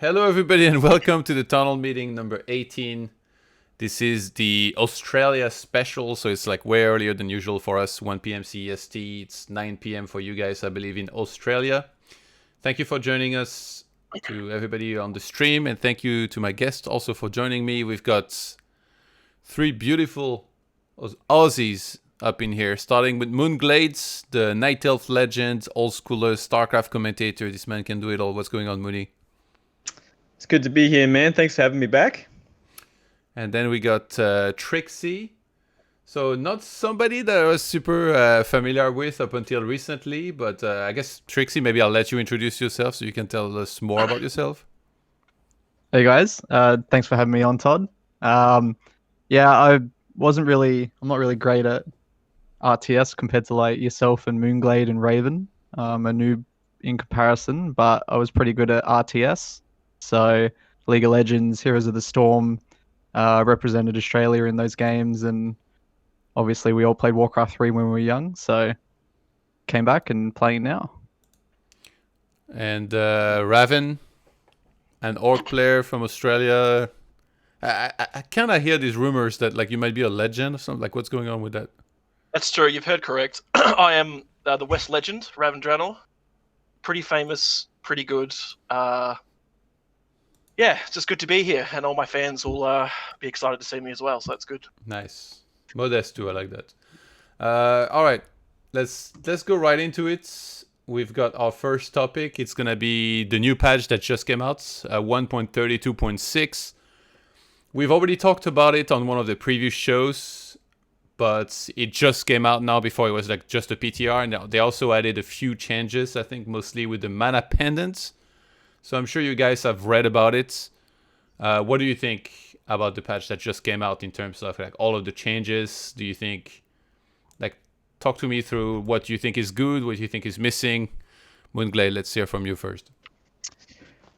Hello everybody and welcome to the tunnel meeting number 18. This is the Australia special, so it's like way earlier than usual for us, 1 p.m. CEST. It's 9 p.m. for you guys, I believe, in Australia. Thank you for joining us, to everybody on the stream, and thank you to my guest also for joining me. We've got three beautiful Aussies up in here, starting with mOOnGLaDe, the Night Elf legend, old schooler, StarCraft commentator. This man can do it all. What's going on, Mooney? It's good to be here, man. Thanks for having me back. And then we got trickSy. So not somebody that I was super familiar with up until recently, but I guess trickSy, maybe I'll let you introduce yourself so you can tell us more about yourself. Hey guys, thanks for having me on, Todd. Yeah, I'm not really great at RTS compared to like yourself and mOOnGLaDe and Raven. I'm a noob in comparison, but I was pretty good at RTS. So League of Legends, Heroes of the Storm, represented Australia in those games, and obviously we all played Warcraft 3 when we were young, so came back and playing now. And Ravin, an orc player from Australia. I kind of hear these rumors that like you might be a legend or something. Like, what's going on with that? That's true. You've heard correct. I am the West legend, RavinDrannor. Pretty famous, pretty good. Yeah, it's just good to be here, and all my fans will be excited to see me as well. So that's good. Nice, modest too. I like that. All right, let's go right into it. We've got our first topic. It's gonna be the new patch that just came out, 1.32.6. We've already talked about it on one of the previous shows, but it just came out now before it was like just a PTR. And they also added a few changes, I think mostly with the mana pendants. So I'm sure you guys have read about it. What do you think about the patch that just came out in terms of like all of the changes? Do you think, like, talk to me through what you think is good, what you think is missing? mOOnGLaDe, let's hear from you first.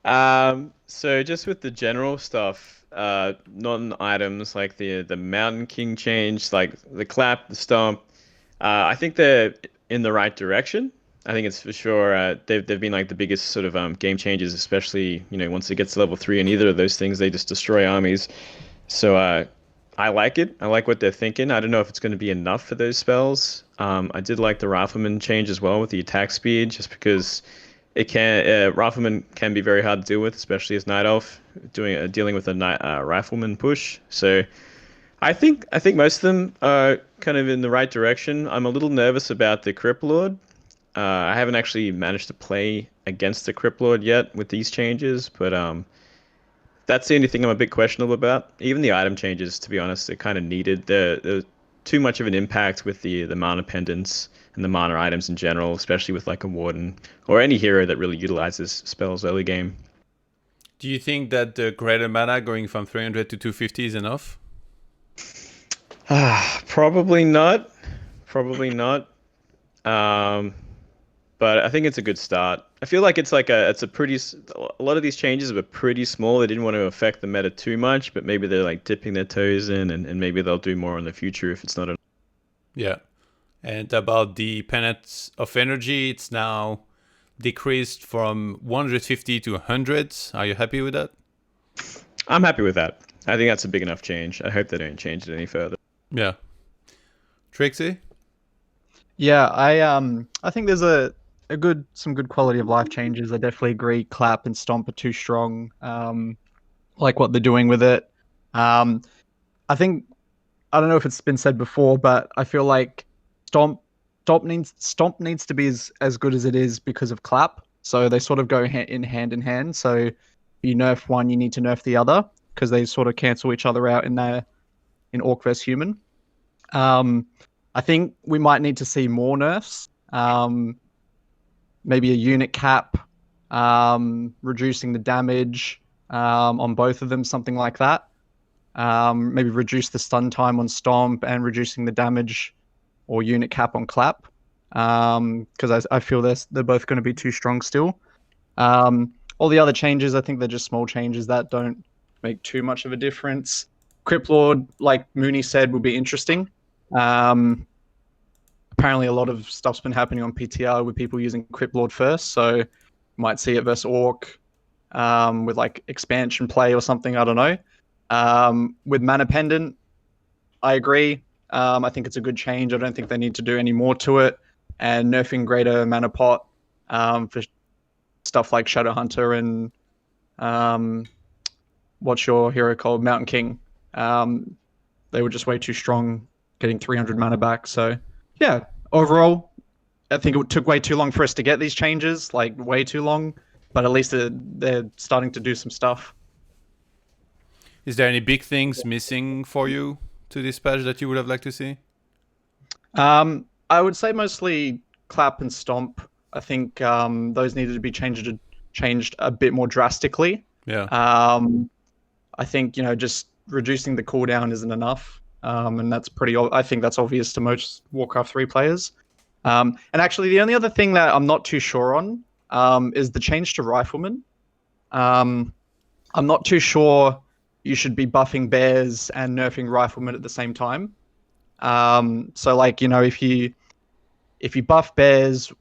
So just with the general stuff, non-items like the Mountain King change, like the clap, the stomp, I think they're in the right direction. I think it's for sure they've been like the biggest sort of game changes, especially once it gets to level 3 and either of those things they just destroy armies. So I like it. I like what they're thinking. I don't know if it's going to be enough for those spells. I did like the Rifleman change as well with the attack speed, just because Rifleman can be very hard to deal with, especially as Night Elf dealing with a Rifleman push. So I think most of them are kind of in the right direction. I'm a little nervous about the Crypt Lord. I haven't actually managed to play against the Crypt Lord yet with these changes, but that's the only thing I'm a bit questionable about. Even the item changes, to be honest, are kind of needed. There's too much of an impact with the mana pendants and the mana items in general, especially with like a Warden or any hero that really utilizes spells early game. Do you think that the greater mana going from 300 to 250 is enough? Probably not. Probably not. But I think it's a good start. I feel like a lot of these changes were pretty small. They didn't want to affect the meta too much, but maybe they're like dipping their toes in, and maybe they'll do more in the future if it's not enough. Yeah. And about the penance of energy, it's now decreased from 150 to 100. Are you happy with that? I'm happy with that. I think that's a big enough change. I hope they don't change it any further. Yeah. trickSy? Yeah, I think there's some good quality of life changes. I definitely agree. Clap and stomp are too strong. Like what they're doing with it. I think I don't know if it's been said before, but I feel like stomp needs to be as good as it is because of clap. So they sort of go hand in hand. So if you nerf one, you need to nerf the other because they sort of cancel each other out in Orc vs Human. I think we might need to see more nerfs. Maybe a unit cap, reducing the damage on both of them, something like that. Maybe reduce the stun time on Stomp and reducing the damage or unit cap on Clap. Because I feel they're both going to be too strong still. All the other changes, I think they're just small changes that don't make too much of a difference. Crypt Lord, like Mooney said, will be interesting. Apparently a lot of stuff's been happening on PTR with people using Crypt Lord first, so might see it versus Orc. with like expansion play or something. I don't know. With Mana Pendant, I agree. I think it's a good change. I don't think they need to do any more to it. And nerfing greater mana pot for stuff like Shadowhunter and what's your hero called? Mountain King. They were just way too strong, getting 300 mana back. So yeah, overall, I think it took way too long for us to get these changes, like way too long. But at least they're starting to do some stuff. Is there any big things missing for you to this patch that you would have liked to see? I would say mostly clap and stomp. I think those needed to be changed a bit more drastically. Yeah. I think just reducing the cooldown isn't enough, and that's I think that's obvious to most Warcraft 3 players. And actually, the only other thing that I'm not too sure on is the change to Rifleman. I'm not too sure you should be buffing bears and nerfing Rifleman at the same time. So like, if you buff bears,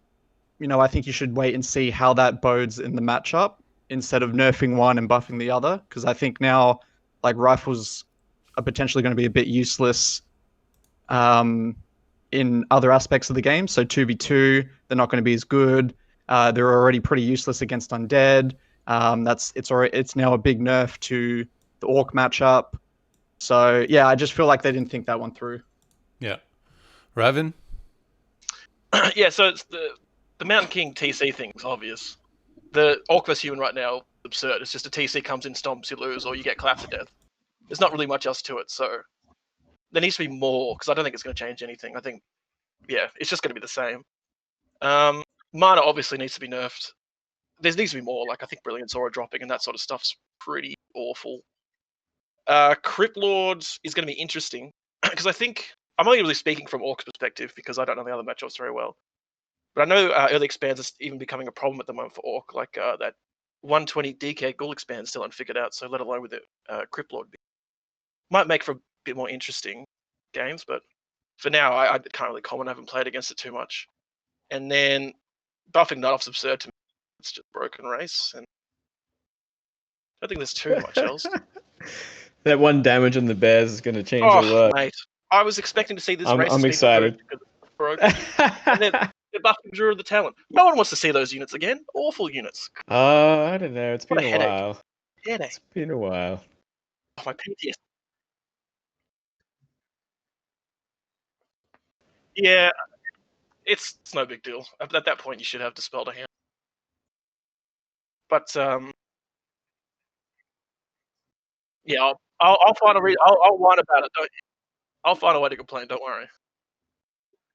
I think you should wait and see how that bodes in the matchup instead of nerfing one and buffing the other. Because I think now, like, rifles are potentially going to be a bit useless in other aspects of the game. So 2v2, they're not going to be as good. They're already pretty useless against Undead. It's now a big nerf to the Orc matchup. So yeah, I just feel like they didn't think that one through. Yeah. Ravin? Yeah, so it's the Mountain King TC thing's obvious. The Orc vs Human right now, absurd. It's just a TC comes in, stomps, you lose, or you get clapped to death. There's not really much else to it, so there needs to be more, because I don't think it's going to change anything. I think, yeah, it's just going to be the same. Mana obviously needs to be nerfed. There needs to be more, like I think Brilliance Aura dropping and that sort of stuff's pretty awful. Crypt Lords is going to be interesting, because I think, I'm only really speaking from Orc's perspective, because I don't know the other matchups very well. But I know early expands is even becoming a problem at the moment for Orc, like that 120 DK Ghoul expand is still unfigured out, so let alone with the Crypt Lord. Might make for a bit more interesting games, but for now, I can't really comment. I haven't played against it too much. And then buffing Night Off's absurd to me. It's just broken race, and I don't think there's too much else. That one damage on the bears is going to change a lot. Mate, I was expecting to see this race. I'm excited. Broken. And then they're buffing Druid of the Talent. No one wants to see those units again. Awful units. I don't know. It's been What a a headache. while. Headache. It's been a while. Oh, my PTSD. Yeah, it's no big deal. At that point, you should have dispelled a hand. But yeah, I'll find a reason. I'll whine about it. I'll find a way to complain. Don't worry.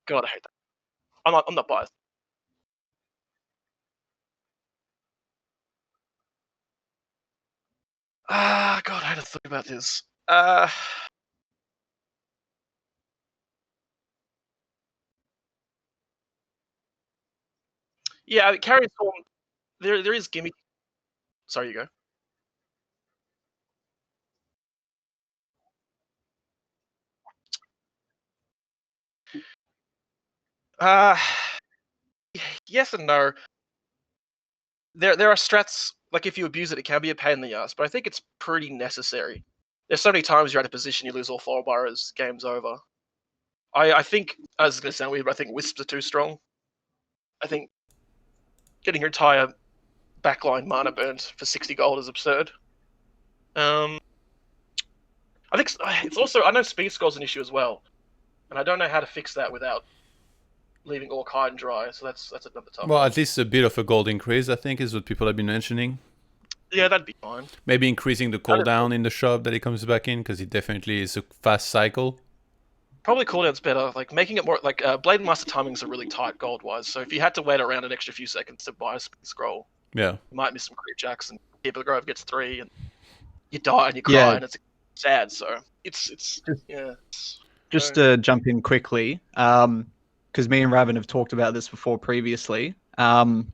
God, I hate that. I'm not biased. God, I had to think about this. Yeah, Carrion Storm. There is gimmick. Sorry, you go. Yes and no. There are strats, like if you abuse it, it can be a pain in the ass, but I think it's pretty necessary. There's so many times you're at a position you lose all 4 boroughs, game's over. I think, this is going to sound weird, but I think Wisps are too strong. I think getting your entire backline mana burnt for 60 gold is absurd. I think it's also, I know speed score's an issue as well, and I don't know how to fix that without leaving Orc high and dry, so that's another tough Well, one. at least a bit of a gold increase, I think, is what people have been mentioning. Yeah, that'd be fine. Maybe increasing the cooldown in the shop that he comes back in, because it definitely is a fast cycle. Probably cooldown's better, like making it more, like Blade Master timings are really tight gold-wise, so if you had to wait around an extra few seconds to buy a speed scroll, Yeah. you might miss some creep jacks, and Keeper of the Grove gets 3, and you die and you cry, and it's sad, so it's yeah. Just to jump in quickly, because me and Ravin have talked about this before previously, and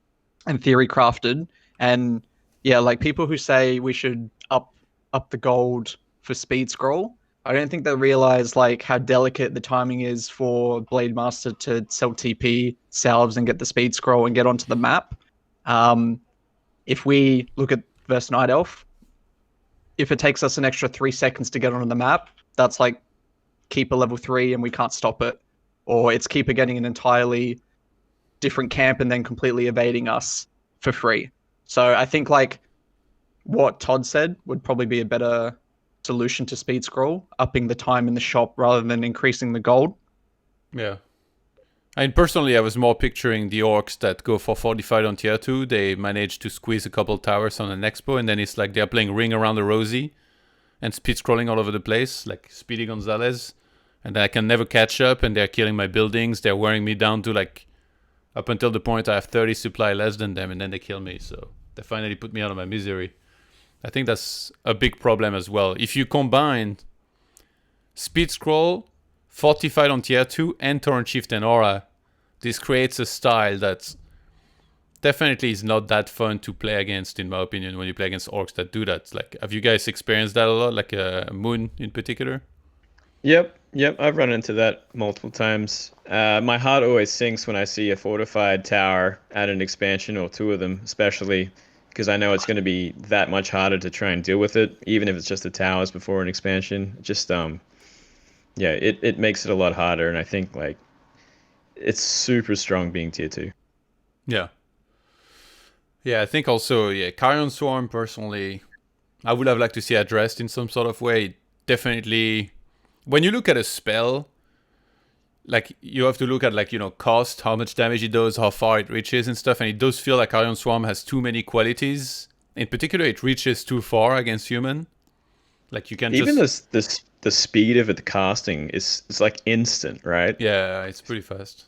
Theory Crafted, and yeah, like people who say we should up the gold for speed scroll, I don't think they realize like how delicate the timing is for Blade Master to sell TP salves and get the speed scroll and get onto the map. If we look at versus Night Elf, if it takes us an extra 3 seconds to get onto the map, that's like Keeper level 3 and we can't stop it. Or it's Keeper getting an entirely different camp and then completely evading us for free. So I think like what Todd said would probably be a better solution to speed scroll, upping the time in the shop rather than increasing the gold. Yeah. And personally, I was more picturing the orcs that go for fortified on tier 2. They manage to squeeze a couple towers on an expo, and then it's like they're playing Ring Around the Rosie and speed scrolling all over the place, like Speedy Gonzalez. And I can never catch up, and they're killing my buildings. They're wearing me down to like up until the point I have 30 supply less than them, and then they kill me. So they finally put me out of my misery. I think that's a big problem as well. If you combine speed scroll, fortified on tier 2, and torrent shift and aura, this creates a style that definitely is not that fun to play against, in my opinion, when you play against orcs that do that. Like, have you guys experienced that a lot, like Moon in particular? Yep, I've run into that multiple times. My heart always sinks when I see a fortified tower at an expansion, or two of them especially, because I know it's going to be that much harder to try and deal with it, even if it's just the towers before an expansion. Just yeah, it makes it a lot harder, and I think like it's super strong being tier 2. Yeah. Yeah, I think also, yeah, Carrion Swarm, personally, I would have liked to see addressed in some sort of way. Definitely, when you look at a spell, like, you have to look at, like, you know, cost, how much damage it does, how far it reaches and stuff, and it does feel like Carrion Swarm has too many qualities. In particular, it reaches too far against human. Like, you can even just... the speed of it casting is like instant, right? Yeah, it's pretty fast.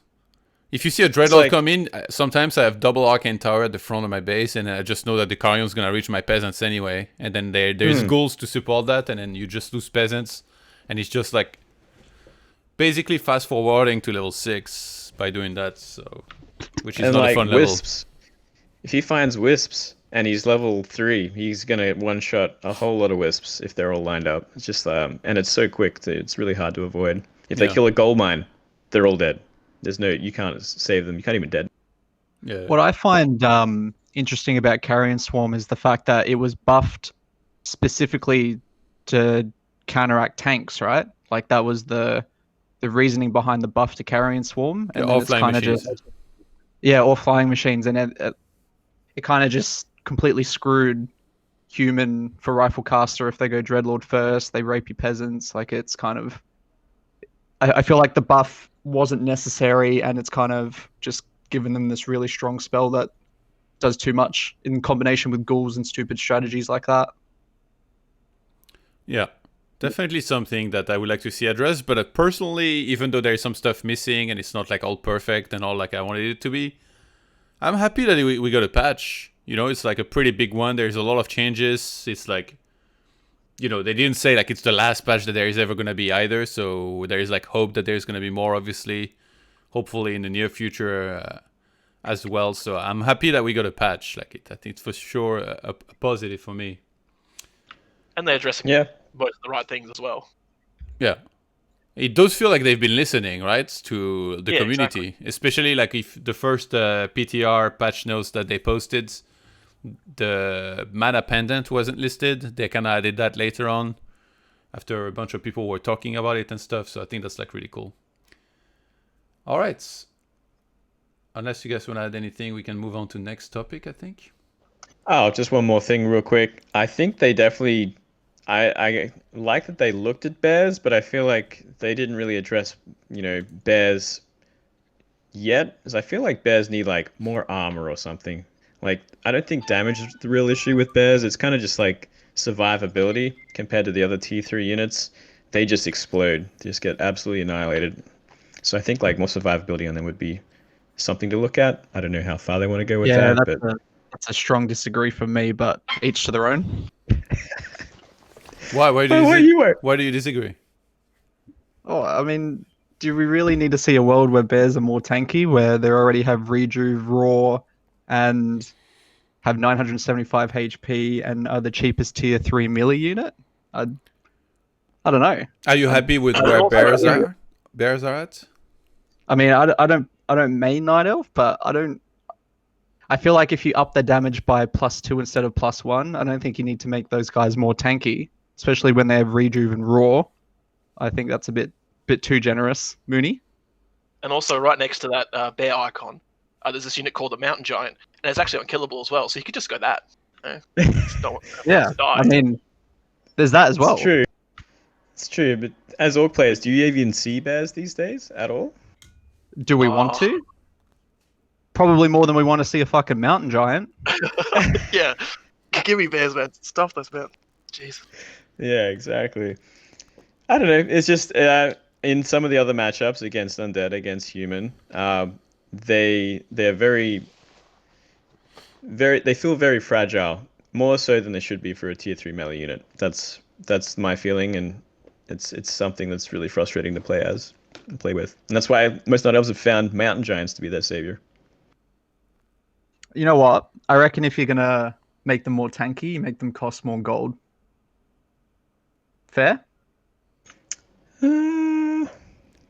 If you see a Dreadlord like... come in, sometimes I have double Arcane Tower at the front of my base, and I just know that the Carrion's gonna reach my peasants anyway. And then there's ghouls to support that, and then you just lose peasants. And it's just like basically fast forwarding to level 6 by doing that, so which is and not like a fun wisps, level. If he finds wisps and he's level 3, he's gonna one-shot a whole lot of wisps if they're all lined up. It's just and it's so quick too, it's really hard to avoid. If they kill a gold mine, they're all dead. There's no, you can't save them. You can't even dead. Yeah. What I find interesting about Carrion Swarm is the fact that it was buffed specifically to counteract tanks, right? Like that was the reasoning behind the buff to Carrion Swarm. And then it's offline kind of machines. just, yeah, or flying machines, and it kind of just completely screwed human for rifle caster. If they go Dreadlord first, they rape your peasants. Like it's kind of, I feel like the buff wasn't necessary, and it's kind of just given them this really strong spell that does too much in combination with ghouls and stupid strategies like that. Yeah, definitely something that I would like to see addressed. But personally, even though there's some stuff missing and it's not like all perfect and all like I wanted it to be, I'm happy that we got a patch. You know, it's like a pretty big one. There's a lot of changes. It's like, you know, they didn't say like it's the last patch that there is ever going to be either. So there is like hope that there's going to be more, obviously, hopefully in the near future as well. So I'm happy that we got a patch. Like I think it's for sure a positive for me. And they're addressing both the right things as well. Yeah. It does feel like they've been listening, right, to the community. Exactly. Especially like if the first PTR patch notes that they posted, the mana pendant wasn't listed. They kind of added that later on after a bunch of people were talking about it and stuff. So I think that's like really cool. All right. Unless you guys want to add anything, we can move on to next topic, I think. Oh, just one more thing real quick. I think they definitely... I like that they looked at bears, but I feel like they didn't really address, you know, bears yet. Because I feel like bears need like more armor or something. Like, I don't think damage is the real issue with bears. It's kind of just like survivability compared to the other T3 units. They just explode. They just get absolutely annihilated. So I think like more survivability on them would be something to look at. I don't know how far they want to go with that. That's a strong disagree from me, but each to their own. Why do you disagree? Oh, I mean, do we really need to see a world where bears are more tanky, where they already have rejuve, raw, and have 975 HP and are the cheapest tier 3 melee unit? I don't know. Are you happy with where bears are? Bears are at? I mean, I don't main Night Elf, but I feel like if you up their damage by +2 instead of +1, I don't think you need to make those guys more tanky, especially when they have rejuve and raw. I think that's a bit too generous, Mooney. And also, right next to that bear icon, there's this unit called the Mountain Giant, and it's actually unkillable as well. So you could just go that. Yeah, I mean, there's that as well. It's true. It's true, but as orc players, do you even see bears these days at all? Do we want to? Probably more than we want to see a fucking Mountain Giant. Yeah. Give me bears, man. Stuff this, man. Jeez. Yeah, exactly. I don't know. It's just in some of the other matchups against Undead, against Human, they're very they feel very fragile, more so than they should be for a tier 3 melee unit. That's my feeling, and it's something that's really frustrating to play with. And that's why most Night Elves have found Mountain Giants to be their savior. You know what? I reckon if you're gonna make them more tanky, you make them cost more gold. Fair?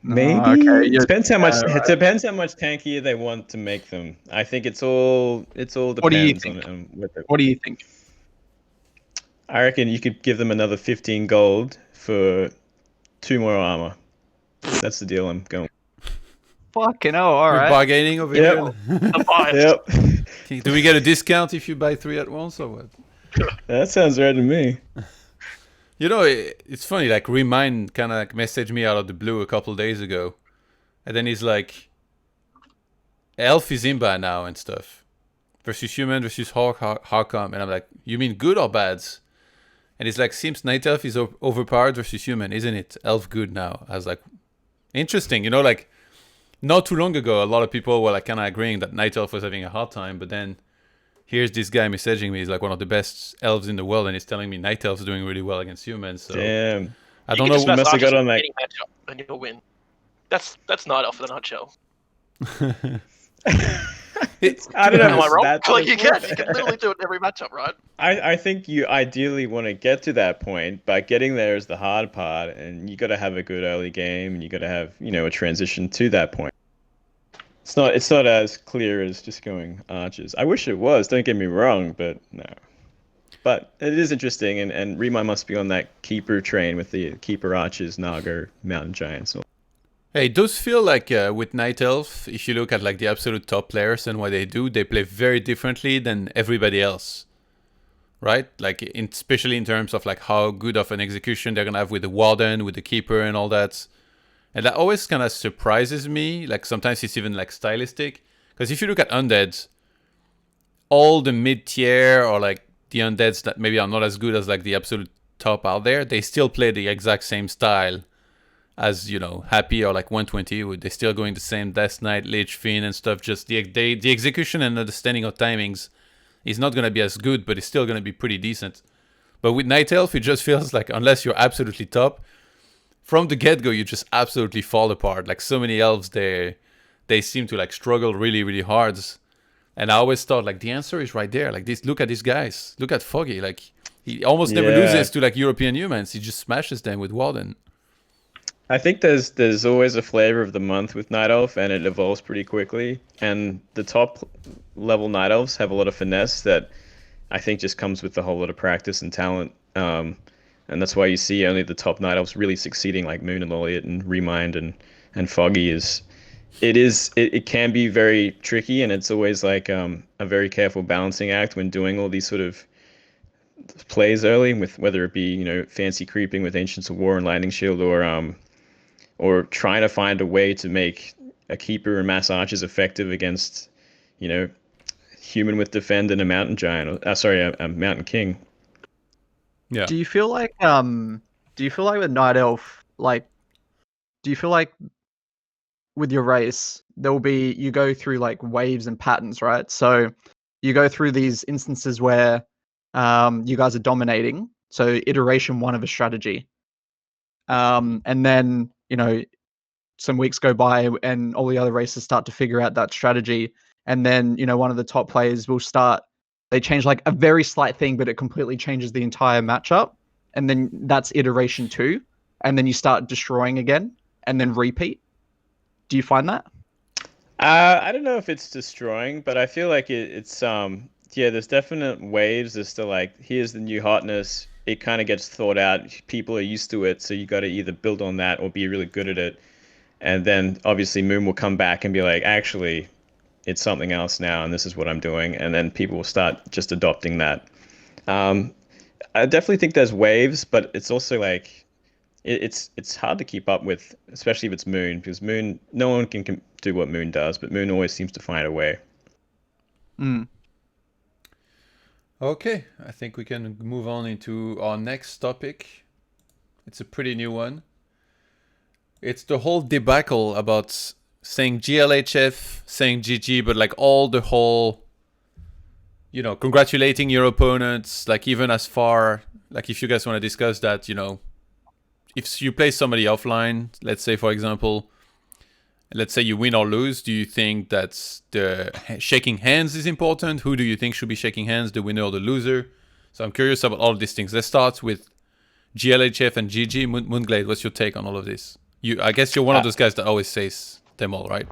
Maybe. Okay, It depends how much. It depends how much tankier they want to make them. I think it's all depends. What do you think? What do you think? I reckon you could give them another 15 gold for 2 more armor. That's the deal I'm going. Fucking hell! All You're right. bargaining over here. I'm biased. Yep. Do we get a discount if you buy 3 at once or what? That sounds right to me. You know, it's funny, like Remind kind of like messaged me out of the blue a couple days ago. And then he's like, Elf is imba now and stuff. Versus Human versus Hawk, how come? And I'm like, you mean good or bads? And he's like, seems Night Elf is overpowered versus Human, isn't it? Elf good now. I was like, interesting. You know, like, not too long ago, a lot of people were like kind of agreeing that Night Elf was having a hard time. But then here's this guy messaging me. He's like one of the best elves in the world, and he's telling me Night Elf's doing really well against humans. So Damn. I don't know. You must have got on that. Matchup and you'll win. That's Night Elf in a nutshell. I don't know. Am I wrong? That's Like you can literally do it every matchup, right? I think you ideally want to get to that point, but getting there is the hard part, and you got to have a good early game, and you got to have a transition to that point. It's not as clear as just going archers. I wish it was. Don't get me wrong, but no. But it is interesting, and Remind must be on that keeper train with the keeper archers, Naga, Mountain Giants. Hey, it does feel like with Night Elf, if you look at like the absolute top players and what they do, they play very differently than everybody else, right? Like especially in terms of like how good of an execution they're gonna have with the Warden, with the Keeper, and all that. And that always kind of surprises me. Like sometimes it's even like stylistic, because if you look at Undead, all the mid tier or like the Undeads that maybe are not as good as like the absolute top out there, they still play the exact same style as, Happy or like 120, they're still going the same Death Knight, Lich Fiend and stuff. Just the execution and understanding of timings is not going to be as good, but it's still going to be pretty decent. But with Night Elf, it just feels like unless you're absolutely top, from the get-go, you just absolutely fall apart. Like so many elves, they seem to like struggle really, really hard. And I always thought like the answer is right there. Like this, look at these guys. Look at Foggy. Like he almost never loses to like European humans. He just smashes them with Warden. I think there's always a flavor of the month with Night Elf, and it evolves pretty quickly. And the top level Night Elves have a lot of finesse that I think just comes with a whole lot of practice and talent. And that's why you see only the top Night Elves really succeeding, like mOOnGLaDe and Remind and Foggy. It can be very tricky, and it's always like a very careful balancing act when doing all these sort of plays early, with whether it be fancy creeping with Ancients of War and Lightning Shield, or trying to find a way to make a keeper and mass archers effective against human with defend and a mountain giant. A mountain king. Yeah. Do you feel like with Night Elf, do you feel like with your race you go through like waves and patterns, right? So you go through these instances where you guys are dominating, so iteration 1 of a strategy, and then some weeks go by and all the other races start to figure out that strategy, and then one of the top players will start, they change like a very slight thing, but it completely changes the entire matchup, and then that's iteration 2, and then you start destroying again and then repeat. Do you find that? I don't know if it's destroying, but I feel like it's yeah, there's definite waves as to like here's the new hotness. It kind of gets thought out. People are used to it, so you got to either build on that or be really good at it. And then obviously Moon will come back and be like, actually, it's something else now, and this is what I'm doing. And then people will start just adopting that. Um, I definitely think there's waves, but it's also like it's hard to keep up with, especially if it's Moon, because Moon, no one can do what Moon does, but Moon always seems to find a way. Mm. Okay, I think we can move on into our next topic. It's a pretty new one. It's the whole debacle about saying GLHF, saying GG, but like all the whole, you know, congratulating your opponents, like even as far, like if you guys want to discuss that, you know, if you play somebody offline, let's say for example, let's say you win or lose, do you think that the shaking hands is important? Who do you think should be shaking hands, the winner or the loser? So I'm curious about all of these things. Let's start with GLHF and GG. mOOnGLaDe, what's your take on all of this? I guess you're one of those guys that always says them all, right?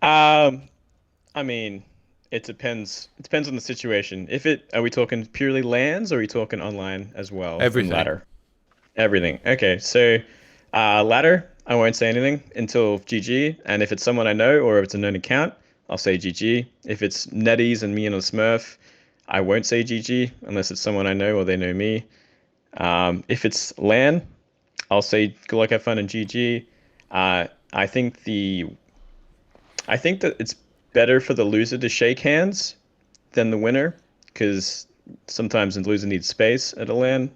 I mean, it depends. It depends on the situation. Are we talking purely lands or are we talking online as well? Everything. Ladder. Everything. Okay, so ladder, I won't say anything until GG, and if it's someone I know or if it's a known account, I'll say GG. If it's Netties and me and a Smurf, I won't say GG unless it's someone I know or they know me. If it's LAN, I'll say good luck, have fun, and GG. I think that it's better for the loser to shake hands than the winner, because sometimes the loser needs space at a LAN,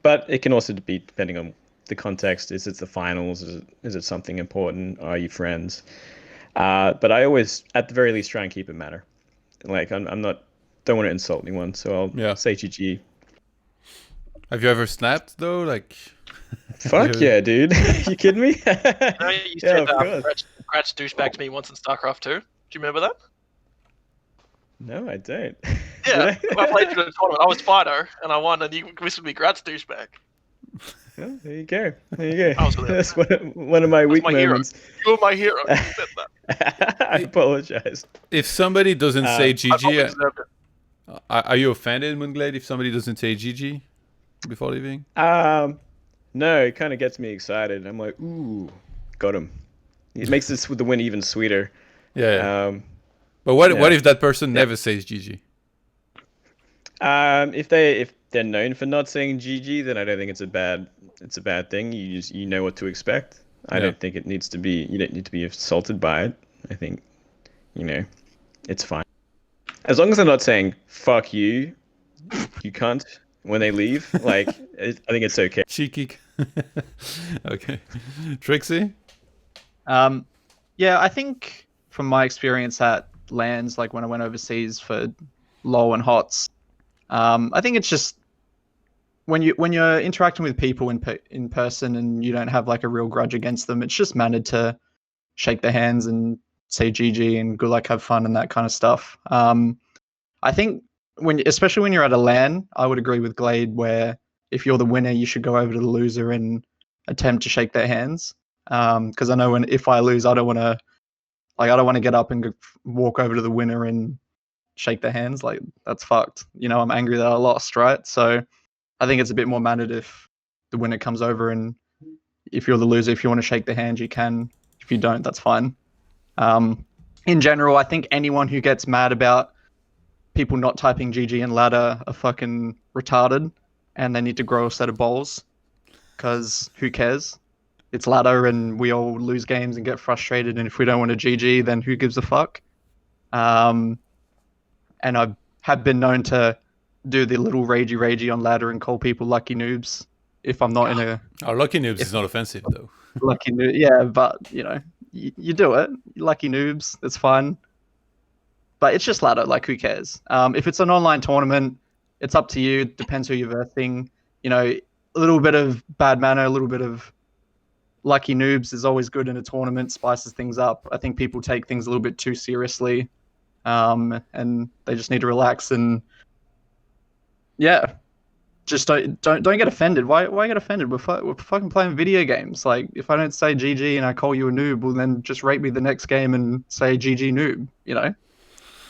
but it can also be depending on the context. Is it the finals? Is it something important? Are you friends? But I always, at the very least, try and keep it matter. Like don't want to insult anyone, so I'll say GG. Have you ever snapped though? Like, fuck yeah, dude! You kidding me? No, you said Gratch douchebag to me once in StarCraft 2. Do you remember that? No, I don't. Yeah, I played through the tournament. I was Fido, and I won, and you whispered me Gratch douchebag. Oh, there you go. There you go. I was really That's one of my weak moments. You were my hero. You said that. I apologize. If somebody doesn't say I probably GG, deserved it. are you offended, mOOnGLaDe, if somebody doesn't say GG before leaving? No, it kind of gets me excited. I'm like, ooh, got him. It makes this with the win even sweeter. Yeah. But what if that person never says GG? If they're known for not saying GG, then I don't think it's a bad thing. You know what to expect. I don't think you don't need to be assaulted by it. I think, it's fine. As long as they're not saying fuck you cunt when they leave, like I think it's okay. Cheeky. Okay. TrickSy? Yeah, I think from my experience at LANs, like when I went overseas for LoL and HOTS, I think it's just when you're interacting with people in person and you don't have like a real grudge against them, it's just mannered to shake their hands and say GG and good luck, have fun, and that kind of stuff. I think especially when you're at a LAN, I would agree with Glade where if you're the winner, you should go over to the loser and attempt to shake their hands. Because I know if I lose, I don't want to get up and walk over to the winner and shake their hands. Like, that's fucked. I'm angry that I lost, right? So I think it's a bit more mannered if the winner comes over, and if you're the loser, if you want to shake their hand, you can. If you don't, that's fine. In general, I think anyone who gets mad about people not typing GG and ladder are fucking retarded, and they need to grow a set of balls, because who cares? It's ladder and we all lose games and get frustrated, and if we don't want to GG, then who gives a fuck? And I have been known to do the little ragey on ladder and call people lucky noobs if I'm not in a... Our lucky noobs is not offensive, though. Lucky noob, yeah, but, you do it. Lucky noobs, it's fine. But it's just ladder, like, who cares? If it's an online tournament, it's up to you. It depends who you're versing. A little bit of bad manner, a little bit of lucky noobs is always good in a tournament, spices things up. I think people take things a little bit too seriously, and they just need to relax. And yeah, just don't get offended. Why get offended? We're fucking playing video games. Like, if I don't say GG and I call you a noob, well then just rate me the next game and say GG noob. You know,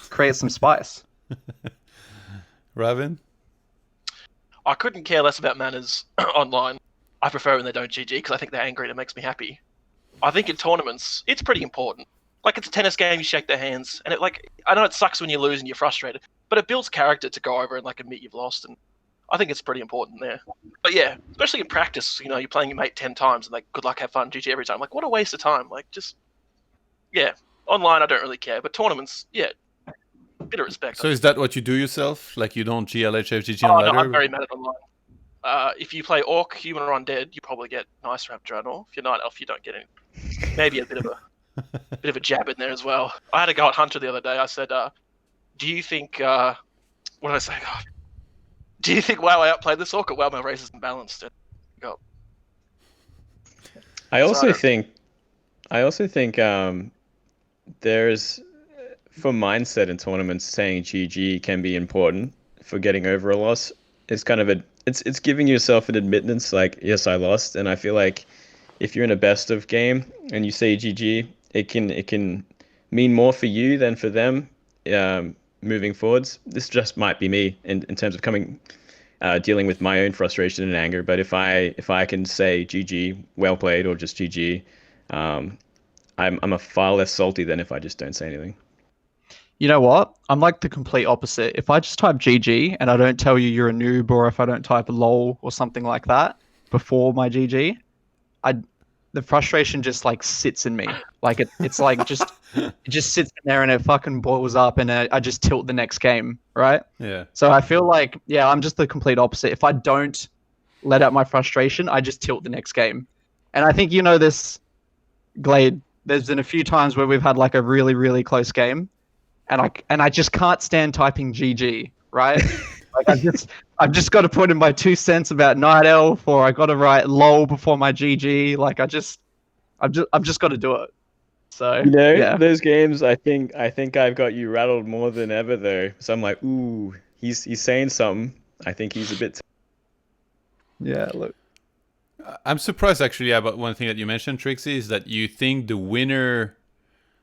create some spice. Ravin? I couldn't care less about manners online. I prefer when they don't GG because I think they're angry and it makes me happy. I think in tournaments, it's pretty important. Like, it's a tennis game, you shake their hands, and I know it sucks when you lose and you're frustrated, but it builds character to go over and like admit you've lost, and I think it's pretty important there. But yeah, especially in practice, you know, you're playing your mate 10 times and like, good luck, have fun, GG every time. Like, what a waste of time. Like, just, yeah. Online, I don't really care, but tournaments, yeah, bit of respect. So is that what you do yourself? Like, you don't GLHFGG on ladder? No, I'm very mad at online. If you play Orc, Human, or Undead, you probably get nice RavinDrannor. If you're Night Elf, you don't get any. Maybe a bit of a jab in there as well. I had a go at Hunter the other day. I said, do you think, what did I say? God. Do you think WoW I outplayed this Orc? WoW, my race isn't balanced. Go. I also think there's, for mindset in tournaments, saying GG can be important for getting over a loss. It's kind of it's giving yourself an admittance, like, yes, I lost. And I feel like if you're in a best of game and you say GG, it can mean more for you than for them moving forwards. This just might be me in terms of dealing with my own frustration and anger. But if I can say GG, well played, or just GG, I'm a far less salty than if I just don't say anything. You know what? I'm like the complete opposite. If I just type GG and I don't tell you you're a noob, or if I don't type lol or something like that before my GG, the frustration just like sits in me. Like it's like it just sits in there and it fucking boils up, and I just tilt the next game, right? Yeah. So I feel like, yeah, I'm just the complete opposite. If I don't let out my frustration, I just tilt the next game. And I think you know this, Glade. There's been a few times where we've had like a really, really close game, and I just can't stand typing GG, right? Like I've just got to put in my 2 cents about Night Elf, or I got to write lol before my GG. Like I've just got to do it. So you know, yeah. Those games, I think I've got you rattled more than ever though. So I'm like, ooh, he's saying something. I think he's a bit. Yeah, look. I'm surprised actually about one thing that you mentioned, trickSy, is that you think the winner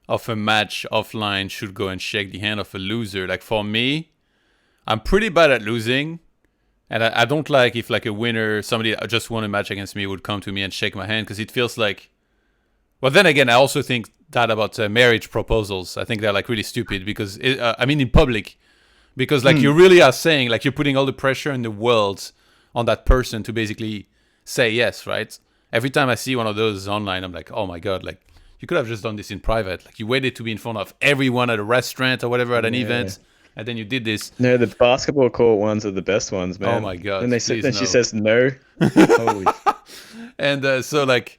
of a match offline should go and shake the hand of a loser. Like, for me, I'm pretty bad at losing, and I don't like if like a winner, somebody that just won a match against me, would come to me and shake my hand, because it feels like, well, then again, I also think that about marriage proposals. I think they're like really stupid, because I mean in public, because like you really are saying, like, you're putting all the pressure in the world on that person to basically say yes, right? Every time I see one of those online, I'm like, oh my god, like, you could have just done this in private. Like, you waited to be in front of everyone at a restaurant or whatever, at an event, and then you did this. No, the basketball court ones are the best ones, man. Oh my god! And she says no. Holy. And so like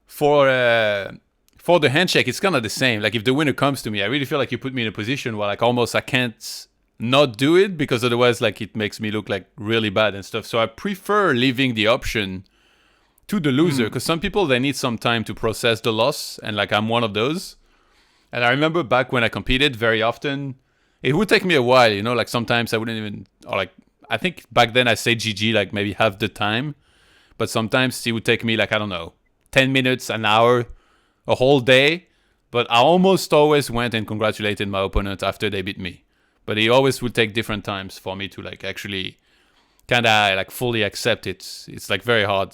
for the handshake, it's kind of the same. Like, if the winner comes to me, I really feel like you put me in a position where like almost I can't not do it, because otherwise like it makes me look like really bad and stuff. So I prefer leaving the option to the loser, because some people, they need some time to process the loss, and like I'm one of those. And I remember back when I competed, very often it would take me a while, you know, like sometimes I wouldn't even, or like I think back then I say GG like maybe half the time, but sometimes it would take me like, I don't know, 10 minutes, an hour, a whole day. But I almost always went and congratulated my opponent after they beat me. But it always would take different times for me to like actually kind of like fully accept it. It's like very hard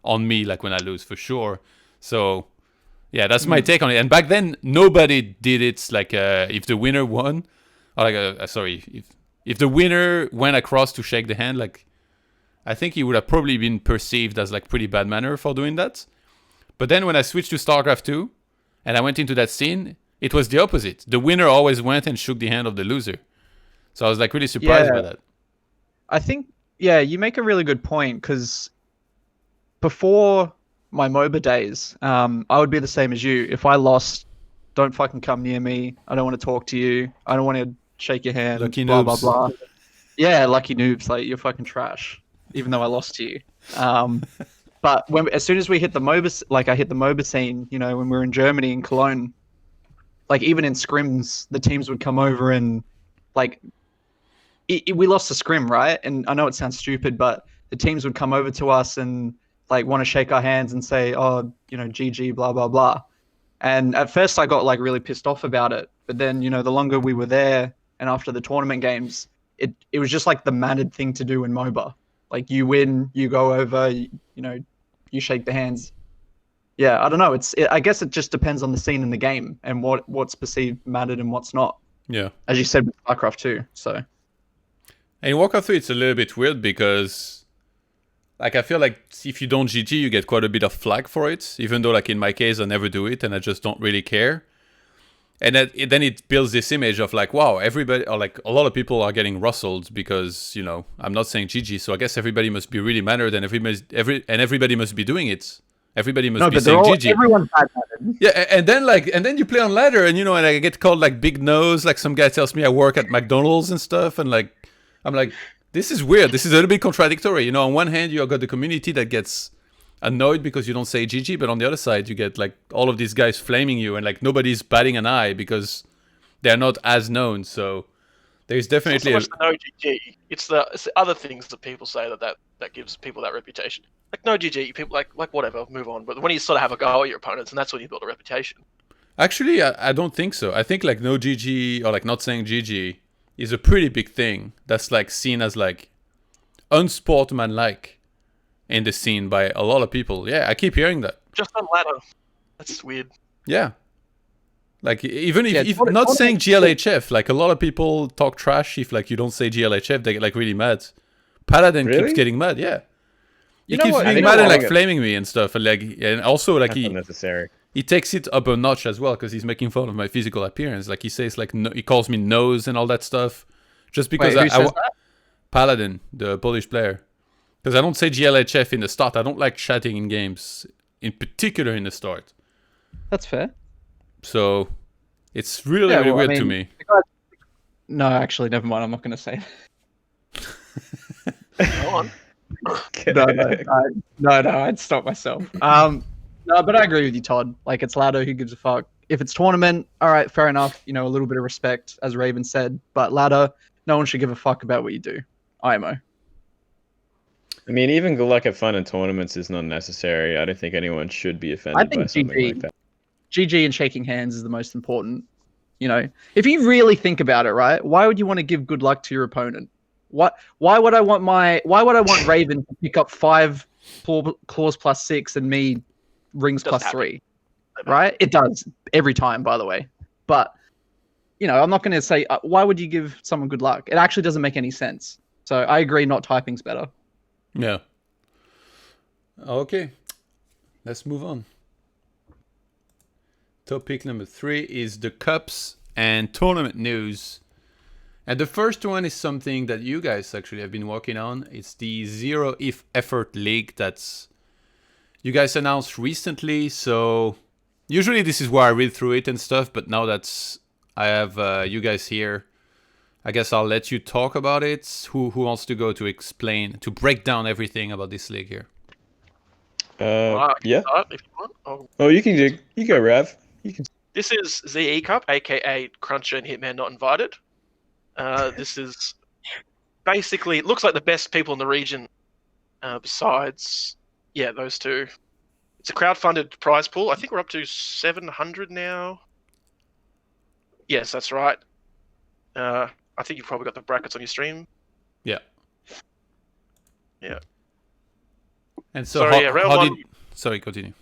on me, like when I lose, for sure. So yeah, that's my take on it. And back then nobody did it like if the winner won, or like if the winner went across to shake the hand, like I think he would have probably been perceived as like pretty bad manner for doing that. But then when I switched to StarCraft 2 and I went into that scene, it was the opposite. The winner always went and shook the hand of the loser. So I was like really surprised by that. I think, yeah, you make a really good point, because before my MOBA days, I would be the same as you. If I lost, don't fucking come near me. I don't want to talk to you. I don't want to shake your hand. Lucky blah, noobs. blah, blah. Yeah, lucky noobs. Like, you're fucking trash, even though I lost to you. But as soon as we hit the MOBA, like I hit the MOBA scene, you know, when we were in Germany, in Cologne, like even in scrims, the teams would come over and like we lost the scrim, right? And I know it sounds stupid, but the teams would come over to us and like want to shake our hands and say, oh, you know, GG, blah, blah, blah. And at first I got like really pissed off about it. But then, you know, the longer we were there and after the tournament games, it was just like the mannered thing to do in MOBA. Like you win, you go over, you know, you shake the hands. Yeah, I don't know. I guess it just depends on the scene in the game and what's perceived mattered and what's not. Yeah. As you said with Warcraft too. So. And in Warcraft 3, it's a little bit weird because, like, I feel like if you don't GG, you get quite a bit of flack for it. Even though, like, in my case, I never do it and I just don't really care. And then it builds this image of like, wow, everybody, or like a lot of people are getting rustled because, you know, I'm not saying GG, so I guess everybody must be really mannered and everybody must be doing it. Everybody must be saying GG. Everyone's bad-mannered. Yeah, and then you play on ladder and, you know, and I get called like big nose, like some guy tells me I work at McDonald's and stuff, and like I'm like, this is weird. This is a little bit contradictory. You know, on one hand you got the community that gets annoyed because you don't say GG, but on the other side you get like all of these guys flaming you and like nobody's batting an eye because they're not as known. So there's definitely it's not so much the no GG. It's the other things that people say that gives people that reputation. Like no GG, people like whatever, move on. But when you sort of have a go at your opponents, and that's when you build a reputation. Actually, I don't think so. I think like no GG or like not saying GG is a pretty big thing. That's like seen as like unsportsmanlike in the scene by a lot of people. Yeah, I keep hearing that. Just on ladder. That's weird. Yeah. Like even if not saying GLHF, like a lot of people talk trash if like you don't say GLHF, they get like really mad. Paladin keeps getting mad, yeah. He keeps being mad and like flaming me and stuff, and like, and also like he takes it up a notch as well because he's making fun of my physical appearance. Like he says like no, he calls me nose and all that stuff, just because Paladin, the Polish player. Because I don't say GLHF in the start. I don't like chatting in games, in particular in the start. That's fair. So it's really, really weird to me. No, actually, never mind. I'm not going to say that. Go on. No, I'd stop myself. No, but I agree with you, Todd. Like, it's ladder. Who gives a fuck? If it's tournament, all right, fair enough. You know, a little bit of respect, as Raven said. But ladder, no one should give a fuck about what you do. IMO. I mean, even good luck at fun in tournaments is not necessary. I don't think anyone should be offended by something like that. GG and shaking hands is the most important. You know, if you really think about it, right? Why would you want to give good luck to your opponent? Why would I want Raven to pick up 5 claws plus 6 and me rings plus 3? Right? It does every time, by the way. But you know, I'm not going to say why would you give someone good luck? It actually doesn't make any sense. So I agree, not typing's better. Yeah. Okay. Let's move on. Topic number 3 is the Cups and tournament news. And the first one is something that you guys actually have been working on. It's the Zero If Effort League that's you guys announced recently. So usually this is where I read through it and stuff, but now that I have you guys here, I guess I'll let you talk about it. Who wants to go to explain, to break down everything about this league here? Yeah. If you want. Oh, you can go, Rav. You can. This is ZE Cup, aka Cruncher and Hitman Not Invited. This is basically, it looks like the best people in the region besides, yeah, those two. It's a crowdfunded prize pool. I think we're up to 700 now. Yes, that's right. I think you've probably got the brackets on your stream. Yeah. Yeah. And so sorry, continue.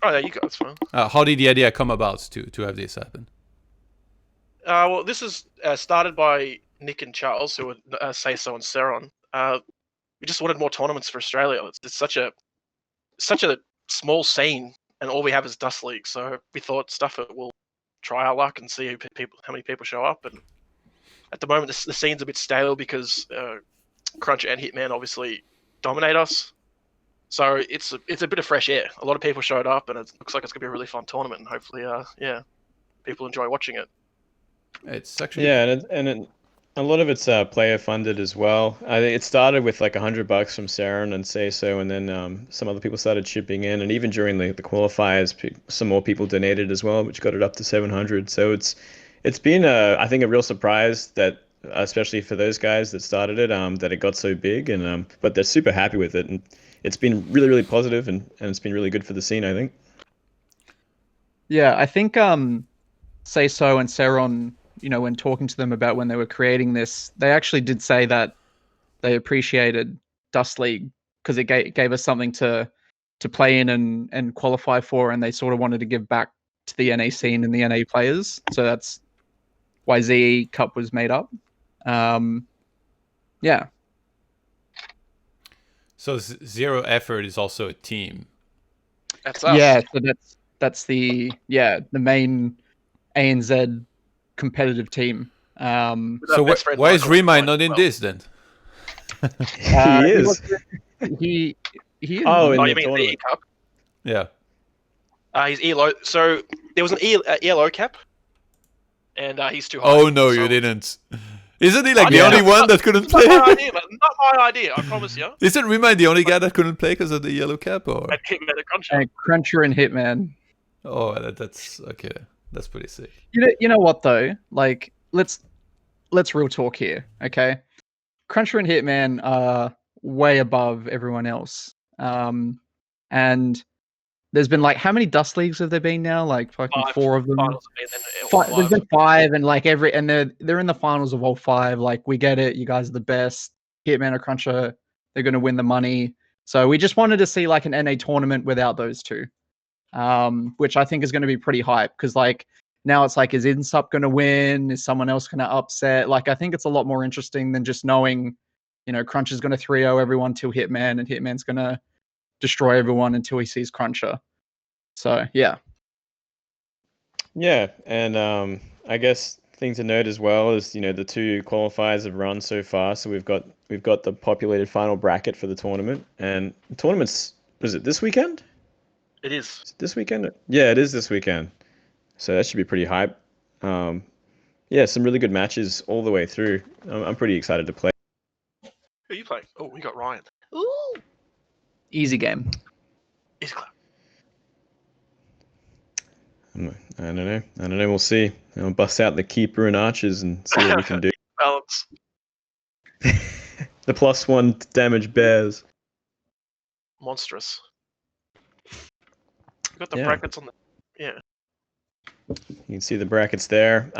Oh, there you go. That's fine. How did the idea come about to have this happen? Well, this is started by Nick and Charles, who were Say So and Seron. We just wanted more tournaments for Australia. It's such a small scene, and all we have is Dust League. So we thought, stuff it, we'll try our luck and see how many people show up. And at the moment, the scene's a bit stale because Cruncher and Hitman obviously dominate us. So it's a bit of fresh air. A lot of people showed up, and it looks like it's gonna be a really fun tournament. And hopefully, people enjoy watching it. It's actually and a lot of it's player funded as well. I think it started with like $100 from Saren and Say So, and then some other people started chipping in, and even during the qualifiers, some more people donated as well, which got it up to 700. So it's been I think a real surprise that especially for those guys that started it, that it got so big, and but they're super happy with it, and it's been really, really positive, and it's been really good for the scene, I think. Yeah, I think Say So and Seron, you know, when talking to them about when they were creating this, they actually did say that they appreciated Dust League because it gave us something to play in and qualify for, and they sort of wanted to give back to the NA scene and the NA players. So that's why ZE Cup was made up. Yeah. So Zero Effort is also a team. That's us. Yeah, so that's the main ANZ competitive team. So why is Remind not in this then? He is. He is. Oh, in Oh, the you mean the tournament. E Cup? Yeah. He's ELO. So there was an ELO cap, and he's too high. Oh no, so... you didn't. Isn't he like the Yeah. only one that couldn't It's not play? my idea, man. Not my idea. I promise you. Isn't Remind the only guy that couldn't play because of the yellow cap? Or I'd kick him out of cruncher. And Cruncher and Hitman. oh, that's okay. That's pretty sick. You know what though? Like let's real talk here, okay? Cruncher and Hitman are way above everyone else. And there's been like how many Dust Leagues have there been now? Like fucking 4 of them. Finals have been in all There's five. been 5, and like they're in the finals of all 5. Like we get it, you guys are the best. Hitman or Cruncher, they're gonna win the money. So we just wanted to see like an NA tournament without those two, which I think is going to be pretty hype because like now it's like, is Insup going to win? Is someone else going to upset? Like I think it's a lot more interesting than just knowing, you know, Cruncher's going to 3-0 everyone till Hitman, and Hitman's going to destroy everyone until he sees Cruncher. So yeah. Yeah, and I guess thing to note as well is, you know, the 2 qualifiers have run so far, so we've got the populated final bracket for the tournament, and the tournament's, was it this weekend? It is. Is it this weekend? Yeah, it is this weekend. So that should be pretty hype. Yeah, some really good matches all the way through. I'm pretty excited to play. Who are you playing? Oh, we got Ryan. Ooh. Easy game. Easy clap. I don't know. We'll see. I'll bust out the keeper and archers and see what we can do. Balance. The +1 damage bears. Monstrous. You got the Yeah. brackets on the. Yeah. You can see the brackets there.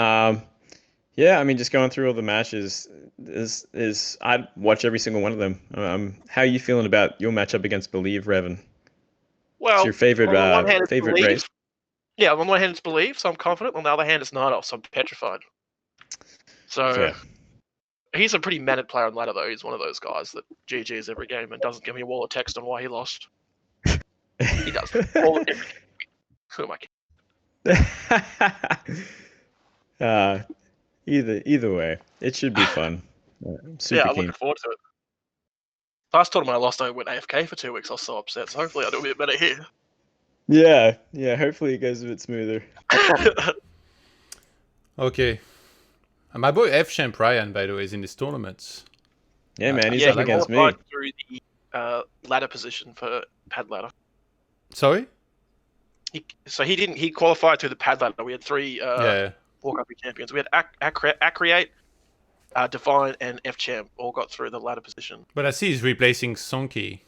Yeah, I mean, just going through all the matches is I'd watch every single one of them. How are you feeling about your matchup against Believe, Revan? Well, It's your favorite on the one hand, it's favorite Believe. race. Yeah, on the one hand it's Believe, so I'm confident. On the other hand, it's Nardos, so I'm petrified. So Fair. he's a pretty mannered player on ladder, though. He's one of those guys that GGs every game and doesn't give me a wall of text on why he lost. He does. Who am I kidding? Either way, it should be fun. I'm super Yeah, I'm keen. looking forward to it. Last tournament I lost, I went AFK for 2 weeks. I was so upset. So hopefully I'll do a bit better here. Yeah. Hopefully it goes a bit smoother. Okay. And my boy F Champ Ryan, by the way, is in this tournament. Yeah, man, he's yeah, up he against me. qualified through the ladder position for pad ladder. Sorry? He qualified through the pad ladder. We had 3 Yeah. Warcraft champions. We had Acreate, Divine, and F Champ all got through the ladder position. But I see he's replacing Sonky.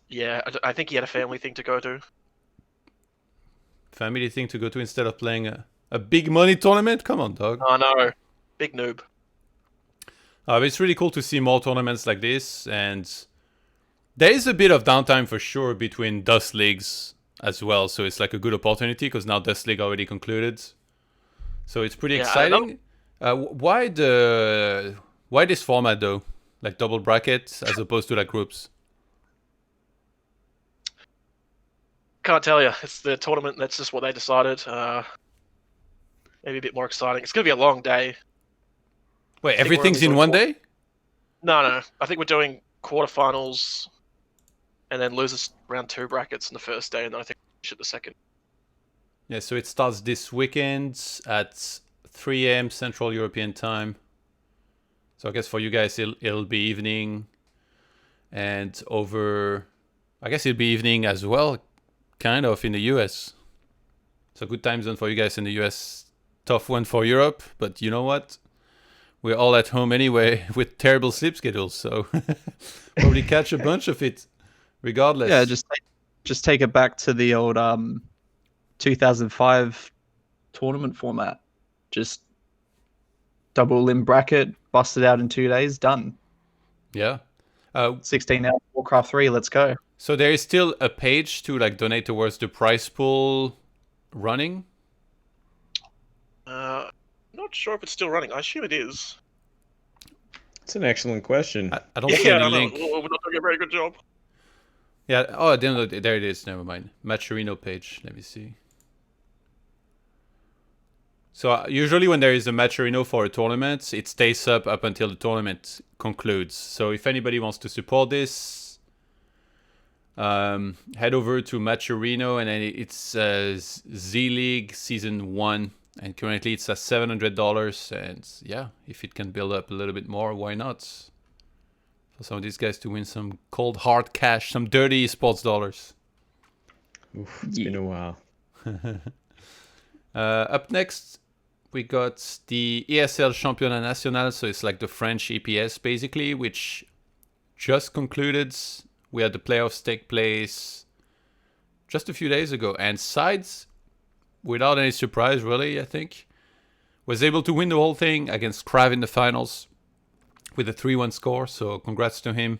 Yeah, I think he had a family thing to go to. Family thing to go to instead of playing a big money tournament? Come on, dog. Oh no, big noob. But it's really cool to see more tournaments like this, and there is a bit of downtime for sure between Dust Leagues as well, so it's like a good opportunity because now Dust League already concluded. So it's pretty exciting. Why this format though? Like double brackets as opposed to like groups? Can't tell you. It's the tournament. That's just what they decided. Maybe a bit more exciting. It's going to be a long day. Wait, think we're everything's only in doing one 4. day? No. I think we're doing quarterfinals, and then losers round 2 brackets on the first day, and then I think we should the second. Yeah, so it starts this weekend at 3 a.m. Central European time. So I guess for you guys it'll be evening, and I guess it'll be evening as well, kind of in the US. So good time zone for you guys in the US. Tough one for Europe, but you know what? we're all at home anyway with terrible sleep schedules, so probably catch a bunch of it, regardless. Yeah, just take it back to the old 2005 tournament format. Just double limb bracket, bust it out in 2 days, done. Yeah. 16 hours Warcraft 3, let's go. So there is still a page to like donate towards the prize pool running. Not sure if it's still running. I assume it is. It's an excellent question. I don't see any link. We're not doing a very good job. Yeah. Oh, I didn't know. There it is. Never mind. Matcherino page. Let me see. So usually when there is a Matcherino for a tournament, it stays up until the tournament concludes. So if anybody wants to support this, head over to Matcherino, and then it's Z League Season 1. And currently it's at $700, and yeah, if it can build up a little bit more, why not? For some of these guys to win some cold hard cash, some dirty sports dollars. Oof, it's been a while. Up next, we got the ESL Championnat National, so it's like the French EPS basically, which just concluded. We had the playoffs take place just a few days ago, and Sides, without any surprise, really, I think, was able to win the whole thing against Krav in the finals with a 3-1 score. So congrats to him.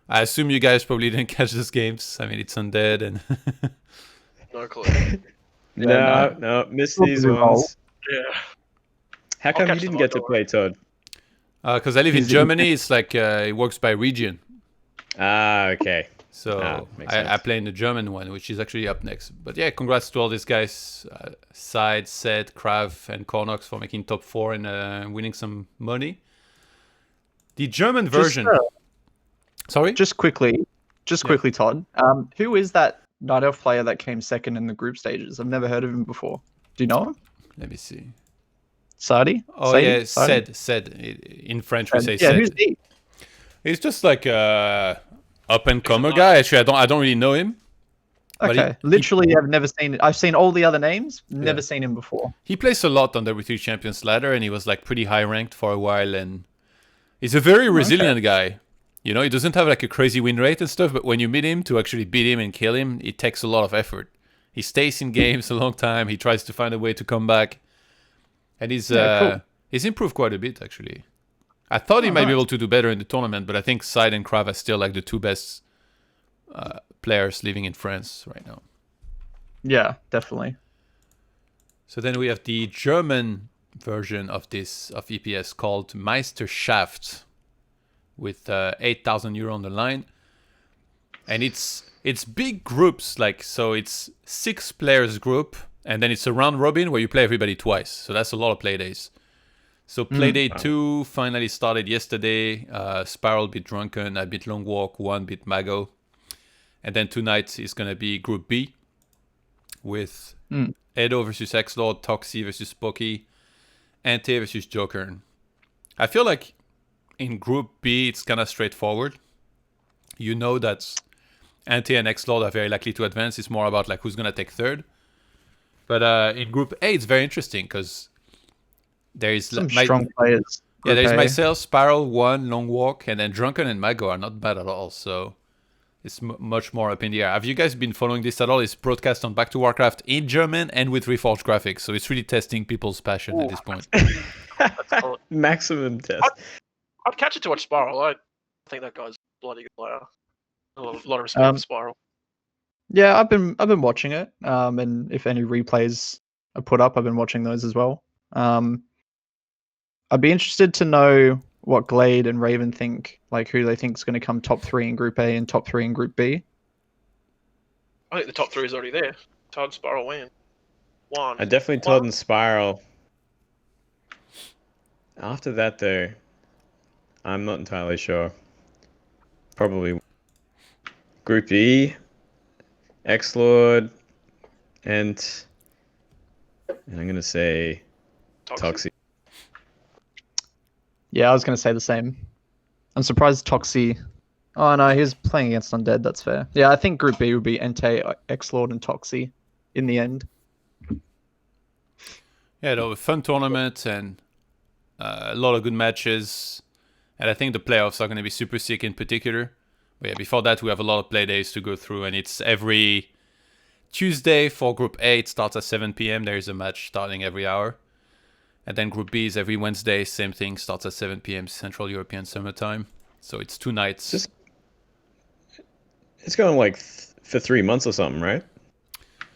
I assume you guys probably didn't catch those games. I mean, it's Undead and... No clue. No, missed these ones. Yeah. How come you didn't get to play, Todd? Because I live in Germany, it's like it works by region. Ah, okay. So I play in the German one, which is actually up next. But yeah, congrats to all these guys, Side, Sed, Krav, and Cornox for making top 4 and winning some money. The German version. Sorry? Just quickly, Todd. Who is that Night Elf player that came second in the group stages? I've never heard of him before. Do you know him? Let me see. Sadi? Oh, Sadi? yeah, Sadi? Sed. In French, we say Yeah, Sed. who's he? He's just like a up-and-comer guy. Actually, I don't really know him. Okay, literally, I've never seen it. I've seen all the other names, never seen him before. He plays a lot on the W3 Champions ladder, and he was like pretty high ranked for a while. And he's a very resilient guy. You know, he doesn't have like a crazy win rate and stuff, but when you meet him, to actually beat him and kill him, it takes a lot of effort. He stays in games a long time. He tries to find a way to come back, and he's improved quite a bit actually. I thought he might be able to do better in the tournament, but I think Side and Krav are still like the two best players living in France right now. Yeah, definitely. So then we have the German version of EPS called Meisterschaft with 8,000 euro on the line, and it's big groups, like, so it's 6 players group, and then it's a round robin where you play everybody twice. So that's a lot of play days. So Playday 2 finally started yesterday. Spiral beat Drunken, I beat Long Walk, 1 beat Mago. And then tonight is going to be Group B with Edo versus X-Lord, Toxie versus Pokey, Ante versus Joker. I feel like in Group B it's kind of straightforward. You know that Ante and X-Lord are very likely to advance. It's more about like who's going to take third. But in Group A it's very interesting because there is some strong players. Yeah, there's myself, Spiral, 1, Long Walk, and then Drunken and Mago are not bad at all. So it's much more up in the air. Have you guys been following this at all? It's broadcast on Back to Warcraft in German and with Reforged graphics. So it's really testing people's passion at this point. Maximum test. I'd catch it to watch Spiral. I think that guy's a bloody good player. A lot of respect for Spiral. Yeah, I've been watching it. And if any replays are put up, I've been watching those as well. I'd be interested to know what Glade and Raven think, like who they think is going to come top 3 in Group A and top 3 in Group B. I think the top 3 is already there. Todd, Spiral, win. 1. I definitely Todd and Spiral. After that, though, I'm not entirely sure. Probably Group E, X-Lord, and I'm going to say Toxie. Yeah, I was going to say the same. I'm surprised Toxie... Oh, no, he's playing against Undead. That's fair. Yeah, I think Group B would be Entei, X-Lord, and Toxie in the end. Yeah, though, a fun tournament, and A lot of good matches. And I think the playoffs are going to be super sick in particular. But yeah, before that, we have a lot of play days to go through. And it's every Tuesday for Group A. It starts at 7 p.m. There is a match starting every hour. And then Group B is every Wednesday. Same thing, starts at 7 p.m. Central European Summer Time. So it's 2 nights. It's going like for 3 months or something, right?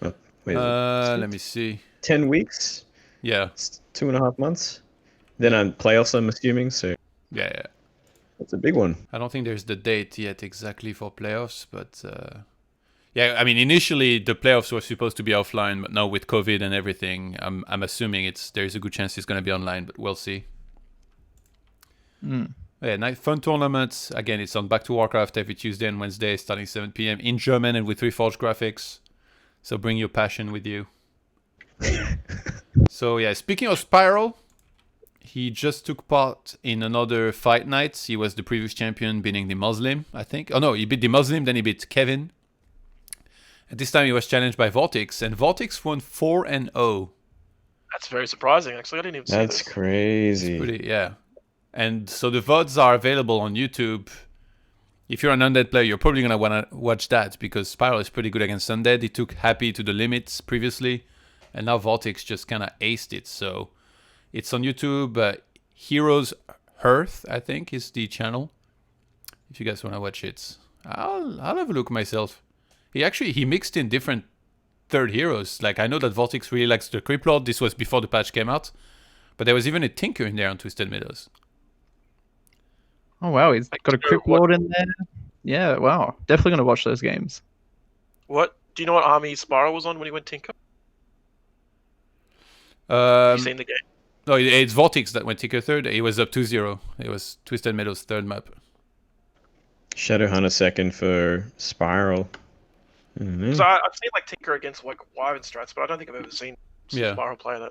Oh, wait, let me see. 10 weeks? Yeah. It's 2.5 months. Then on playoffs, I'm assuming. So Yeah. it's a big one. I don't think there's the date yet exactly for playoffs, but yeah, I mean, initially the playoffs were supposed to be offline, but now with COVID and everything, I'm assuming there's a good chance it's going to be online, but we'll see. Yeah, nice fun tournaments. Again, it's on Back to Warcraft every Tuesday and Wednesday, starting 7 p.m. in German and with Reforged graphics. So bring your passion with you. So yeah, speaking of Spiral, he just took part in another fight night. He was the previous champion, beating the Muslim, I think. Oh no, he beat the Muslim, then he beat Kevin. And this time he was challenged by Vortex, and Vortex won 4-0. That's very surprising, actually. I didn't even see That's this. crazy. Pretty, yeah. And so the VODs are available on YouTube. If you're an Undead player, you're probably going to want to watch that, because Spiral is pretty good against Undead. He took Happy to the limits previously, and now Vortex just kind of aced it. So it's on YouTube. Heroes Hearth, I think, is the channel. If you guys want to watch it, I'll have a look myself. He mixed in different third heroes. Like, I know that Vortex really likes the Creep Lord. This was before the patch came out. But there was even a Tinker in there on Twisted Meadows. Oh, wow. He's got a Crypt Lord in there. Yeah, wow. Definitely going to watch those games. What? Do you know what army Spiral was on when he went Tinker? Have you seen the game? No, it's Vortex that went Tinker third. He was up 2-0. It was Twisted Meadows' third map. Shadowhunter second for Spiral. So I've seen like Tinker against like Wyvern strats, but I don't think I've ever seen Spiral play that.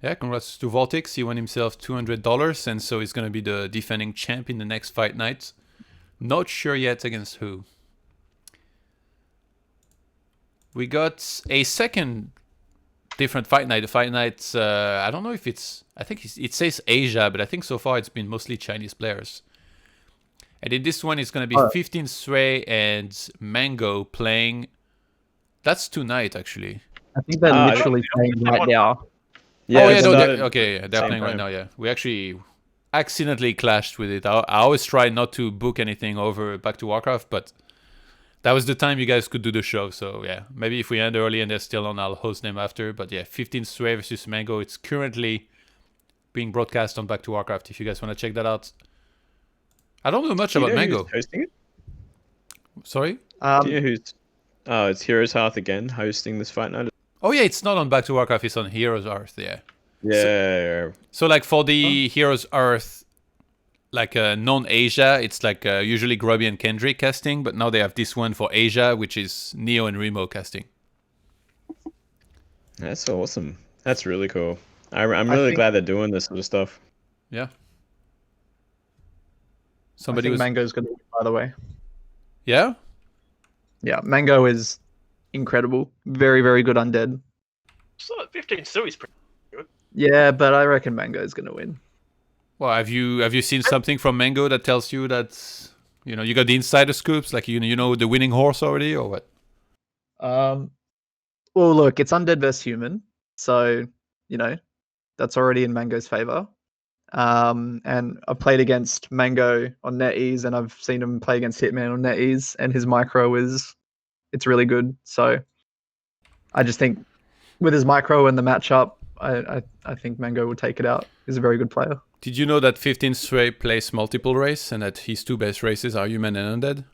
Yeah, congrats to Vortex. He won himself $200, and so he's going to be the defending champ in the next fight night. Not sure yet against who. We got a second different fight night. The fight night, I don't know if it's... I think it says Asia, but I think so far it's been mostly Chinese players. And in this one, it's going to be 15 Sway and Mango playing. That's tonight, actually. I think they're literally playing right now. Yeah, they're playing right now, yeah. We actually accidentally clashed with it. I always try not to book anything over Back to Warcraft, but that was the time you guys could do the show. So, yeah, maybe if we end early and they're still on, I'll host them after. But, yeah, 15 Sway versus Mango. It's currently being broadcast on Back to Warcraft if you guys want to check that out. I don't know much about Mango. Who's hosting it? Sorry? Do you know who's... Oh, it's Heroes Hearth again hosting this fight night. Oh, yeah, it's not on Back to Warcraft. It's on Heroes Earth, yeah. Yeah. So like, for the Heroes Earth, like non-Asia, it's like usually Grubby and Kendrick casting, but now they have this one for Asia, which is Neo and Remo casting. That's awesome. That's really cool. I'm really glad they're doing this sort of stuff. Yeah. I think Mango's going to win, by the way. Yeah? Yeah, Mango is incredible. Very, very good Undead. So 15 Sui is pretty good. Yeah, but I reckon Mango's going to win. Well, have you seen something from Mango that tells you that, you know, you got the insider scoops, like you know the winning horse already, or what? Well, look, it's Undead versus Human, so you know that's already in Mango's favor. And I've played against Mango on NetEase, and I've seen him play against Hitman on NetEase, and his micro it's really good. So I just think with his micro and the matchup, I think Mango will take it out. He's a very good player. Did you know that 15 Sway plays multiple race and that his two best races are Human and Undead?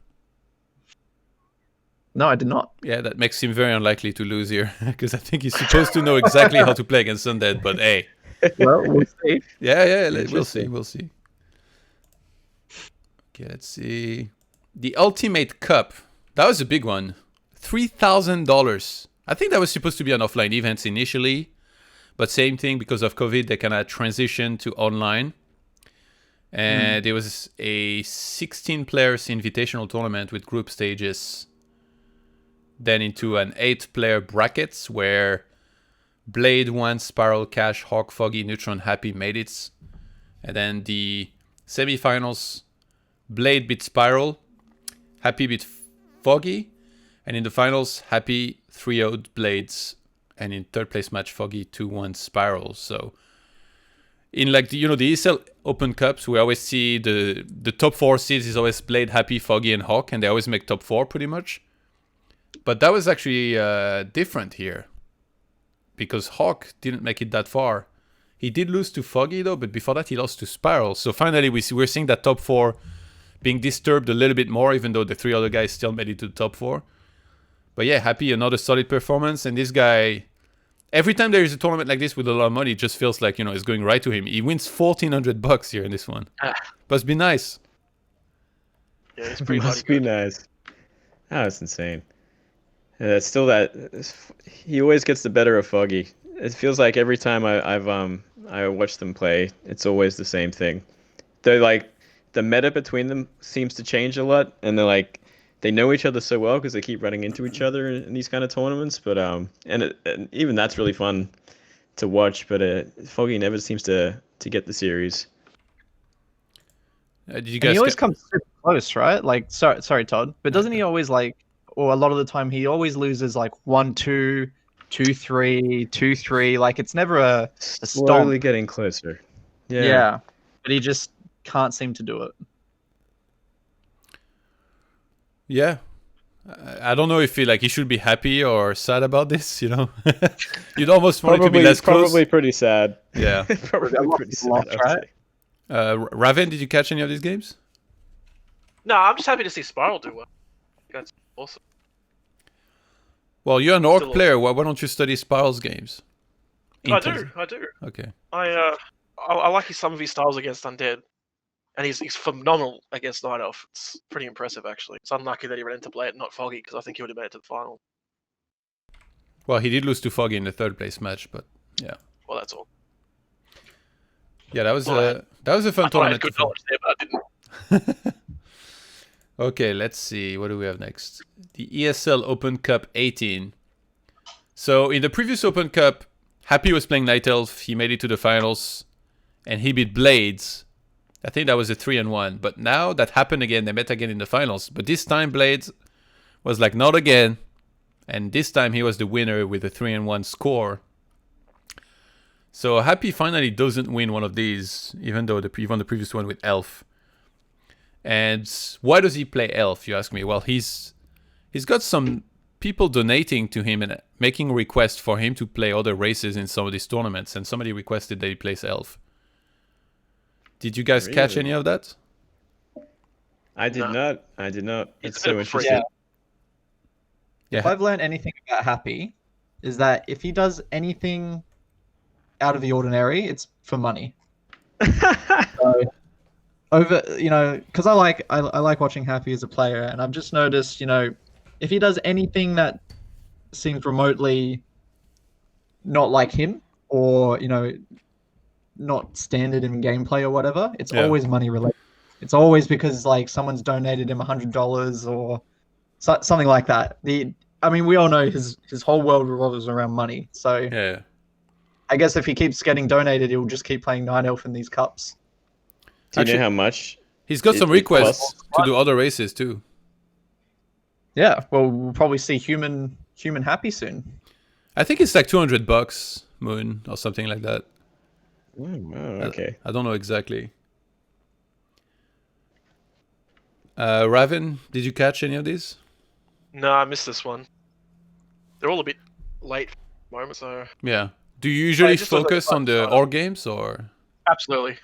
No, I did not. Yeah, that makes him very unlikely to lose here, because I think he's supposed to know exactly how to play against Undead, but hey. Well, we'll see. Yeah, we'll see. Okay, let's see. The Ultimate Cup. That was a big one. $3,000. I think that was supposed to be an offline event initially, but same thing, because of COVID, they kind of transitioned to online. And there was a 16 players invitational tournament with group stages, then into an 8-player brackets where Blade won, Spiral, Cash, Hawk, Foggy, Neutron, Happy made it. And then the semifinals, Blade beat Spiral, Happy beat Foggy, and in the finals, Happy 3-0'd Blades, and in third place match, Foggy 2-1 Spiral. So in like the ESL Open Cups, we always see the top 4 seeds is always Blade, Happy, Foggy, and Hawk, and they always make top 4 pretty much. But that was actually different here, because Hawk didn't make it that far. He did lose to Foggy though, but before that he lost to Spiral. So finally we're seeing that top 4 being disturbed a little bit more, even though the 3 other guys still made it to the top 4. But yeah, Happy, another solid performance. And this guy, every time there is a tournament like this with a lot of money, it just feels like, it's going right to him. He wins $1,400 here in this one. Must be nice. Yeah, it's pretty Must be nice. Oh, that's insane. Still he always gets the better of Foggy. It feels like every time I watch them play, it's always the same thing. They're like, the meta between them seems to change a lot, and they know each other so well because they keep running into each other in these kind of tournaments. But and even that's really fun to watch. But Foggy never seems to get the series. Did you And guys he always comes super close, right? Like, sorry, Todd, but doesn't he always or a lot of the time he always loses 1-2, 2-3, 2-3. Like, it's never a Slowly stomp. getting closer. Yeah, but he just can't seem to do it. Yeah. I don't know if he should be happy or sad about this, You'd almost want it to be less close. Probably pretty sad. Yeah. Probably pretty sad. Lost, right? Raven, did you catch any of these games? No, I'm just happy to see Spiral do well. That's awesome. Well, you're an orc Still player. Why don't you study Spiral's games? I do. Okay. I like some of his styles against Undead, and he's phenomenal against Night Elf. It's pretty impressive, actually. It's unlucky that he ran into Blade, not Foggy, because I think he would have made it to the final. Well, he did lose to Foggy in the third place match, but yeah. Well, that's all. Yeah, that was a fun I thought I tournament. had good knowledge there, but I didn't. Okay, let's see. What do we have next? The ESL Open Cup 18. So in the previous Open Cup, Happy was playing Night Elf. He made it to the finals, and he beat Blades. I think that was a 3-1. But now that happened again. They met again in the finals. But this time Blades was like, not again. And this time he was the winner with a 3-1 score. So Happy finally doesn't win one of these, even though he won the previous one with Elf. And why does he play Elf, you ask me? Well, he's got some people donating to him and making requests for him to play other races in some of these tournaments, and somebody requested that he plays Elf. Did you guys catch any of that? I did not. It's so a bit of a freak. interesting. Yeah. If I've learned anything about Happy, is that if he does anything out of the ordinary, it's for money. So, because I like watching Happy as a player, and I've just noticed, if he does anything that seems remotely not like him, or not standard in gameplay or whatever, it's always money related. It's always because someone's donated him $100 or something like that. We all know his whole world revolves around money. So Yeah. I guess if he keeps getting donated, he'll just keep playing Night Elf in these cups. Do you know how much? He's got some requests to do other races too. Yeah, well, we'll probably see human Happy soon. I think it's like $200, Moon, or something like that. Okay. I don't know exactly. Raven, did you catch any of these? No, I missed this one. They're all a bit late at the moment, so... Yeah. Do you usually just look like focus on the org games, or? Absolutely.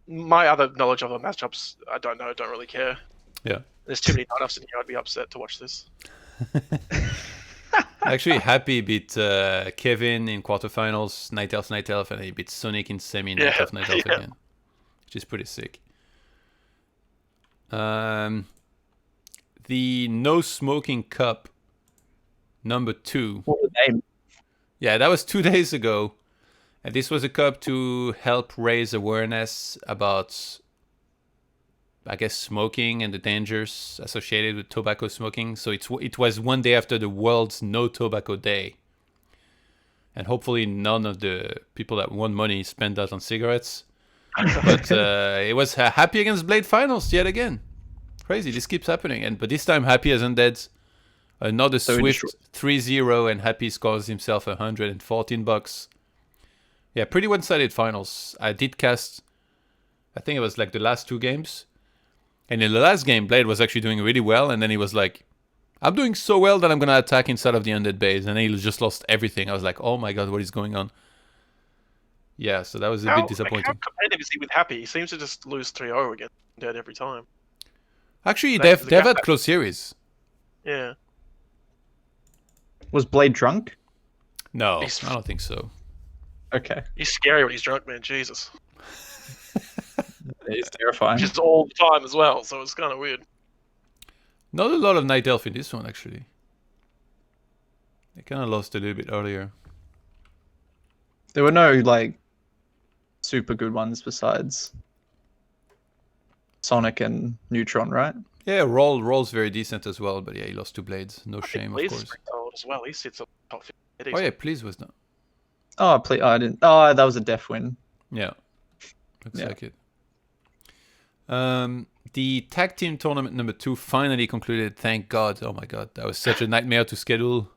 My other knowledge of the matchups, I don't know. Don't really care. Yeah. There's too many night-offs in here. I'd be upset to watch this. Actually, Happy beat Kevin in quarterfinals, Night Elf, and he beat Sonic in semi, Night Elf again, which is pretty sick. The No Smoking Cup number 2. What was the name? Yeah, that was 2 days ago. And this was a cup to help raise awareness about, I guess, smoking and the dangers associated with tobacco smoking. So it was one day after the world's No Tobacco Day. and hopefully none of the people that won money spend that on cigarettes. But it was Happy against Blade finals yet again. Crazy, this keeps happening. But this time Happy as Undead. Another swift 3-0, and Happy scores himself $114. Yeah, pretty one-sided finals. I did cast, I think it was like the last 2 games. And in the last game, Blade was actually doing really well, and then he was like, I'm doing so well that I'm going to attack inside of the Undead base. And then he just lost everything. I was like, oh my god, what is going on? Yeah, so that was a bit disappointing. How competitive is he with Happy? He seems to just lose 3-0 against Undead every time. Actually, they've had close series. Yeah. Was Blade drunk? No, I don't think so. Okay. He's scary when he's drunk, man. Jesus. It's terrifying. Just all the time as well, so it's kind of weird. Not a lot of Night Elf in this one, actually. They kind of lost a little bit earlier. There were no, like, super good ones besides Sonic and Neutron, right? Yeah, Roll's very decent as well, but yeah, he lost 2 blades. No shame, of Please course. is pretty old as well. He sits up top 50. Oh yeah, Please was not. Oh, I didn't. Oh, that was a def win. Yeah, looks like it. The tag team tournament number 2 finally concluded. Thank God. Oh my God, that was such a nightmare to schedule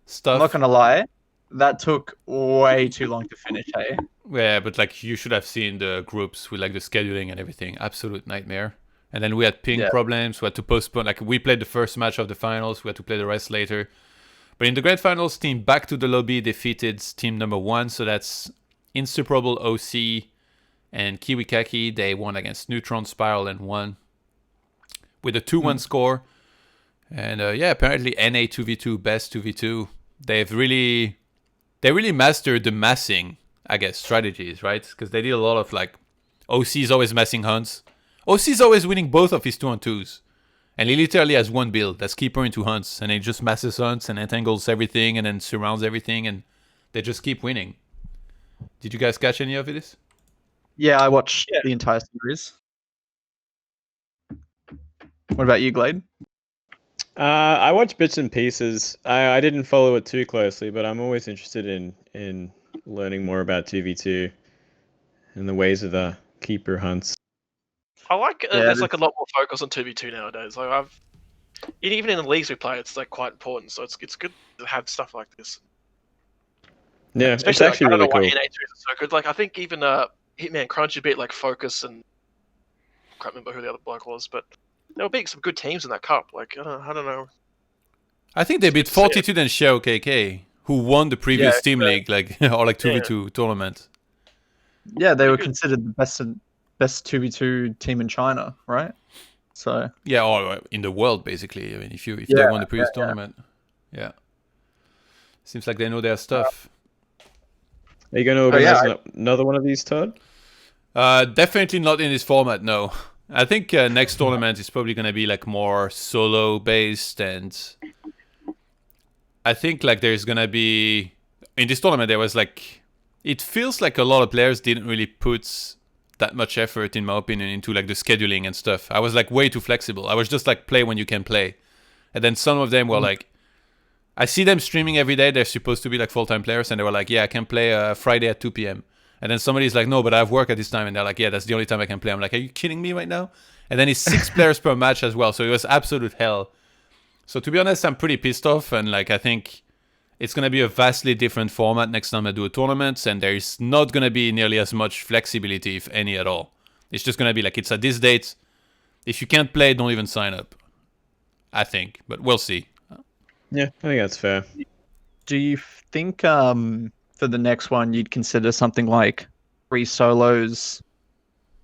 stuff. I'm not gonna lie, that took way too long to finish. Hey. Yeah, but like you should have seen the groups with like the scheduling and everything. Absolute nightmare. And then we had ping problems. We had to postpone. Like we played the first match of the finals. We had to play the rest later. But in the grand finals, team Back to the Lobby defeated team number 1. So that's Insuperable OC and Kiwikaki. They won against Neutron Spiral and won with a 2-1 score. And yeah, apparently NA 2v2, best 2v2. They really mastered the massing, I guess, strategies, right? Because they did a lot of like OC's always massing hunts. OC's always winning both of his 2-on-2s. And he literally has one build that's Keeper into hunts. And he just masses hunts and entangles everything and then surrounds everything. And they just keep winning. Did you guys catch any of this? Yeah, I watched the entire series. What about you, Glade? I watched bits and pieces. I didn't follow it too closely, but I'm always interested in learning more about 2v2 and the ways of the Keeper hunts. I like there's like a lot more focus on 2v2 nowadays. Like even in the leagues we play, it's like quite important. So it's good to have stuff like this. Yeah, especially it's actually like, I don't really know cool. why NA2 is so good. Like I think even Hitman Crunch a bit like Focus and I can't remember who the other bloke was, but there were some good teams in that cup. Like I don't know. I think they beat Fortitude and Xiao KK, who won the previous team league, like or like 2v2 tournament. Yeah, they were considered the best 2v2 team in China, right? So yeah, or in the world basically. I mean, if they won the previous tournament, seems like they know their stuff. Are you going to organize another one of these, Todd? Definitely not in this format. No, I think next tournament is probably going to be like more solo based, and I think like there's going to be in this tournament there was like it feels like a lot of players didn't really put that much effort, in my opinion, into like the scheduling and stuff. I was like way too flexible. I was just like play when you can play. And then some of them were like, I see them streaming every day. They're supposed to be like full-time players. And they were like, yeah, I can play Friday at 2 p.m. And then somebody's like, no, but I have work at this time. And they're like, yeah, that's the only time I can play. I'm like, are you kidding me right now? And then it's 6 players per match as well. So it was absolute hell. So to be honest, I'm pretty pissed off. And like, I think it's going to be a vastly different format next time I do a tournament, and there is not going to be nearly as much flexibility, if any at all. It's just going to be like, it's at this date. If you can't play, don't even sign up. I think, but we'll see. Yeah, I think that's fair. do you think for the next one you'd consider something like 3 solos,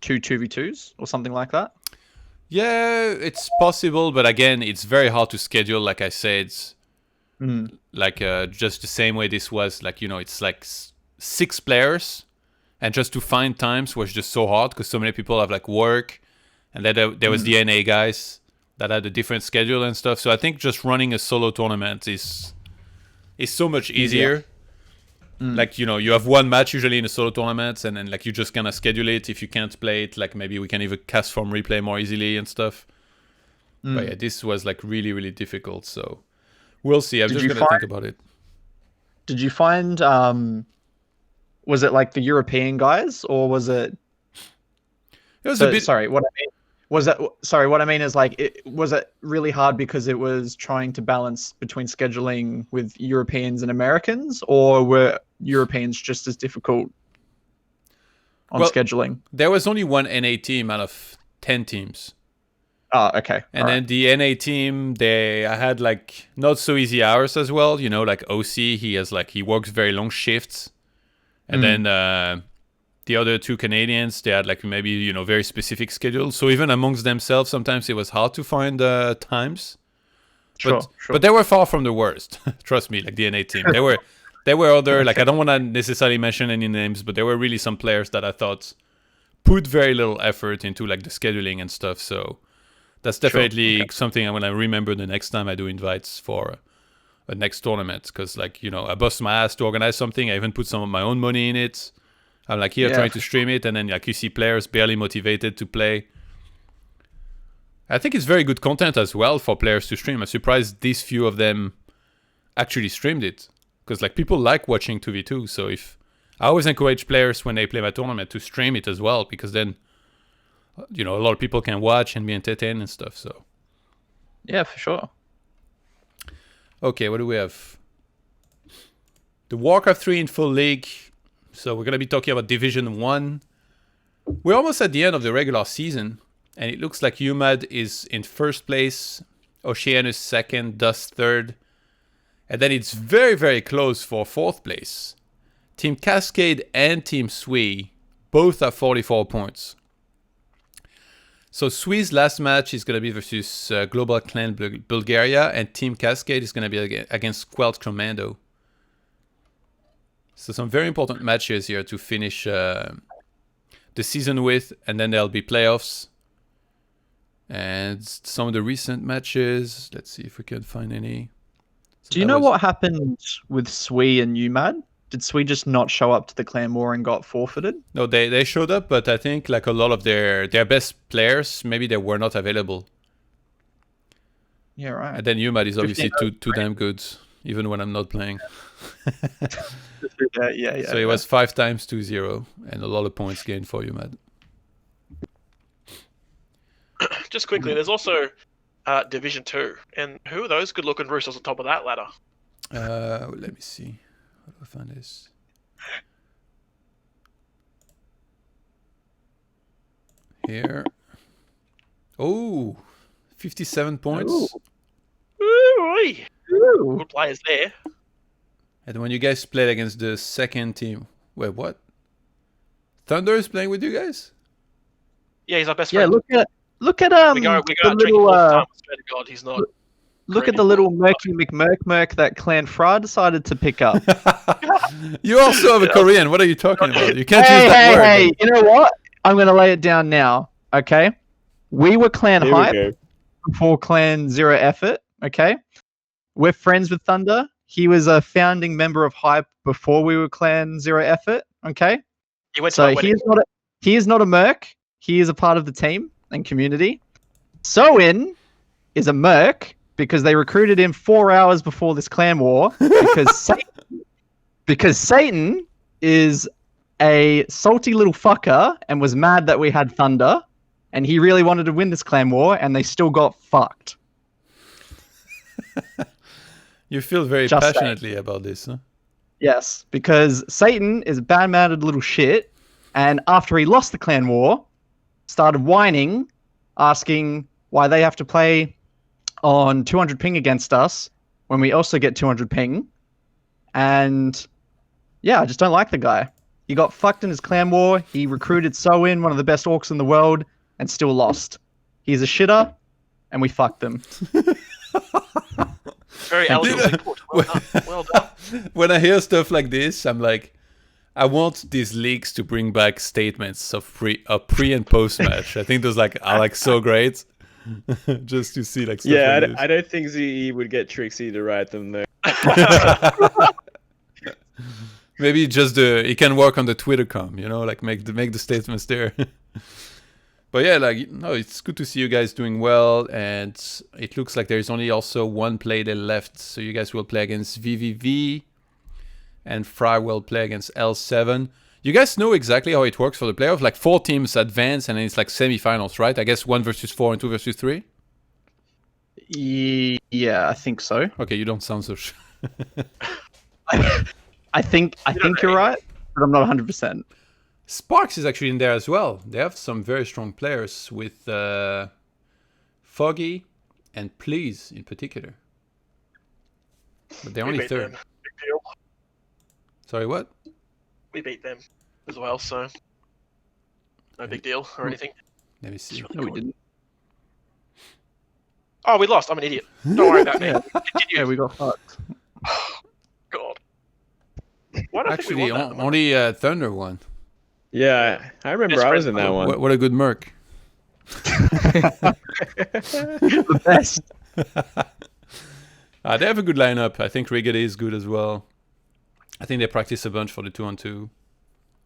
2 2v2s, or something like that? Yeah, it's possible, but again, it's very hard to schedule, like I said. Like just the same way this was, like, you know, it's like 6 players, and just to find times was just so hard because so many people have like work, and then there was the NA guys that had a different schedule and stuff. So I think just running a solo tournament is so much easier. Like, you know, you have one match usually in a solo tournament, and then like you just kind of schedule it. If you can't play it, like maybe we can even cast from replay more easily and stuff. But yeah, this was like really, really difficult. So we'll see. I'm just gonna think about it. did you find was it like the European guys, or was it? It was a bit. Sorry, what I mean was that. Sorry, what I mean is like, was it really hard because it was trying to balance between scheduling with Europeans and Americans, or were Europeans just as difficult on scheduling? There was only one NA team out of 10 teams. Oh, okay. And then the NA team, I had like not so easy hours as well. You know, like OC, he works very long shifts. And then the other two Canadians, they had like maybe, you know, very specific schedules. So even amongst themselves, sometimes it was hard to find times. But they were far from the worst. Trust me, like the NA team. There were other, like, I don't want to necessarily mention any names, but there were really some players that I thought put very little effort into like the scheduling and stuff. So that's definitely something I'm going to remember the next time I do invites for a next tournament. Because, like, you know, I bust my ass to organize something. I even put some of my own money in it. I'm like here trying to stream it. And then like you see players barely motivated to play. I think it's very good content as well for players to stream. I'm surprised these few of them actually streamed it. Because like people like watching 2v2. So I always encourage players when they play my tournament to stream it as well. Because then, you know, a lot of people can watch and be entertained and stuff. So yeah, for sure. Okay, what do we have? The Warcraft 3 in full league. So we're going to be talking about Division 1. We're almost at the end of the regular season. And it looks like UMAD is in first place. Oceania is second. Dust third. And then it's very, very close for fourth place. Team Cascade and Team Sui both have 44 points. So Sui's last match is going to be versus Global Clan Bulgaria, and Team Cascade is going to be against Squelch Commando. So some very important matches here to finish the season with, and then there'll be playoffs. And some of the recent matches, let's see if we can find any. So do you know what happened with Sui and UMAD? Did Sui just not show up to the clan war and got forfeited? No, they showed up, but I think like a lot of their best players, maybe they were not available. Yeah, right. And then UMAD is obviously too damn good, even when I'm not playing. yeah. So it was 5 times 2-0, and a lot of points gained for UMAD. Just quickly, there's also Division 2, and who are those good-looking roosters on top of that ladder? Let me see. How do I find this? Here. Oh, 57 points. Ooh. Good players there. And when you guys played against the second team, wait, what? Thunder is playing with you guys? Yeah, he's our best friend. Yeah, look at we go out drinking all the time. I swear to God, he's not. Look at the little Murky McMurk that Clan Fra decided to pick up. You also have a Korean. What are you talking about? You can't use that word. Hey, you know what? I'm going to lay it down now, okay? We were Clan Hype before Clan Zero Effort, okay? We're friends with Thunder. He was a founding member of Hype before we were Clan Zero Effort, okay? He went to my wedding. He is not a merc. He is a part of the team and community. Soin is a merc because they recruited him 4 hours before this clan war because Satan is a salty little fucker and was mad that we had Thunder, and he really wanted to win this clan war, and they still got fucked. You feel very passionately about this, huh? Yes, because Satan is a bad-mannered little shit, and after he lost the clan war, started whining, asking why they have to play on 200 ping against us when we also get 200 ping. And yeah, I just don't like the guy. He got fucked in his clan war. He recruited Soin, one of the best orcs in the world, and still lost. He's a shitter, and we fucked him. Very elegantly put. Well done. When I hear stuff like this, I'm like, I want these leagues to bring back statements of pre and post match. I think those are like so great. Just to see like stuff like this. I don't think ZE would get trickSy to write them though. Maybe just he can work on the Twitter com, you know, like make the statements there. But yeah, like, no, it's good to see you guys doing well, and it looks like there's only also one play day left, so you guys will play against VVV. and Fry will play against L7. You guys know exactly how it works for the playoff? Like 4 teams advance and then it's like semi-finals, right? I guess 1 versus 4 and 2 versus 3? Yeah, I think so. Okay, you don't sound so sure. I think you're right, but I'm not 100%. Sparks is actually in there as well. They have some very strong players with Foggy and Please in particular. But they're We only beat third. them. Big deal. Sorry, what? We beat them as well, so no big deal or anything. Let me see. It's really No, we good. didn't. Oh, we lost. I'm an idiot. Don't worry about me. Continue. Yeah, we got fucked. God. Why don't I think Actually, we won that? only Thunder won. Yeah, I remember I was in that one. What a good merc. The best. They have a good lineup. I think Rigade is good as well. I think they practice a bunch for the 2-on-2.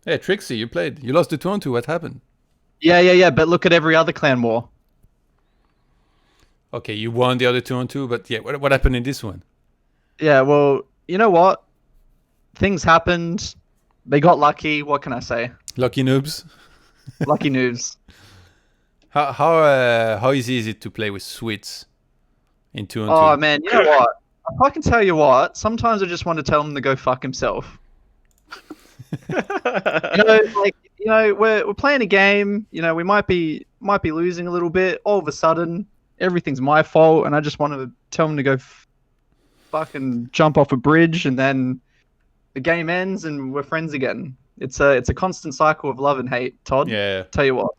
Hey, trickSy, you played. You lost the 2-on-2. What happened? Yeah. But look at every other clan war. Okay, you won the other 2-on-2, but yeah, what happened in this one? Yeah, well, you know what? Things happened. They got lucky. What can I say? Lucky noobs. Lucky news. How easy is it to play with Sweets in 2-on-2? Oh man, you know what? I can tell you what. Sometimes I just want to tell him to go fuck himself. We're playing a game. You know, we might be losing a little bit. All of a sudden, everything's my fault, and I just want to tell him to go fucking jump off a bridge, and then the game ends, and we're friends again. It's a constant cycle of love and hate, Todd. Yeah. Tell you what.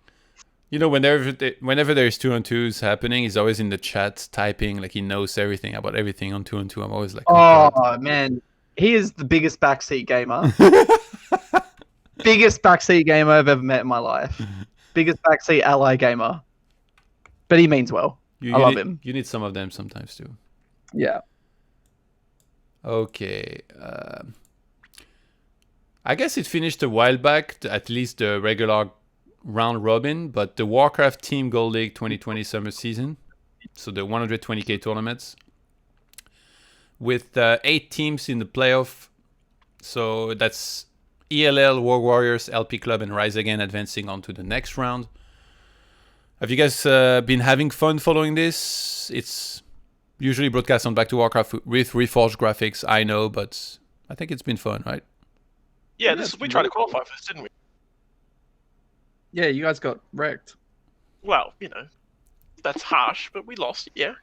You know, whenever there's 2-on-2s happening, he's always in the chat typing like he knows everything about everything on 2-on-2. I'm always like, oh God. man, he is the biggest backseat gamer. Biggest backseat gamer I've ever met in my life. Biggest backseat ally gamer. But he means well. I love him. You need some of them sometimes too. Yeah. Okay. I guess it finished a while back, at least the regular round robin, but the Warcraft Team Gold League 2020 summer season, so the 120k tournaments, with 8 teams in the playoff. So that's ELL, War Warriors, LP Club, and Rise Again advancing on to the next round. Have you guys been having fun following this? It's usually broadcast on Back to Warcraft with reforged graphics, I know, but I think it's been fun, right? Yeah, we tried to qualify for this, didn't we? Yeah, you guys got wrecked. Well, that's harsh, but we lost. Yeah.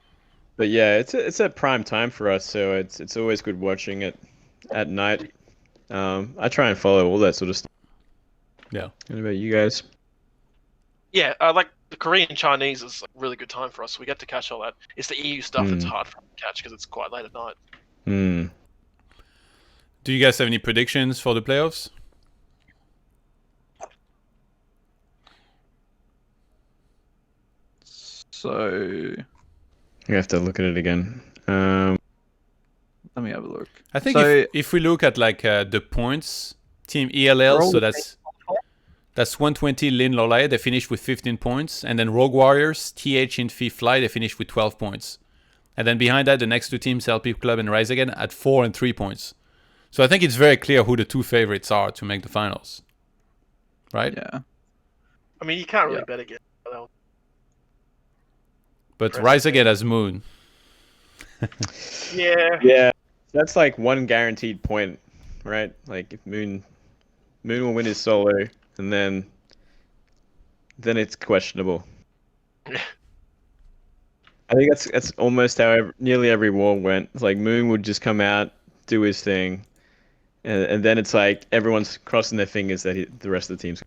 But yeah, it's a prime time for us, so it's always good watching it at night. I try and follow all that sort of stuff. Yeah. What about you guys? Yeah, like the Korean Chinese is a really good time for us. So we get to catch all that. It's the EU stuff that's hard for us to catch because it's quite late at night. Do you guys have any predictions for the playoffs? So You have to look at it again. let me have a look. I think if we look at like the points, Team ELL, so that's 120. Lin Lolai, they finished with 15 points, and then Rogue Warriors, TH in Fifth Fly, they finished with 12 points, and then behind that the next 2 teams, LP Club and Rise Again, at 4 and 3 points. So I think it's very clear who the 2 favorites are to make the finals, right? Yeah. I mean, you can't really bet against them. But Rise Again has Moon. Yeah. Yeah, that's like one guaranteed point, right? Like if Moon will win his solo, and then it's questionable. Yeah. I think that's almost how nearly every war went. It's like Moon would just come out, do his thing, and then it's like everyone's crossing their fingers that the rest of the team's.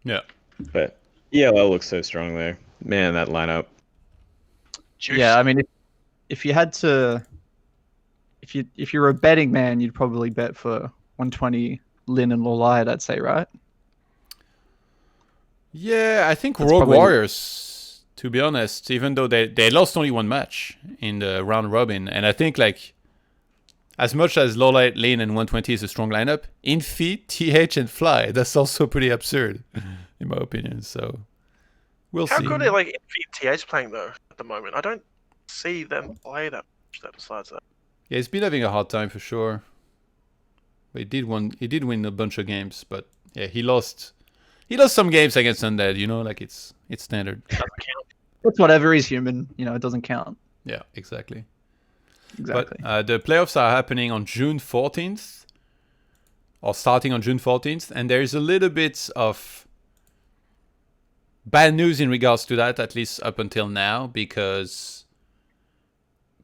Yeah. But ELL looks so strong there. Man, that lineup. Juice. Yeah, I mean, if you had to, if you're a betting man, you'd probably bet for 120 Lin and Lolai, I'd say, right? Yeah, I think That's Rogue probably- Warriors, to be honest, even though they lost only 1 match in the round robin, and I think like as much as Lolai, Lin, and 120 is a strong lineup, Infi, TH, and Fly, that's also pretty absurd, in my opinion. So we'll How see. good are like TH playing though at the moment? I don't see them play that much. Besides that, Yeah, he's been having a hard time for sure. But he did win a bunch of games, but yeah, he lost some games against Undead, you know, like it's standard. Doesn't count. It's whatever. He's human. You know, it doesn't count. Yeah, exactly. Exactly. But the playoffs are happening on June 14th, or starting on June 14th, and there is a little bit of bad news in regards to that, at least up until now, because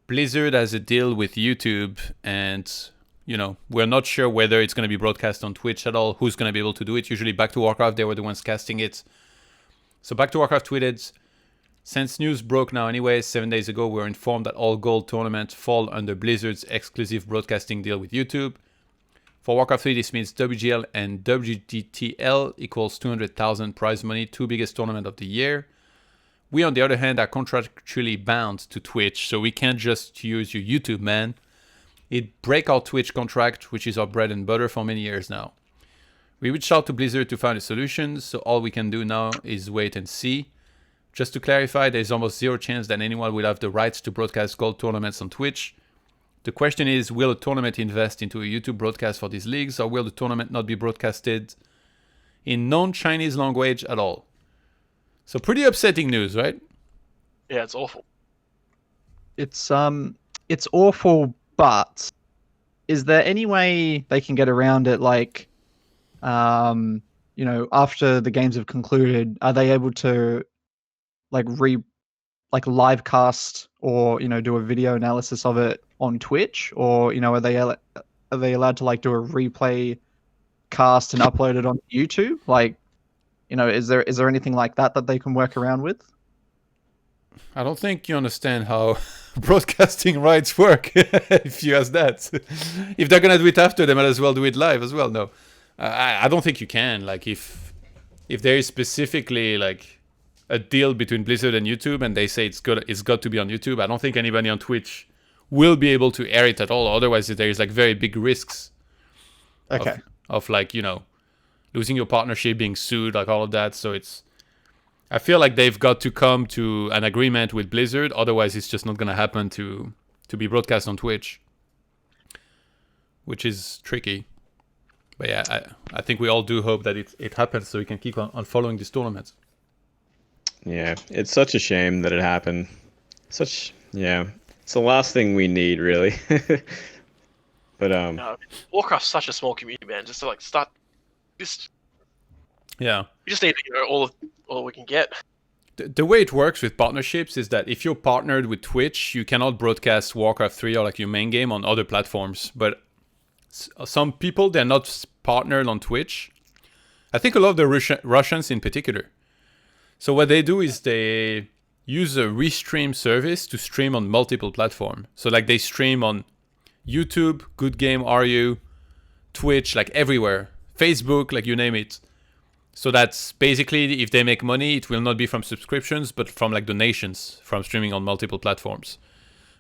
Blizzard has a deal with YouTube, and you know, we're not sure whether it's going to be broadcast on Twitch at all, who's going to be able to do it. Usually Back to Warcraft, they were the ones casting it. So Back to Warcraft tweeted, since news broke now anyway, 7 days ago, we were informed that all gold tournaments fall under Blizzard's exclusive broadcasting deal with YouTube. For Warcraft 3, this means WGL and WGTL equals 200,000 prize money, two biggest tournaments of the year. We, on the other hand, are contractually bound to Twitch, so we can't just use your YouTube, man. It break our Twitch contract, which is our bread and butter for many years now. We reached out to Blizzard to find a solution, so all we can do now is wait and see. Just to clarify, there is almost zero chance that anyone will have the rights to broadcast gold tournaments on Twitch. The question is, will a tournament invest into a YouTube broadcast for these leagues, or will the tournament not be broadcasted in non-Chinese language at all? So pretty upsetting news, right? Yeah, it's awful. It's awful, but is there any way they can get around it? Like, you know, after the games have concluded, are they able to like live cast or, you know, do a video analysis of it on Twitch, or, you know, are they allowed to like do a replay cast and upload it on YouTube? Like, you know, is there anything like that they can work around with? I don't think you understand how broadcasting rights work if you ask that. If they're gonna do it after, they might as well do it live as well. No, I don't think you can. Like if there is specifically like a deal between Blizzard and YouTube, and they say it's got to be on YouTube, I don't think anybody on Twitch will be able to air it at all. Otherwise, there is like very big risks. Okay. Of like, you know, losing your partnership, being sued, like all of that. So I feel like they've got to come to an agreement with Blizzard. Otherwise, it's just not going to happen to be broadcast on Twitch, which is tricky. But yeah, I think we all do hope that it happens so we can keep on following these tournaments. Yeah, it's such a shame that it happened. It's the last thing we need, really. But No, Warcraft's such a small community, man. Just to like start, yeah, we just need to get all we can get. The way it works with partnerships is that if you're partnered with Twitch, you cannot broadcast Warcraft 3 or like your main game on other platforms. But some people, they're not partnered on Twitch. I think a lot of the Russians in particular. So what they do is they use a restream service to stream on multiple platforms. So like they stream on YouTube, Good Game, RU, Twitch, like everywhere. Facebook, like you name it. So that's basically, if they make money, it will not be from subscriptions, but from like donations from streaming on multiple platforms.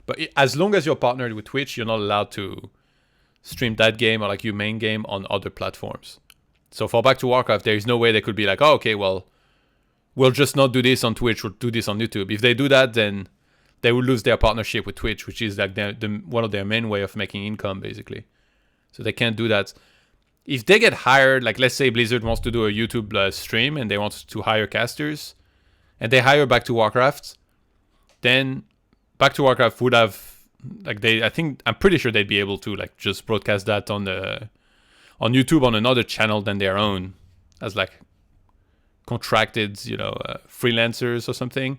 But as long as you're partnered with Twitch, you're not allowed to stream that game or like your main game on other platforms. So for Back to Warcraft, there is no way they could be like, oh, okay, well, we'll just not do this on Twitch, we'll do this on YouTube. If they do that, then they will lose their partnership with Twitch, which is like one of their main way of making income, basically. So they can't do that. If they get hired, like let's say Blizzard wants to do a YouTube stream and they want to hire casters, and they hire Back to Warcraft, then Back to Warcraft would have, like I'm pretty sure they'd be able to like just broadcast that on YouTube on another channel than their own, as like contracted, you know, freelancers or something.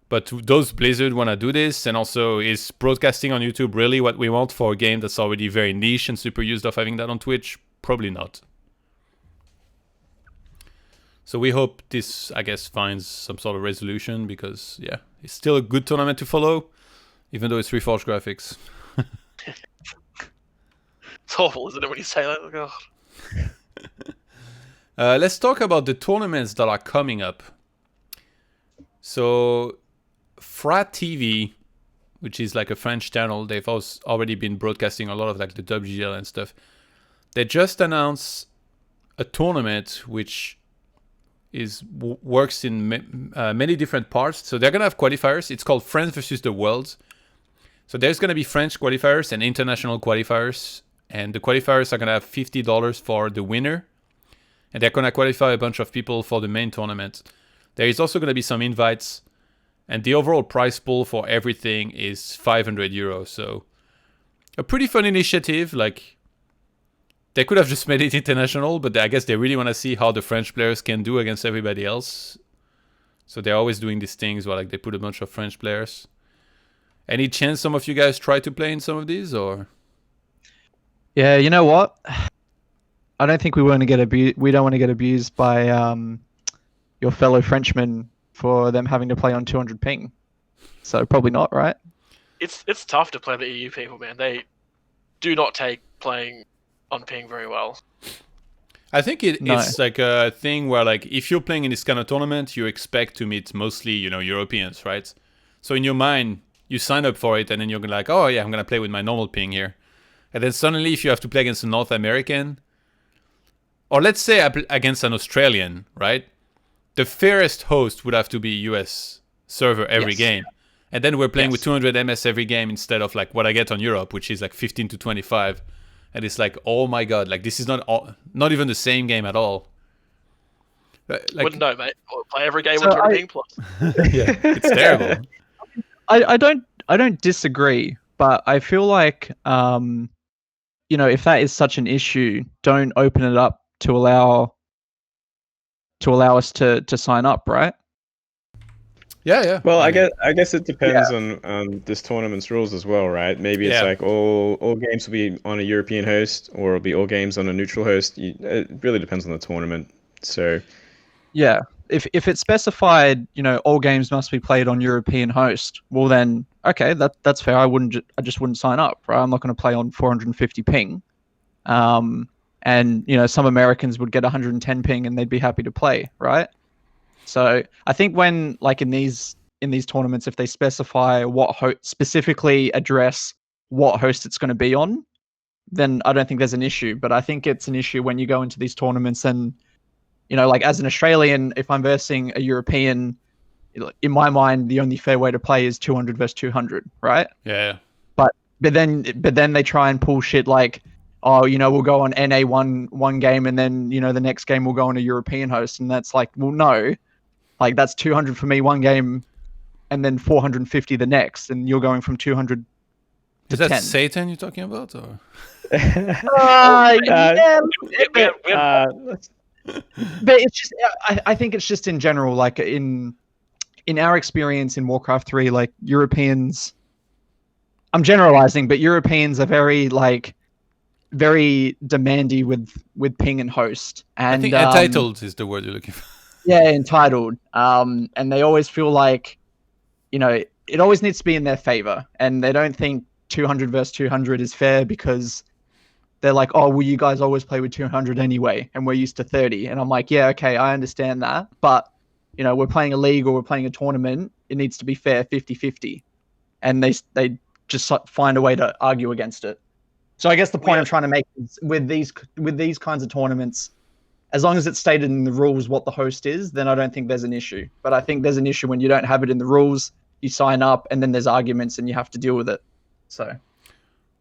But those Blizzard want to do this, and also is broadcasting on YouTube really what we want for a game that's already very niche and super used of having that on Twitch? Probably not. So we hope this, I guess, finds some sort of resolution, because yeah, it's still a good tournament to follow, even though it's Reforged graphics. It's awful, isn't it, when you say that? Oh, God. Let's talk about the tournaments that are coming up. So Frat TV, which is like a French channel, they've already been broadcasting a lot of like the WGL and stuff. They just announced a tournament which works in many different parts. So they're gonna have qualifiers. It's called France versus the World. So there's gonna be French qualifiers and international qualifiers and the qualifiers are gonna have $50 for the winner, and they're gonna qualify a bunch of people for the main tournament. There is also gonna be some invites, and the overall prize pool for everything is €500. So a pretty fun initiative. Like, they could have just made it international, but I guess they really want to see how the French players can do against everybody else. So they're always doing these things where like they put a bunch of French players. Any chance some of you guys try to play in some of these, or? Yeah, you know what? I don't think we want to get we don't want to get abused by your fellow Frenchmen for them having to play on 200 ping. So probably not, right? It's tough to play the EU people, man. They do not take playing on ping very well. I think it's like a thing where like if you're playing in this kind of tournament, you expect to meet mostly, Europeans, right? So in your mind, you sign up for it and then you're like, oh yeah, I'm going to play with my normal ping here. And then suddenly if you have to play against a North American, or let's say against an Australian, right? The fairest host would have to be US server every game. And then we're playing with 200 MS every game instead of like what I get on Europe, which is like 15 to 25. And it's like, oh my god, like this is not even the same game at all. Like, wouldn't know, mate. I'll play every game with 200 ping plus. Yeah, it's terrible. I don't disagree, but I feel like if that is such an issue, don't open it up to allow us to sign up, right? Yeah. Well, I guess it depends on this tournament's rules as well, right? Maybe it's like all games will be on a European host, or it'll be all games on a neutral host. It really depends on the tournament. So yeah, if it's specified, all games must be played on European host, well then okay, that's fair. I just wouldn't sign up, right? I'm not going to play on 450 ping. And some Americans would get 110 ping and they'd be happy to play, right? So I think when like in these tournaments, if they specify specifically address what host it's going to be on, then I don't think there's an issue. But I think it's an issue when you go into these tournaments and like as an Australian, if I'm versing a European, in my mind the only fair way to play is 200 versus 200, right? Yeah. But then they try and pull shit like, oh, we'll go on NA one game and then the next game we'll go on a European host, and that's like, well, no. Like, that's 200 for me one game, and then 450 the next, and you're going from 200 to 10. Is that Satan you're talking about? Or? Yeah. But it's just, I think it's just in general, like in our experience in Warcraft 3, like Europeans, I'm generalizing, but Europeans are very demanding with ping and host. And I think entitled is the word you're looking for. Yeah, entitled. And they always feel like, it always needs to be in their favor. And they don't think 200 versus 200 is fair because they're like, oh, well, you guys always play with 200 anyway, and we're used to 30. And I'm like, yeah, okay, I understand that. But, we're playing a league or we're playing a tournament. It needs to be fair, 50-50. And they just find a way to argue against it. So I guess the point I'm trying to make is with these kinds of tournaments, as long as it's stated in the rules what the host is, then I don't think there's an issue. But I think there's an issue when you don't have it in the rules, you sign up, and then there's arguments and you have to deal with it. So,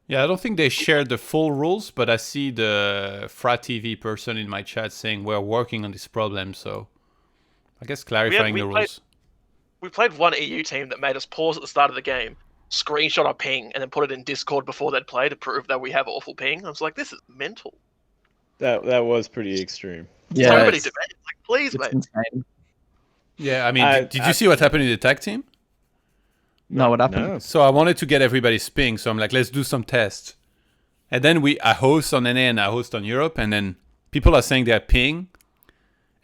yeah, I don't think they shared the full rules, but I see the Frat TV person in my chat saying we're working on this problem. So I guess clarifying the rules. We played one EU team that made us pause at the start of the game, screenshot our ping, and then put it in Discord before they'd play to prove that we have awful ping. I was like, this is mental. That was pretty extreme. Yeah, so many debates. Like, please, mate. Insane. Yeah, I mean, did you see what happened in the tag team? No, what happened? No. So I wanted to get everybody's ping, so I'm like, let's do some tests. And then I host on NA and I host on Europe, and then people are saying they're ping.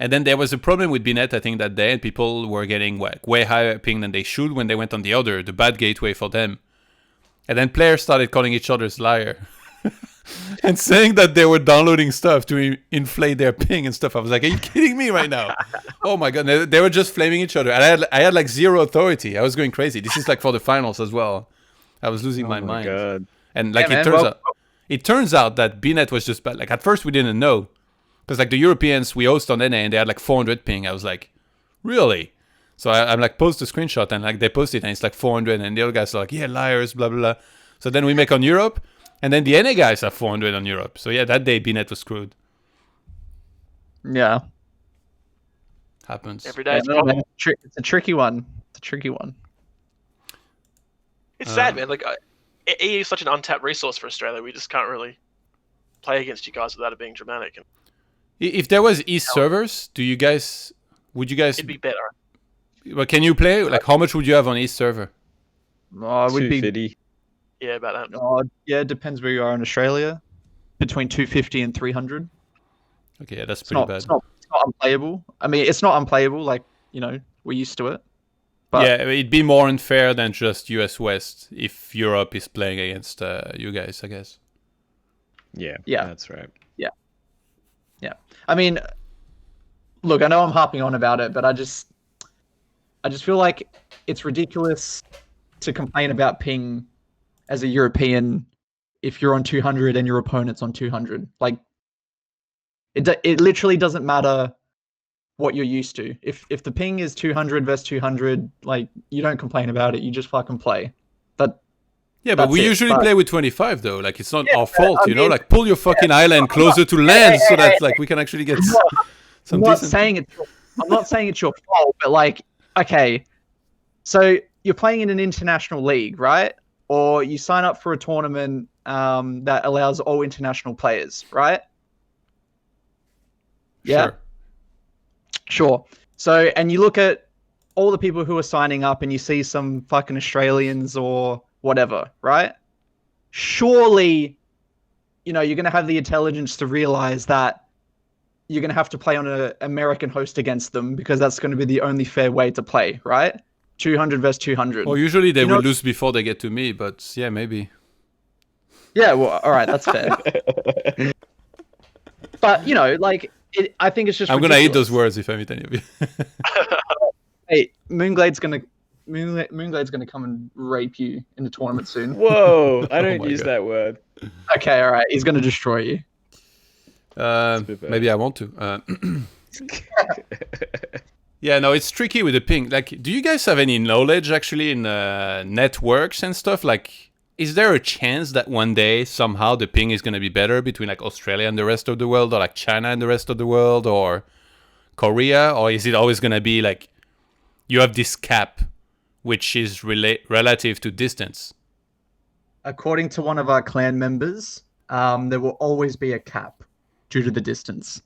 And then there was a problem with Binet, I think, that day, and people were getting way higher ping than they should when they went on the bad gateway for them. And then players started calling each other's liar. And saying that they were downloading stuff to inflate their ping and stuff. I was like, are you kidding me right now? Oh my god, they were just flaming each other. And I had like zero authority. I was going crazy. This is like for the finals as well. I was losing my mind. God. And like it turns out that Bnet was just bad. Like at first we didn't know. Because like the Europeans, we host on NA and they had like 400 ping. I was like, really? So I'm like, post a screenshot, and like they post it and it's like 400, and the other guys are like, yeah, liars, blah, blah, blah. So then we make on Europe. And then the NA guys have 400 on Europe. So yeah, that day BNet was screwed. Yeah. Happens. Every day it's Yeah, problem. it's a tricky one. It's a tricky one. It's sad, man. Like EU is such an untapped resource for Australia. We just can't really play against you guys without it being dramatic. And If there was East servers, would you guys? it'd be better. Well, can you play? Like, how much would you have on East server? Oh, it would be. 250. Yeah, about that. Oh, yeah, it depends where you are in Australia. Between 250 and 300. Okay, yeah, that's It's pretty not, bad. it's not unplayable. I mean, it's not unplayable. Like, you know, we're used to it. But yeah, it'd be more unfair than just US West if Europe is playing against you guys, I guess. Yeah, Yeah. that's right. I mean, look, I know I'm harping on about it, but I just feel like it's ridiculous to complain about ping as a European if you're on 200 and your opponent's on 200. Like, it literally doesn't matter what you're used to. If the ping is 200 versus 200, like, you don't complain about it. You just fucking play. Yeah, but That's we it, usually but- play with 25 though. Like, it's not Yeah, our fault, I you know. mean- Like, pull your fucking island closer to land so that like we can actually get some I'm not decent. saying I'm not saying it's your fault, but like, okay, so you're playing in an international league, right? Or you sign up for a tournament that allows all international players, right? Yeah, sure. So, and you look at all the people who are signing up, and you see some fucking Australians or whatever, right? Surely, you know, you're going to have the intelligence to realize that you're going to have to play on an American host against them because that's going to be the only fair way to play, right? 200 versus 200. Well, usually they You will know- lose before they get to me, but yeah, maybe. Yeah, well, all right, that's fair. But, you know, like, I think it's just I'm gonna eat ridiculous. those words if I meet any of you. Hey, mOOnGLaDe's gonna come and rape you in the tournament soon. Whoa, I don't my use God. that word. Okay, all right, he's gonna destroy you. bit bad. Maybe I want to. Yeah, no, it's tricky with the ping. Like, do you guys have any knowledge actually in networks and stuff? Like, is there a chance that one day somehow the ping is going to be better between like Australia and the rest of the world, or like China and the rest of the world, or Korea? Or is it always going to be like you have this cap which is relative to distance? According to one of our clan members, there will always be a cap due to the distance.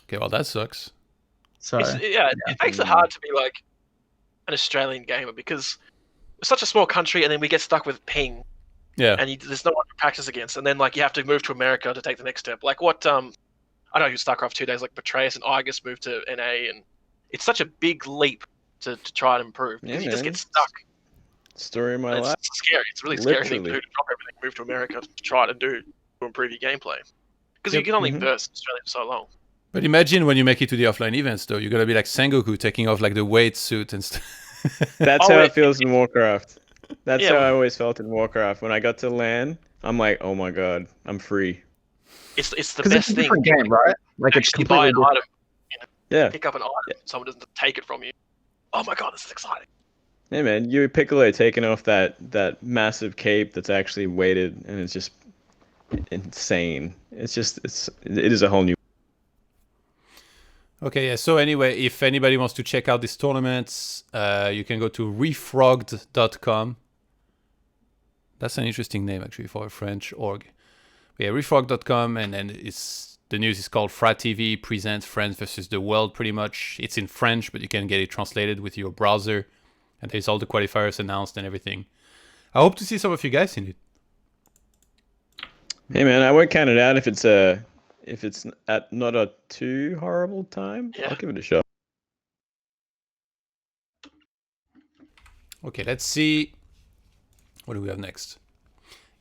Okay, well, that sucks. So It makes it hard to be like an Australian gamer because we're such a small country, and then we get stuck with ping, Yeah. and there's no one to practice against, and then like you have to move to America to take the next step. Like what I know you StarCraft 2 days, like Betrayus and Argus moved to NA, and it's such a big leap to try and improve because Yeah, you just man. get stuck. Story of my And life. it's scary. It's a really scary thing to Literally. do, to drop everything, move to America to try to do to improve your gameplay. Because you Yep. can only Mhm. burst Australia for so long. But imagine when you make it to the offline events, though, you're going to be like Sengoku taking off like the weight suit and stuff. That's Oh, how wait. it feels in Warcraft. That's Yeah, how well- I always felt in Warcraft. When I got to LAN, I'm like, oh my god, I'm free. It's the because best it's a thing. different game, right? Like it's Actually buy completely an different. item, Yeah. pick up an item, someone doesn't take it from you. Oh my god, this is exciting. Hey man, you Piccolo taking off that massive cape that's actually weighted, and it's just insane. It is a whole new. Okay, yeah. So anyway, if anybody wants to check out these tournaments, you can go to refrogged.com. That's an interesting name actually for a French org. But yeah, refrogged.com, and then the news is called Frat TV presents France versus the world. Pretty much, it's in French, but you can get it translated with your browser, and there's all the qualifiers announced and everything. I hope to see some of you guys in it. Hey man, I won't count it out if it's at not a too horrible time. Yeah. I'll give it a shot. Okay, let's see. What do we have next?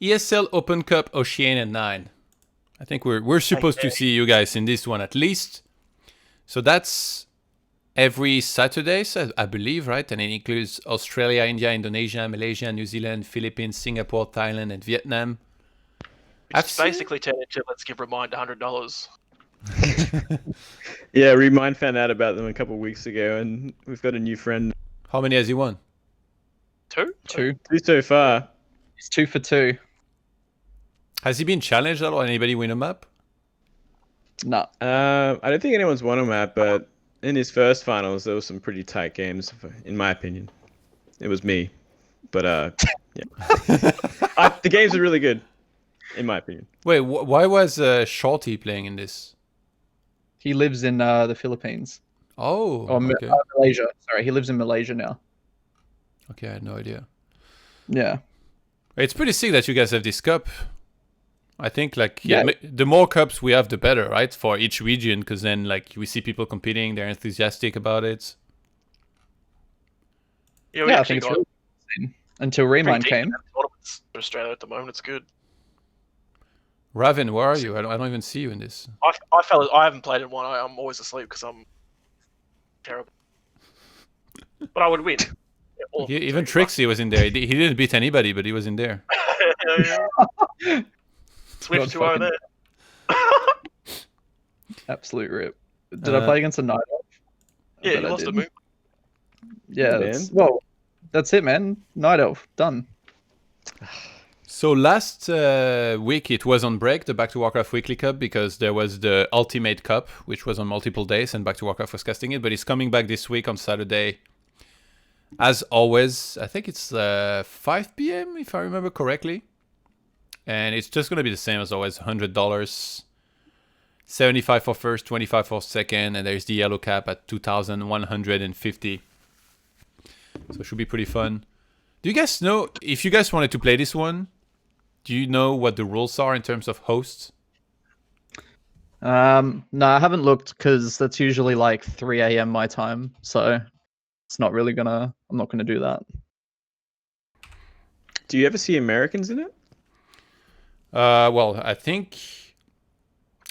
ESL Open Cup Oceania 9. I think we're supposed to see you guys in this one at least. So that's every Saturday, so I believe, right? And it includes Australia, India, Indonesia, Malaysia, New Zealand, Philippines, Singapore, Thailand, and Vietnam. It's basically turned into let's give Remind $100. Yeah, Remind found out about them a couple of weeks ago, and we've got a new friend. How many has he won? Two? Two. Two so far. It's 2 for 2. Has he been challenged at all? Anybody win a map? No. I don't think anyone's won a map, but in his first finals, there were some pretty tight games, in my opinion. It was me, but yeah, the games are really good, in my opinion. Wait, why was Shorty playing in this? He lives in the Philippines. Oh, Or okay. Malaysia. Sorry, he lives in Malaysia now. Okay, I had no idea. Yeah. It's pretty sick that you guys have this cup. I think like Yeah. the more cups we have, the better, right? For each region, because then like we see people competing, they're enthusiastic about it. Yeah, we Yeah, I actually think it's got really interesting. Until pretty Remind decent came. tournaments for Australia at the moment. It's good. Ravin, where are you? I don't even see you in this. I haven't played in one. I'm always asleep because I'm terrible. But I would win. Yeah, all of them, Even so you're trickSy was in there. He didn't beat anybody, but he was in there. yeah. Swift God 2-0 there. Absolute rip. Did I play against a Night Elf? I Yeah, bet you I lost a did. move. Yeah, Man. well, that's it, man. Night Elf, done. So last week it was on break, the Back to Warcraft Weekly Cup, because there was the Ultimate Cup, which was on multiple days, and Back to Warcraft was casting it. But it's coming back this week on Saturday. As always, I think it's 5 p.m. if I remember correctly. And it's just going to be the same as always, $100. 75 for first, 25 for second, and there's the yellow cap at 2,150. So it should be pretty fun. Do you guys know, if you guys wanted to play this one, do you know what the rules are in terms of hosts? No, I haven't looked because that's usually like 3 a.m. my time. So it's not really I'm not gonna do that. Do you ever see Americans in it? Well, I think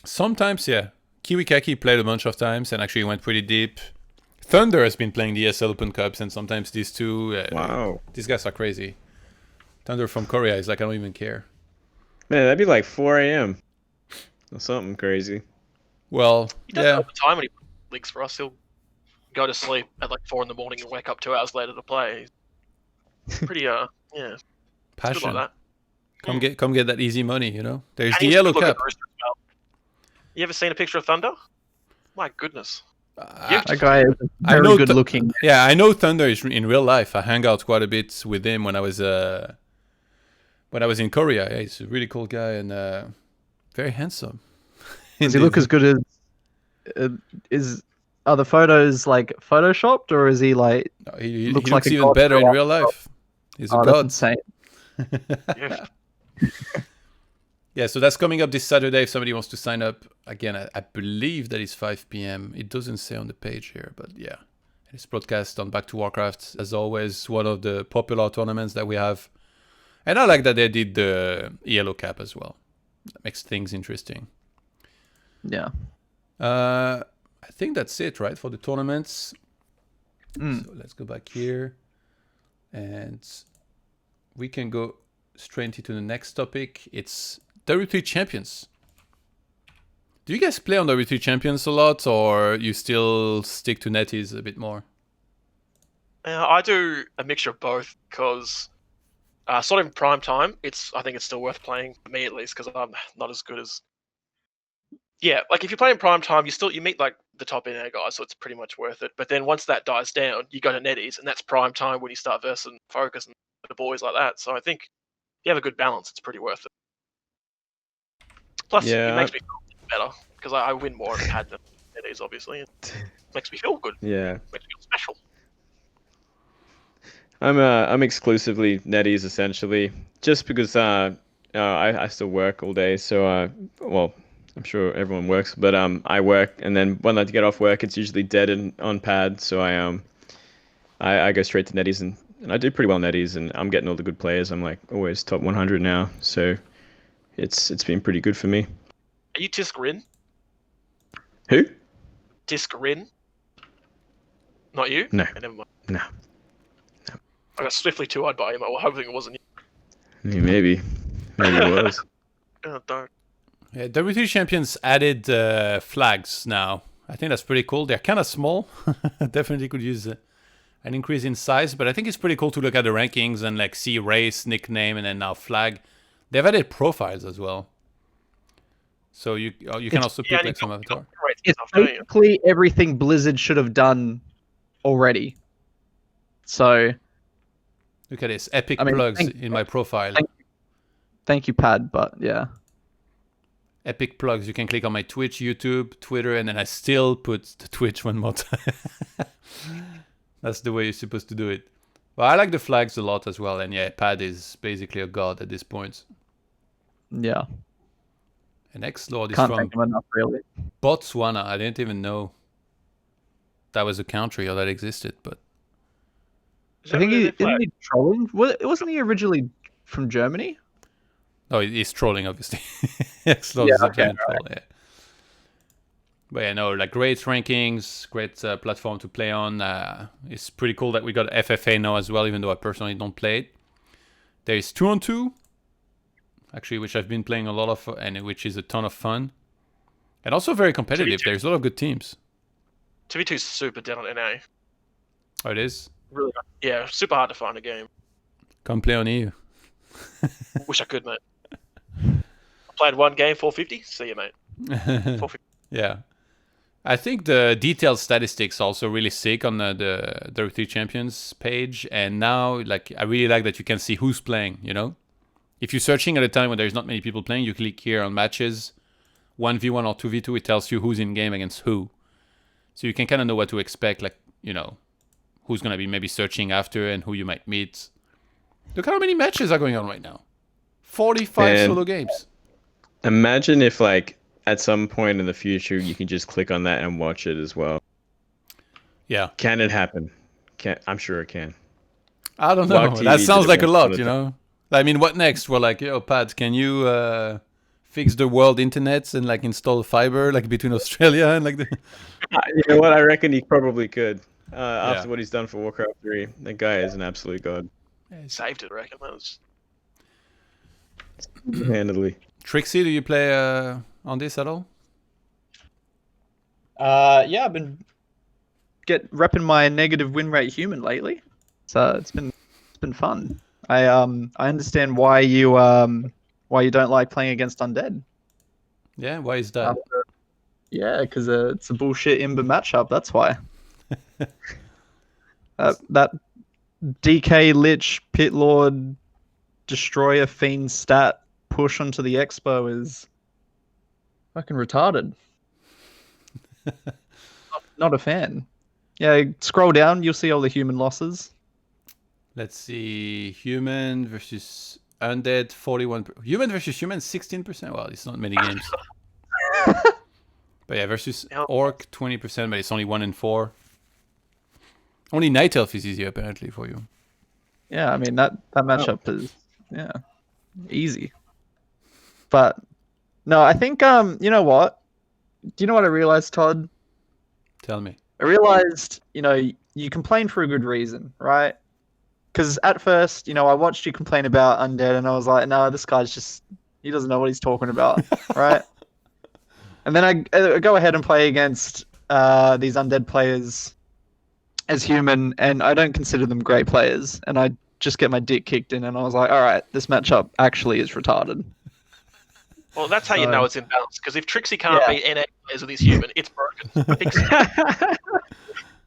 sometimes, yeah. Kiwi Kaki played a bunch of times and actually went pretty deep. Thunder has been playing the ESL Open Cups, and sometimes these two. Wow. These guys are crazy. Thunder from Korea is like, I don't even care. Man, that'd be like 4 a.m. or something crazy. Well, He does it yeah. all the time when he leagues for us. He'll go to sleep at like 4 in the morning and wake up 2 hours later to play. Pretty yeah. It's good Passion. like that. Come get that easy money, you know? There's And the he's a yellow good-looking cap. rooster as well. You ever seen a picture of Thunder? My goodness. That guy is I very know good looking. Yeah, I know Thunder is in real life. I hang out quite a bit with him when I was in Korea. Yeah, he's a really cool guy and very handsome. Does he look as good as are the photos like photoshopped, or is he like No, he looks looks like a even god better in for real life. He's a oh, that's god. insane. Yeah. Yeah, so that's coming up this Saturday if somebody wants to sign up. Again, I believe that it's 5 p.m. It doesn't say on the page here, but yeah. It's broadcast on Back to Warcraft, as always, one of the popular tournaments that we have. And I like that they did the yellow cap as well. That makes things interesting. Yeah. I think that's it, right, for the tournaments. Mm. So let's go back here. And we can go straight into the next topic. It's W3 Champions. Do you guys play on W3 Champions a lot, or you still stick to netties a bit more? I do a mixture of both because sort of in prime time, I think it's still worth playing for me at least because I'm not as good as. Yeah, like if you play in prime time, you meet like the top end guys, so it's pretty much worth it. But then once that dies down, you go to netties, and that's prime time when you start versing Focus and the boys like that. So I think if you have a good balance, it's pretty worth it. Plus, Yeah, it makes me feel better because I win more on pad than netties, obviously. It makes me feel good. Yeah. Makes me feel special. I'm exclusively netties essentially, just because I still work all day. So well, I'm sure everyone works, but I work, and then when I get off work, it's usually dead and on pad. So I go straight to netties, and I do pretty well netties, and I'm getting all the good players. I'm like always top 100 now, so it's been pretty good for me. Are you Tisk Rin? Who? Tisk Rin? Not you? No. Okay, never mind. No. I got swiftly two-eyed by him. I was hoping it wasn't you. Yeah, maybe it was. Oh, don't. Yeah, W3 Champions added flags now. I think that's pretty cool. They're kind of small. Definitely could use an increase in size, but I think it's pretty cool to look at the rankings and like see race, nickname, and then now flag. They've added profiles as well. So you can also pick like some avatar. It's basically everything Blizzard should have done already. So look at this epic plugs in my profile. Thank you, Pad. But yeah, epic plugs. You can click on my Twitch, YouTube, Twitter, and then I still put the Twitch one more time. That's the way you're supposed to do it. But I like the flags a lot as well. And yeah, Pad is basically a god at this point. Yeah. And X-Lord is Can't from thank him enough, really. Botswana. I didn't even know that was a country or that existed. But I think isn't he trolling? Wasn't he originally from Germany? Oh, he's trolling, obviously. X-Lord is a German troll, yeah. But yeah, no, like great rankings, great platform to play on. It's pretty cool that we got FFA now as well, even though I personally don't play it. There is 2-on-2, actually, which I've been playing a lot of, and which is a ton of fun. And also very competitive. There's a lot of good teams. 2v2 is super down on NA. Oh, it is? Really? Yeah, super hard to find a game. Come play on EU. Wish I could, mate. I played one game, 450. See you, mate. 450. Yeah. I think the detailed statistics are also really sick on the W3 Champions page. And now, like, I really like that you can see who's playing, you know? If you're searching at a time when there's not many people playing, you click here on matches, 1v1 or 2v2, it tells you who's in game against who. So you can kind of know what to expect, like, you know, who's going to be maybe searching after and who you might meet. Look how many matches are going on right now. 45 solo games. Imagine if, like, at some point in the future, you can just click on that and watch it as well. Yeah. Can it happen? I'm sure it can. I don't know. That sounds like a lot, you know? I mean, what next? We're like, yo, Pat, can you fix the world internet and like install fiber like between Australia and like the... You know what? I reckon he probably could. After what he's done for Warcraft 3. That guy is an absolute god. Yeah, he saved it, I reckon. Handedly. TrickSy, do you play on this at all? Yeah, I've been repping my negative win rate human lately, so it's been fun. I understand why you don't like playing against Undead. Yeah, why is that? Yeah, because it's a bullshit Imber matchup. That's why. That DK Lich Pit Lord Destroyer Fiend stat push onto the Expo is fucking retarded. Not a fan. Yeah, scroll down, you'll see all the human losses. Let's see. Human versus Undead, 41. Human versus human, 16%. Well, it's not many games. But yeah, versus Orc, 20%, but it's only 1 in 4. Only Night Elf is easy, apparently, for you. Yeah, I mean, that matchup is, easy. But, no, I think, you know what? Do you know what I realized, Todd? Tell me. I realized, you complain for a good reason, right? Because at first, I watched you complain about Undead, and I was like, no, this guy's he doesn't know what he's talking about, right? And then I go ahead and play against these Undead players as human, and I don't consider them great players, and I just get my dick kicked in, and I was like, all right, this matchup actually is retarded. Well, that's how you know it's imbalanced, because if TrickSy can't beat NA players with his human, it's broken.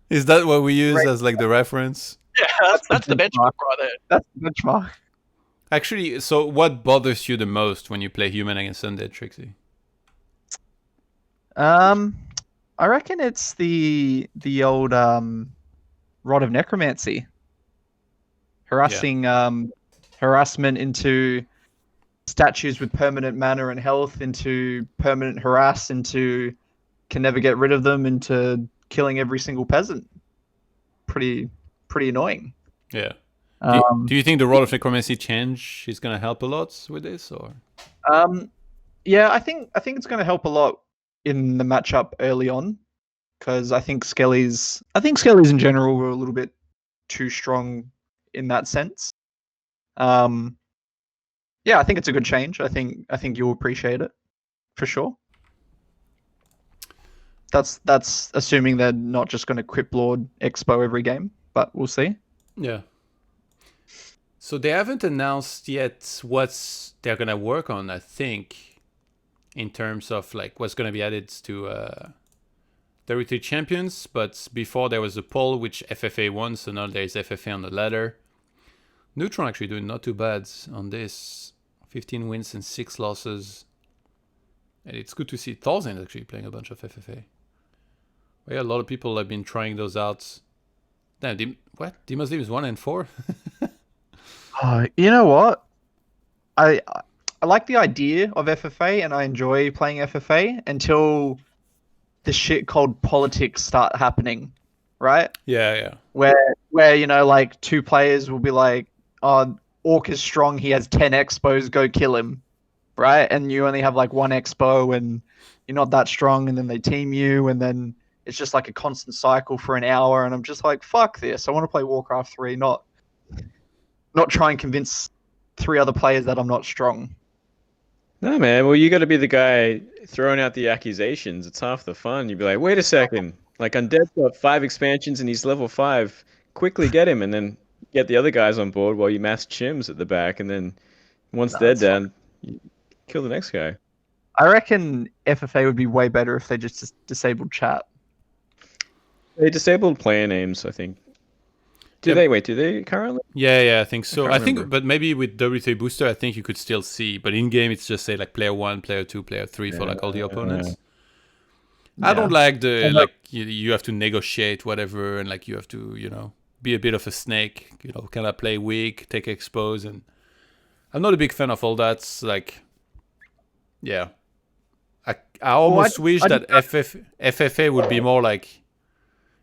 Is that what we use as like the reference? Yeah, that's the benchmark right there. That's the benchmark. Actually, so what bothers you the most when you play human against Undead, TrickSy? I reckon it's the old Rod of Necromancy. Harassment into statues with permanent mana and health, into permanent harass, into can never get rid of them, into killing every single peasant. Pretty annoying. Yeah. Do you think the Rod of Necromancy change is going to help a lot with this, or? Yeah, I think it's going to help a lot in the matchup early on, because I think Skellies in general were a little bit too strong in that sense. Yeah, I think it's a good change. I think you'll appreciate it for sure. That's assuming they're not just going to Crypt Lord Expo every game, but we'll see. Yeah. So they haven't announced yet what they're gonna work on, I think, in terms of like what's gonna be added to W3 Champions. But before there was a poll which FFA won, so now there's FFA on the ladder. Neutron actually doing not too bad on this. 15 wins and 6 losses. And it's good to see ToD's actually playing a bunch of FFA. Well, yeah, a lot of people have been trying those out. Damn, what? Demon's League is 1 and 4? You know what? I like the idea of FFA and I enjoy playing FFA until the shit called politics start happening, right? Yeah. Where you know, like 2 players will be like, "Oh, Orc is strong. He has 10 expos. Go kill him," right? And you only have like 1 expo, and you're not that strong, and then they team you, and then it's just like a constant cycle for an hour. And I'm just like, fuck this. I want to play Warcraft 3, not try and convince 3 other players that I'm not strong. No, man. Well, you got to be the guy throwing out the accusations. It's half the fun. You'd be like, wait a second. Like, Undead's got 5 expansions and he's level 5. Quickly get him, and then get the other guys on board while you mass chims at the back. And then once they're done, you kill the next guy. I reckon FFA would be way better if they just disabled chat. They disabled player names, I think. Do they currently? Yeah, I think so. I think, remember. but maybe with W3 Booster, I think you could still see. But in game, it's just say like player 1, player 2, player 3 for like all the opponents. I don't like the like you have to negotiate whatever, and like you have to be a bit of a snake. Kind of play weak, take expose, and I'm not a big fan of all that. Like, yeah, I almost wish that FFA would be more like.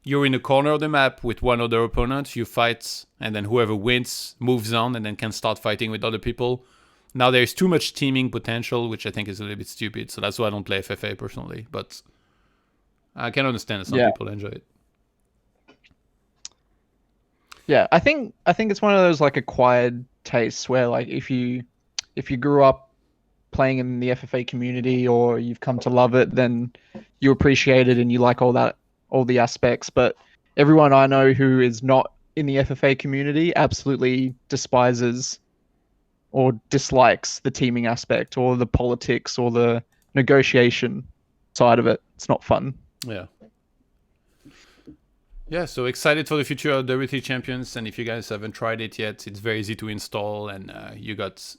You're in a corner of the map with one other opponent, you fight, and then whoever wins moves on and then can start fighting with other people. Now there's too much teaming potential, which I think is a little bit stupid, so that's why I don't play FFA personally, but I can understand that some people enjoy it. Yeah, I think it's one of those like acquired tastes where like if you grew up playing in the FFA community or you've come to love it, then you appreciate it and you like all the aspects. But everyone I know who is not in the FFA community absolutely despises or dislikes the teaming aspect or the politics or the negotiation side of it. It's not fun. Yeah, so excited for the future of W3 Champions, and if you guys haven't tried it yet, it's very easy to install, and you got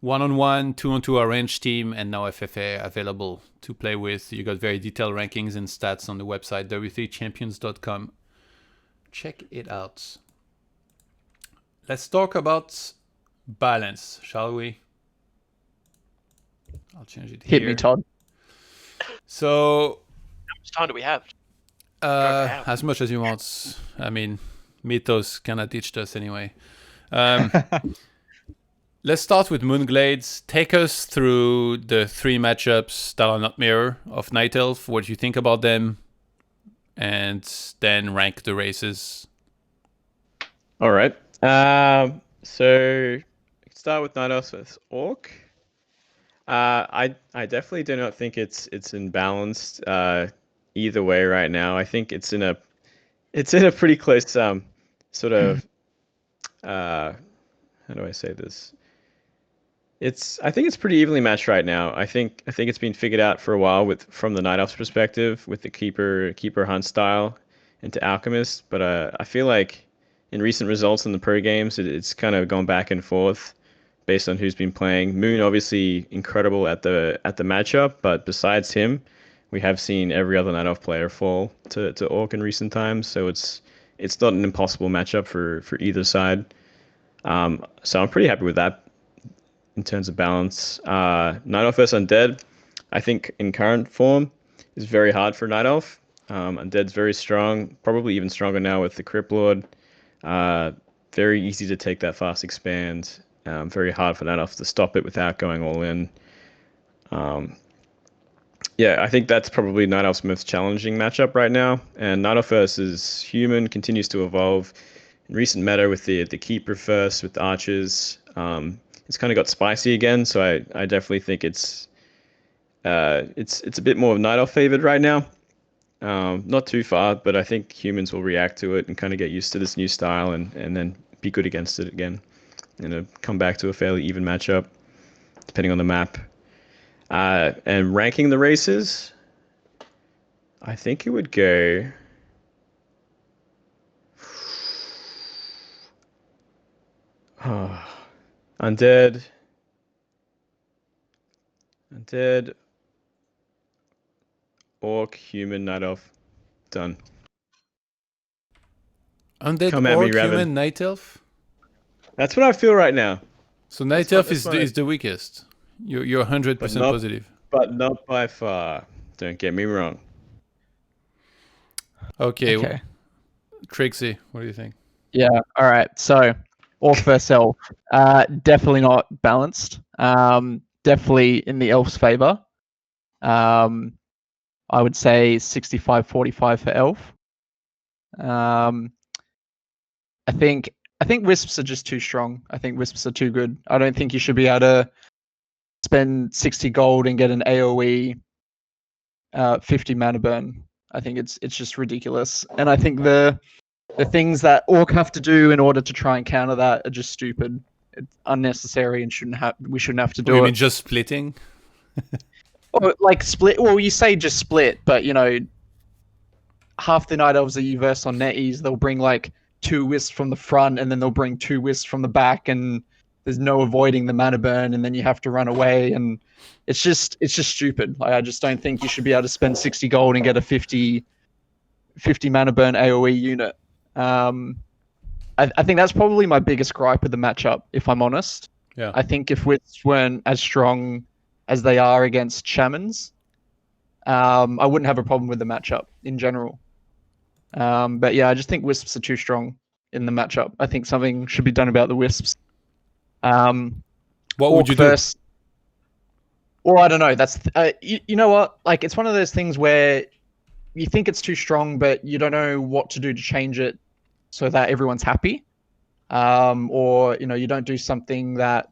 1-on-1, 2-on-2 arranged team, and now FFA available to play with. You got very detailed rankings and stats on the website, w3champions.com. Check it out. Let's talk about balance, shall we? I'll change it here. Hit me, Todd. So, How much time do we have? as much as you want. I mean, Mythos cannot teach us anyway. Let's start with mOOnGLaDe. Take us through the 3 matchups that are not mirror of Night Elf, what you think about them, and then rank the races. All right. So start with Night Elf versus Orc. I definitely do not think it's imbalanced either way right now. I think it's in a pretty close sort of how do I say this? I think it's pretty evenly matched right now. I think it's been figured out for a while from the Night Elf's perspective with the keeper hunt style into Alchemist, but I feel like in recent results in the pro games it's kind of gone back and forth based on who's been playing. Moon obviously incredible at the matchup, but besides him, we have seen every other Night Elf player fall to Orc in recent times, so it's not an impossible matchup for either side. So I'm pretty happy with that. In terms of balance, Night Elf versus Undead, I think in current form is very hard for Night Elf. Undead's very strong, probably even stronger now with the Crypt Lord. Very easy to take that fast expand. Very hard for Night Elf to stop it without going all in. I think that's probably Night Elf's most challenging matchup right now. And Night Elf versus Human continues to evolve in recent meta with the Keeper first, with the Archers. It's kind of got spicy again, so I definitely think it's a bit more of Night Elf favored right now. Not too far, but I think Humans will react to it and kind of get used to this new style and then be good against it again. come back to a fairly even matchup, depending on the map. And ranking the races, I think it would go. Undead, Orc, Human, Night Elf, done. Undead, Come at me, Orc, Ravin. Human, Night Elf? That's what I feel right now. So Night Elf is the weakest. You're 100% positive. But not by far. Don't get me wrong. Okay. Trixie, what do you think? Yeah. All right. So, Orc versus Elf. Definitely not balanced. Definitely in the Elf's favor. I would say 65-45 for Elf. I think Wisps are just too strong. I think Wisps are too good. I don't think you should be able to spend 60 gold and get an AoE 50 mana burn. I think it's just ridiculous. And I think the things that Orc have to do in order to try and counter that are just stupid. It's unnecessary and we shouldn't have to do it. You mean just splitting? Or like split. Well, you say just split, but half the Night Elves that you verse on NetEase, they'll bring like 2 Wisps from the front, and then they'll bring 2 Wisps from the back, and there's no avoiding the mana burn, and then you have to run away, and it's just stupid. Like, I just don't think you should be able to spend 60 gold and get a 50 mana burn AoE unit. I think that's probably my biggest gripe with the matchup, if I'm honest. Yeah. I think if Wisps weren't as strong as they are against Shamans, I wouldn't have a problem with the matchup in general. But yeah, I just think Wisps are too strong in the matchup. I think something should be done about the Wisps. What would you do? Well, I don't know. That's you know what? Like, it's one of those things where you think it's too strong, but you don't know what to do to change it so that everyone's happy. Or you don't do something that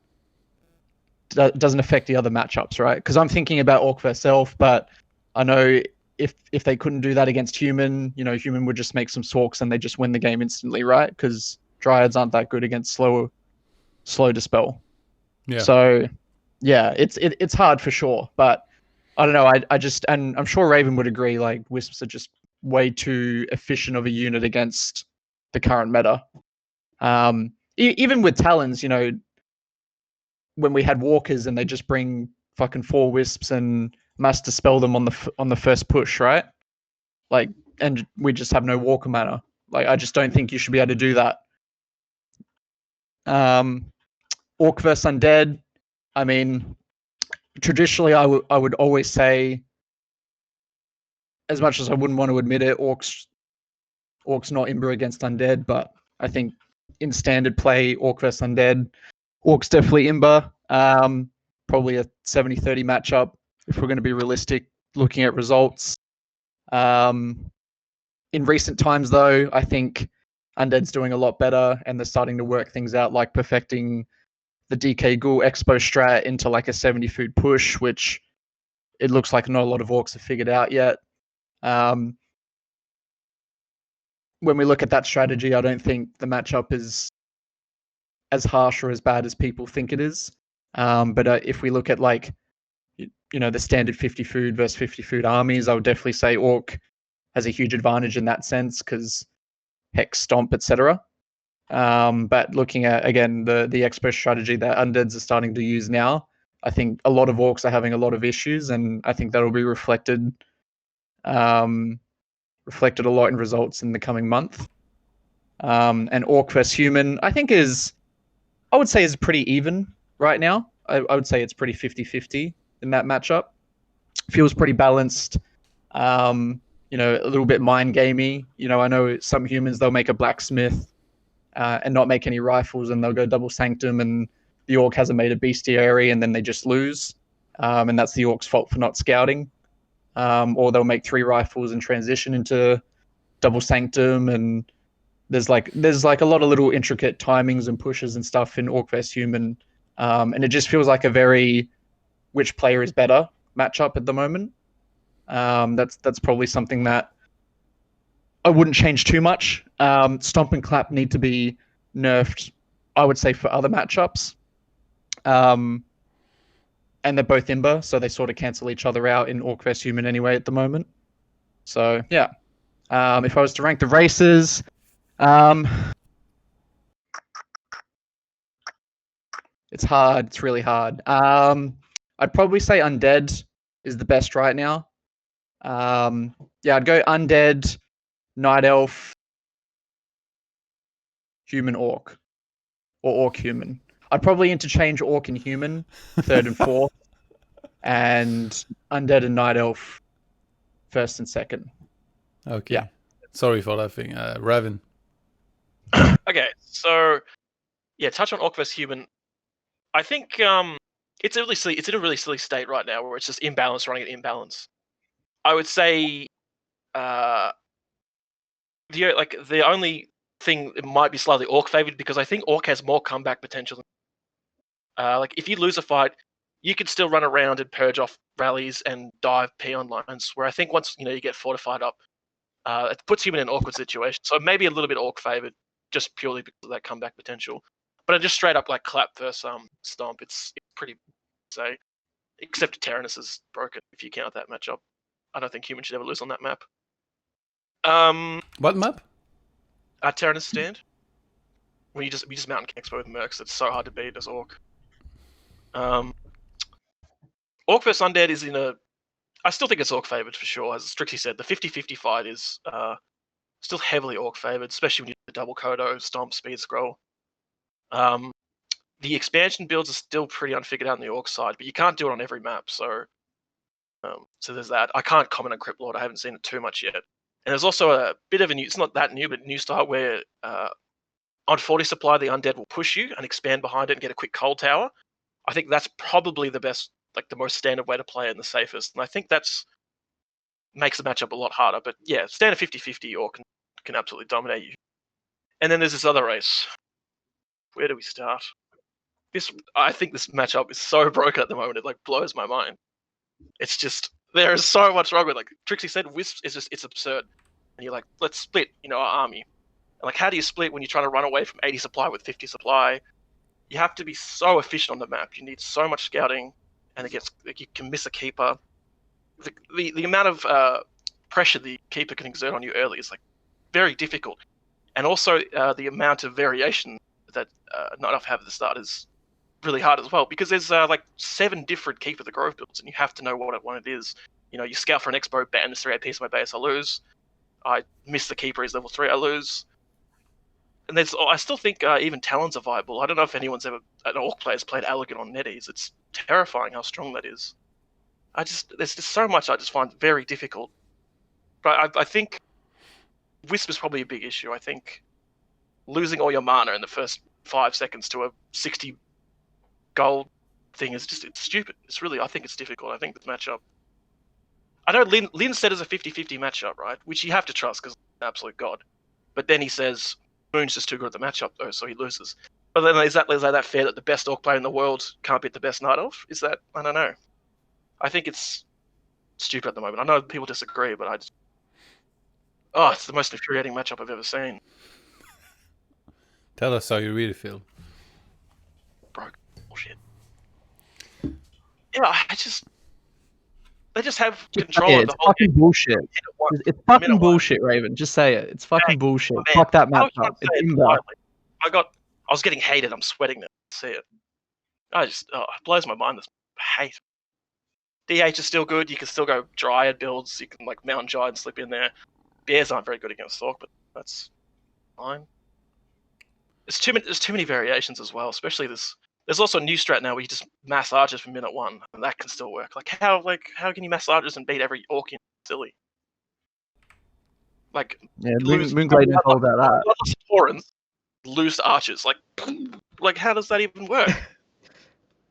doesn't affect the other matchups, right? Because I'm thinking about Orc versus Elf, but I know if they couldn't do that against Human, Human would just make some Sorks and they just win the game instantly, right? Because Dryads aren't that good against slow dispel. Yeah. So yeah, it's hard for sure, but I don't know. I just, and I'm sure Raven would agree, like Wisps are just way too efficient of a unit against the current meta. Even with Talons, when we had Walkers and they just bring fucking 4 Wisps and mass dispel them on the first push, right? Like, and we just have no Walker mana. Like, I just don't think you should be able to do that. Orc versus Undead. I mean, traditionally, I would always say, as much as I wouldn't want to admit it, Orc's not Imber against Undead, but I think in standard play, Orc versus Undead, Orc's definitely Imber. Probably a 70-30 matchup if we're going to be realistic looking at results. In recent times, though, I think Undead's doing a lot better, and they're starting to work things out, like perfecting the DK Ghoul Expo strat into like a 70 food push, which it looks like not a lot of Orcs have figured out yet. When we look at that strategy, I don't think the matchup is as harsh or as bad as people think it is. But if we look at like, the standard 50 food versus 50 food armies, I would definitely say Orc has a huge advantage in that sense because Hex, Stomp, etc. But looking at, again, the expo strategy that Undeads are starting to use now, I think a lot of Orcs are having a lot of issues, and I think that'll be reflected a lot in results in the coming month. And Orc versus Human, I think I would say is pretty even right now. I would say it's pretty 50-50 in that matchup. Feels pretty balanced. A little bit mind gamey. I know some humans, they'll make a blacksmith and not make any rifles, and they'll go double sanctum, and the Orc hasn't made a bestiary, and then they just lose. And that's the Orc's fault for not scouting. Or they'll make 3 rifles and transition into double sanctum, and there's like a lot of little intricate timings and pushes and stuff in Orc vs Human, and it just feels like a very which player is better matchup at the moment. That's probably something that I wouldn't change too much. Stomp and Clap need to be nerfed I would say for other matchups. And they're both Imber, so they sort of cancel each other out in Orc vs Human anyway at the moment. So yeah, if I was to rank the races, it's hard. It's really hard. I'd probably say Undead is the best right now. Yeah, I'd go Undead, Night Elf, Human Orc, or Orc Human. I'd probably interchange Orc and Human, third and fourth, and Undead and Night Elf, first and second. Okay. Yeah. Sorry for laughing. Ravin. Okay, so yeah, touch on Orc vs Human. I think it's in a really silly state right now where it's just imbalance running at imbalance. I would say the only thing it might be slightly Orc favored because I think Orc has more comeback potential. Like if you lose a fight, you could still run around and purge off rallies and dive peon lines. Where I think once you get fortified up, it puts Human in an awkward situation. So maybe a little bit Orc favored, just purely because of that comeback potential. But I just straight up like clap versus stomp. It's pretty say, except Tyrannus is broken if you count that matchup. I don't think Human should ever lose on that map. What map? Tyrannus stand. When you just mountain king expo with mercs, it's so hard to beat as Orc. Orc vs Undead is in a. I still think it's Orc favored for sure. As TrickSy said, the 50-50 fight is still heavily Orc favored, especially when you do the double Kodo, stomp, speed scroll. The expansion builds are still pretty unfigured out on the Orc side, but you can't do it on every map, so there's that. I can't comment on Crypt Lord, I haven't seen it too much yet. And there's also a bit of a new, it's not that new, but new style where on 40 supply, the Undead will push you and expand behind it and get a quick cold tower. I think that's probably the best, like the most standard way to play it and the safest. And I think that's makes the matchup a lot harder. But yeah, standard 50-50 Orc can absolutely dominate you. And then there's this other race. Where do we start? I think this matchup is so broken at the moment. It like blows my mind. It's just there is so much wrong with it. Like TrickSy said, Wisp is just it's absurd. And you're like, let's split, our army. And like, how do you split when you're trying to run away from 80 supply with 50 supply? You have to be so efficient on the map. You need so much scouting, and it gets like you can miss a keeper. The amount of pressure the keeper can exert on you early is like very difficult, and also the amount of variation that not enough have at the start is really hard as well, because there's like 7 different Keeper the Grove builds, and you have to know what one it is. You scout for an expo, ban this 3 AP of my base, I lose. I miss the Keeper, he's level 3, I lose. And I still think even Talons are viable. I don't know if an Orc player's played Elegant on NetEase. It's terrifying how strong that is. There's just so much I just find very difficult. But I think Wisp is probably a big issue. I think losing all your mana in the first 5 seconds to a 60 gold thing is it's stupid. I think it's difficult. I think this matchup. I know Lin said it's a 50-50 matchup, right? Which you have to trust because he's an absolute god. But then he says Moon's just too good at the matchup though, so he loses. But then is that fair that the best Orc player in the world can't beat the best Night Elf? Is that, I don't know. I think it's stupid at the moment. I know people disagree, but it's the most infuriating matchup I've ever seen. Tell us how you really feel. Broke bullshit. Yeah, they just have control of the whole fucking bullshit. It's fucking bullshit, Raven. Just say it. It's fucking bullshit. Fuck that matchup. I was getting hated. I'm sweating now. See it. It blows my mind. This hate. DH is still good. You can still go Dryad builds. You can like Mountain Giant slip in there. Bears aren't very good against Orc, but that's fine. There's too many variations as well, especially this. There's also a new strat now where you just mass archers from minute 1, and that can still work. Like how can you mass archers and beat every Orc in? Silly. Like mOOnGLaDe didn't hold about that. Taurens lose to archers. Like how does that even work?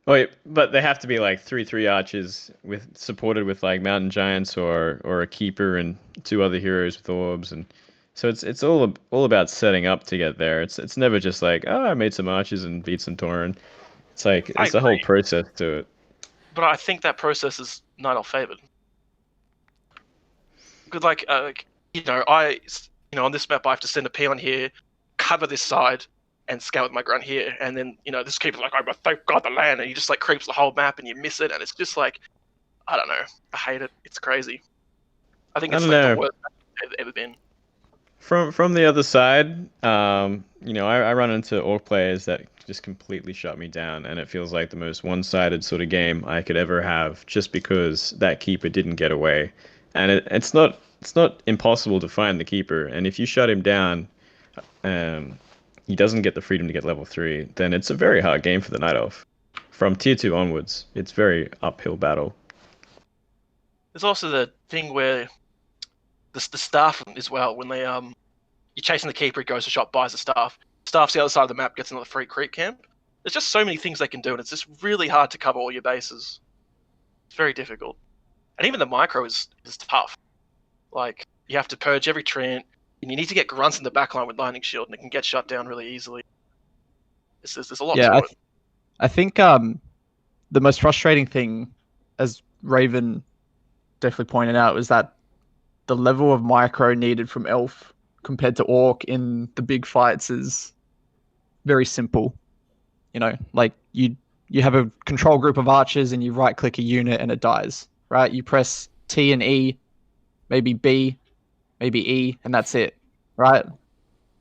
Wait, but they have to be like 3/3 archers supported with like mountain giants or a keeper and 2 other heroes with orbs, and so it's all about setting up to get there. It's never just like, I made some archers and beat some Tauren. It's like it's a whole process to it. But I think that process is Night Elf favored. Because on this map I have to send a peon here, cover this side, and scout with my grunt here, and then this keeper's like, oh, thank God the land, and he just like creeps the whole map and you miss it, and it's just like, I don't know, I hate it. It's crazy. I think it's like the worst map I've ever been. From the other side, I run into orc players that just completely shut me down, and it feels like the most one-sided sort of game I could ever have, just because that keeper didn't get away. And it's not impossible to find the keeper, and if you shut him down, he doesn't get the freedom to get level 3, then it's a very hard game for the Night Elf. From tier 2 onwards, it's very uphill battle. There's also the thing where the staff as well, when you're chasing the keeper, he goes to shop, buys the staff. Staff's the other side of the map, gets another free creep camp. There's just so many things they can do, and it's just really hard to cover all your bases. It's very difficult. And even the micro is tough. Like, you have to purge every treant, and you need to get grunts in the backline with Lightning Shield, and it can get shut down really easily. There's a lot to it. I think the most frustrating thing, as Raven definitely pointed out, was that the level of micro needed from Elf compared to Orc in the big fights is very simple. Like you have a control group of archers and you right click a unit and it dies, right? You press T and E, maybe B, maybe E, and that's it, right?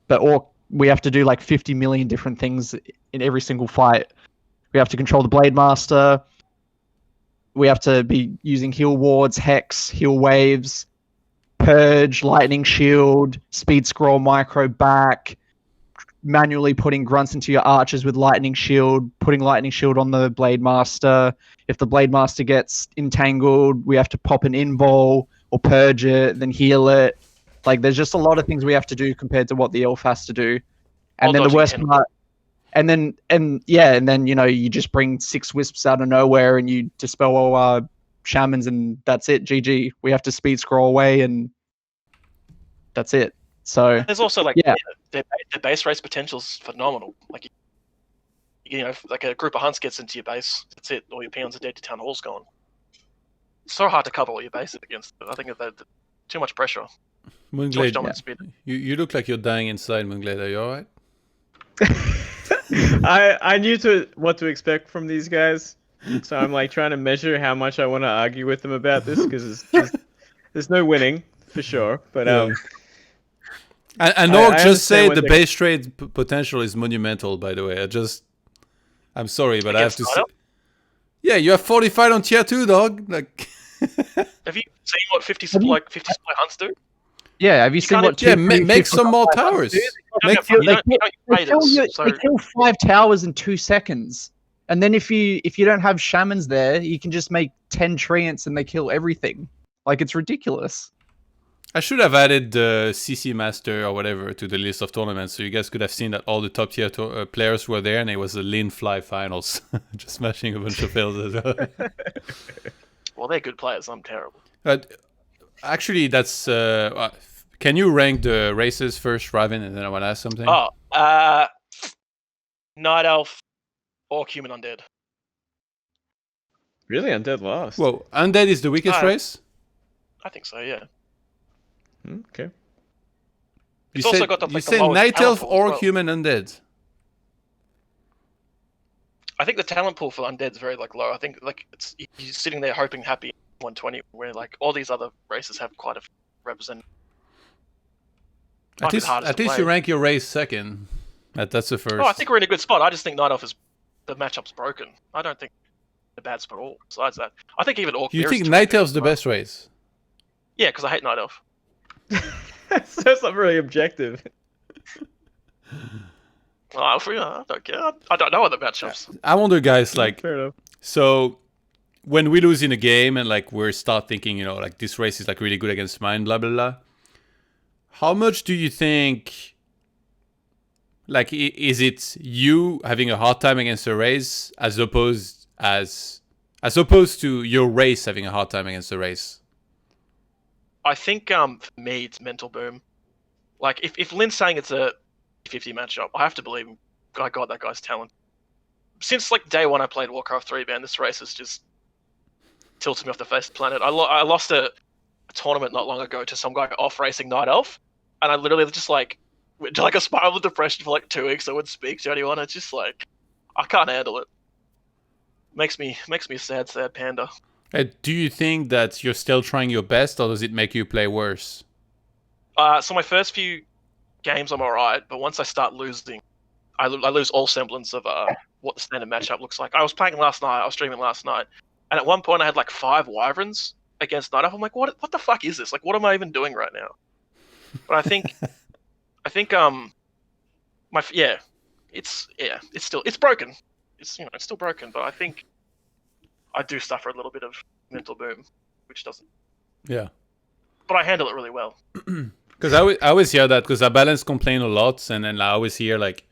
But Orc, we have to do like 50 million different things in every single fight. We have to control the Blade Master. We have to be using heal wards, hex, heal waves, purge, lightning shield, speed scroll, micro back, manually putting grunts into your archers with lightning shield, putting lightning shield on the Blade Master. If the Blade Master gets entangled, we have to pop an invul or purge it, then heal it. Like, there's just a lot of things we have to do compared to what the elf has to do. And then the worst part, and then you just bring 6 wisps out of nowhere and you dispel all our shamans and that's it. GG. We have to speed scroll away and that's it. So there's also their base race potential is phenomenal. Like, like a group of hunts gets into your base, that's it. All your peons are dead, your town hall's gone. It's so hard to cover all your bases against it. I think that too much pressure. mOOnGLaDe, you look like you're dying inside, mOOnGLaDe. Are you alright? I knew what to expect from these guys, so I'm like trying to measure how much I want to argue with them about this, because there's no winning for sure. But I know. Just say the base trade potential is monumental. By the way, I'm sorry, but I have to say, yeah, you have 45 on tier 2, dog. Like, have you seen what 50 supply hunts do? Yeah, have you seen what? Make some more towers. They kill 5 towers in 2 seconds, and then if you don't have shamans there, you can just make 10 treants and they kill everything. Like, it's ridiculous. I should have added the CC Master or whatever to the list of tournaments, so you guys could have seen that all the top tier players were there, and it was a lean fly finals, just smashing a bunch of fails as well. Well, they're good players. I'm terrible. Actually, that's. Can you rank the races first, Ravin, and then I want to ask something? Oh, Night Elf, Orc, Human, Undead. Really, Undead last? Whoa, Undead is the weakest race? I think so, yeah. Okay. You said Night Elf, Orc, Human, Undead. I think the talent pool for Undead's very low. I think you're sitting there hoping happy 120, where all these other races have quite a representative. At least you rank your race second. That's the first. Oh, I think we're in a good spot. I just think Night Elf the matchup's broken. I don't think the bad spot at all. Besides that, I think even Orc. You think Night Elf's the best race? Yeah, because I hate Night Elf. So it's not really objective. I don't care. I don't know other matchups. I wonder, guys, Fair enough. So when we lose in a game and we start thinking, this race is really good against mine, blah blah blah. How much do you think? Is it you having a hard time against a race as opposed to your race having a hard time against a race? I think for me it's mental boom. If Lynn's saying it's a 50 matchup, I have to believe him. I got that guy's talent. Since day one I played Warcraft 3, man, this race has just tilted me off the face of the planet. I lost a tournament not long ago to some guy off racing Night Elf, and I literally just Which like a spiral of depression for like 2 weeks. I wouldn't speak to anyone. It's just like I can't handle it. Makes me a sad panda. Do you think that you're still trying your best, or does it make you play worse? So my first few games I'm alright, but once I start losing, I lose all semblance of what the standard matchup looks like. I was playing last night. I was streaming last night, and at one point I had like 5 wyverns against Night Elf. I'm like, what the fuck is this? Like, what am I even doing right now? But I think it's broken. It's still broken, but I think I do suffer a little bit of mental boom, which doesn't. Yeah. But I handle it really well. Because I always hear that, because I balance complain a lot, and then I always hear like,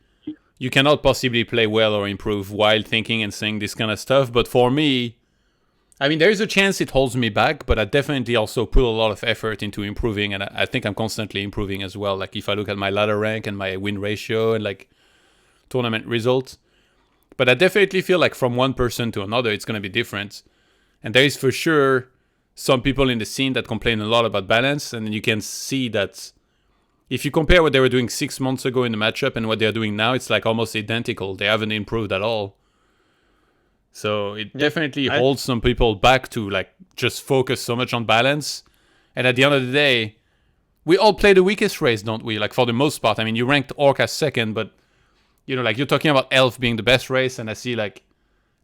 you cannot possibly play well or improve while thinking and saying this kind of stuff. But for me, I mean, there is a chance it holds me back, but I definitely also put a lot of effort into improving, and I think I'm constantly improving as well. Like if I look at my ladder rank and my win ratio and like tournament results. But I definitely feel like from one person to another, it's going to be different. And there is for sure some people in the scene that complain a lot about balance, and you can see that if you compare what they were doing 6 months ago in the matchup and what they're doing now, it's like almost identical. They haven't improved at all. So it definitely holds some people back to like just focus so much on balance. And at the end of the day, we all play the weakest race, don't we? Like for the most part. I mean, you ranked Orc as second, but you know, like you're talking about Elf being the best race, and I see like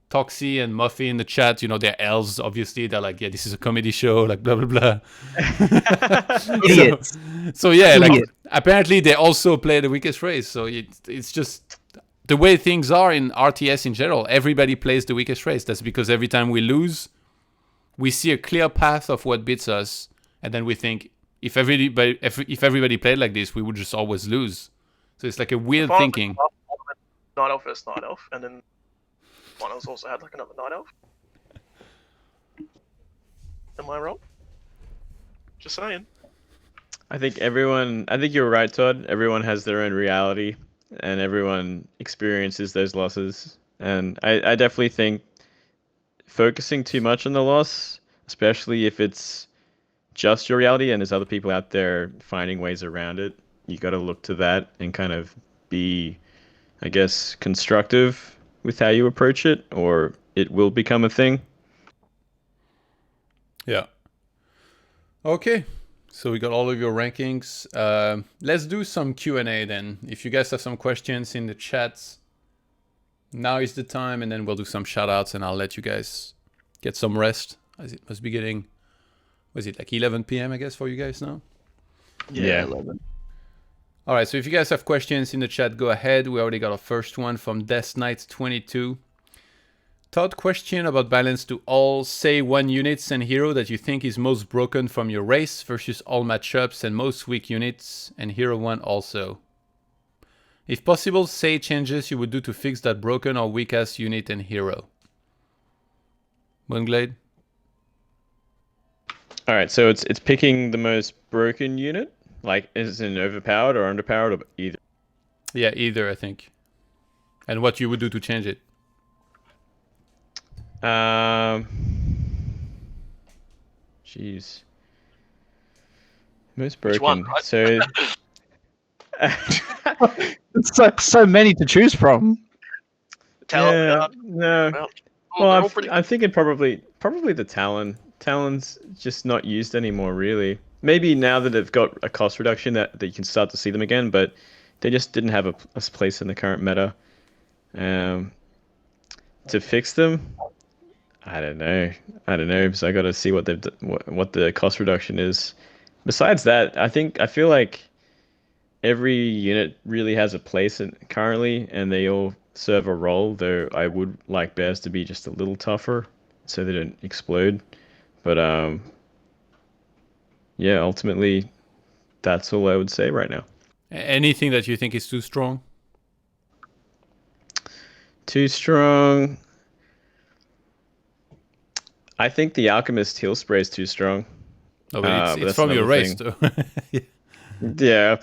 Toxie and Muffy in the chat, you know, they're elves, obviously. They're like, yeah, this is a comedy show, like blah, blah, blah. Idiots. So yeah, like apparently they also play the weakest race. So it's just the way things are in RTS in general. Everybody plays the weakest race. That's because every time we lose, we see a clear path of what beats us. And then we think, if everybody played like this, we would just always lose. So it's like a weird thinking. Night Elf versus Night Elf, and then one else also had like another Night Elf. Am I wrong? Just saying. I think you're right, Todd. Everyone has their own reality, and everyone experiences those losses. And I definitely think focusing too much on the loss, especially if it's just your reality and there's other people out there finding ways around it, you got to look to that and kind of be, I guess, constructive with how you approach it, or it will become a thing. Yeah. Okay. So we got all of your rankings. Let's do some Q&A then. If you guys have some questions in the chats, now is the time, and then we'll do some shoutouts, and I'll let you guys get some rest, as it must be getting, was it like 11 p.m. I guess for you guys now? Yeah. 11. All right, so if you guys have questions in the chat, go ahead. We already got a first one from Death Knight 22. Todd, question about balance to all, say, 1 units and hero that you think is most broken from your race versus all matchups and most weak units and hero 1 also. If possible, say changes you would do to fix that broken or weak-ass unit and hero. mOOnGLaDe? All right, so it's picking the most broken unit. Like, is it overpowered or underpowered or either? Yeah, either, I think. And what you would do to change it. Jeez. Most broken. Which one, right? So It's like so many to choose from. Talon. no. Well, I'm thinking probably the Talon. Talon's just not used anymore, really. Maybe now that they've got a cost reduction that you can start to see them again, but they just didn't have a place in the current meta. To fix them, I don't know because I got to see what the cost reduction is. Besides that, I feel like every unit really has a place currently, and they all serve a role. Though I would like bears to be just a little tougher, so they don't explode. But yeah, ultimately, that's all I would say right now. Anything that you think is too strong? Too strong. I think the Alchemist heal spray is too strong. Oh, but it's from your race, too. Yeah.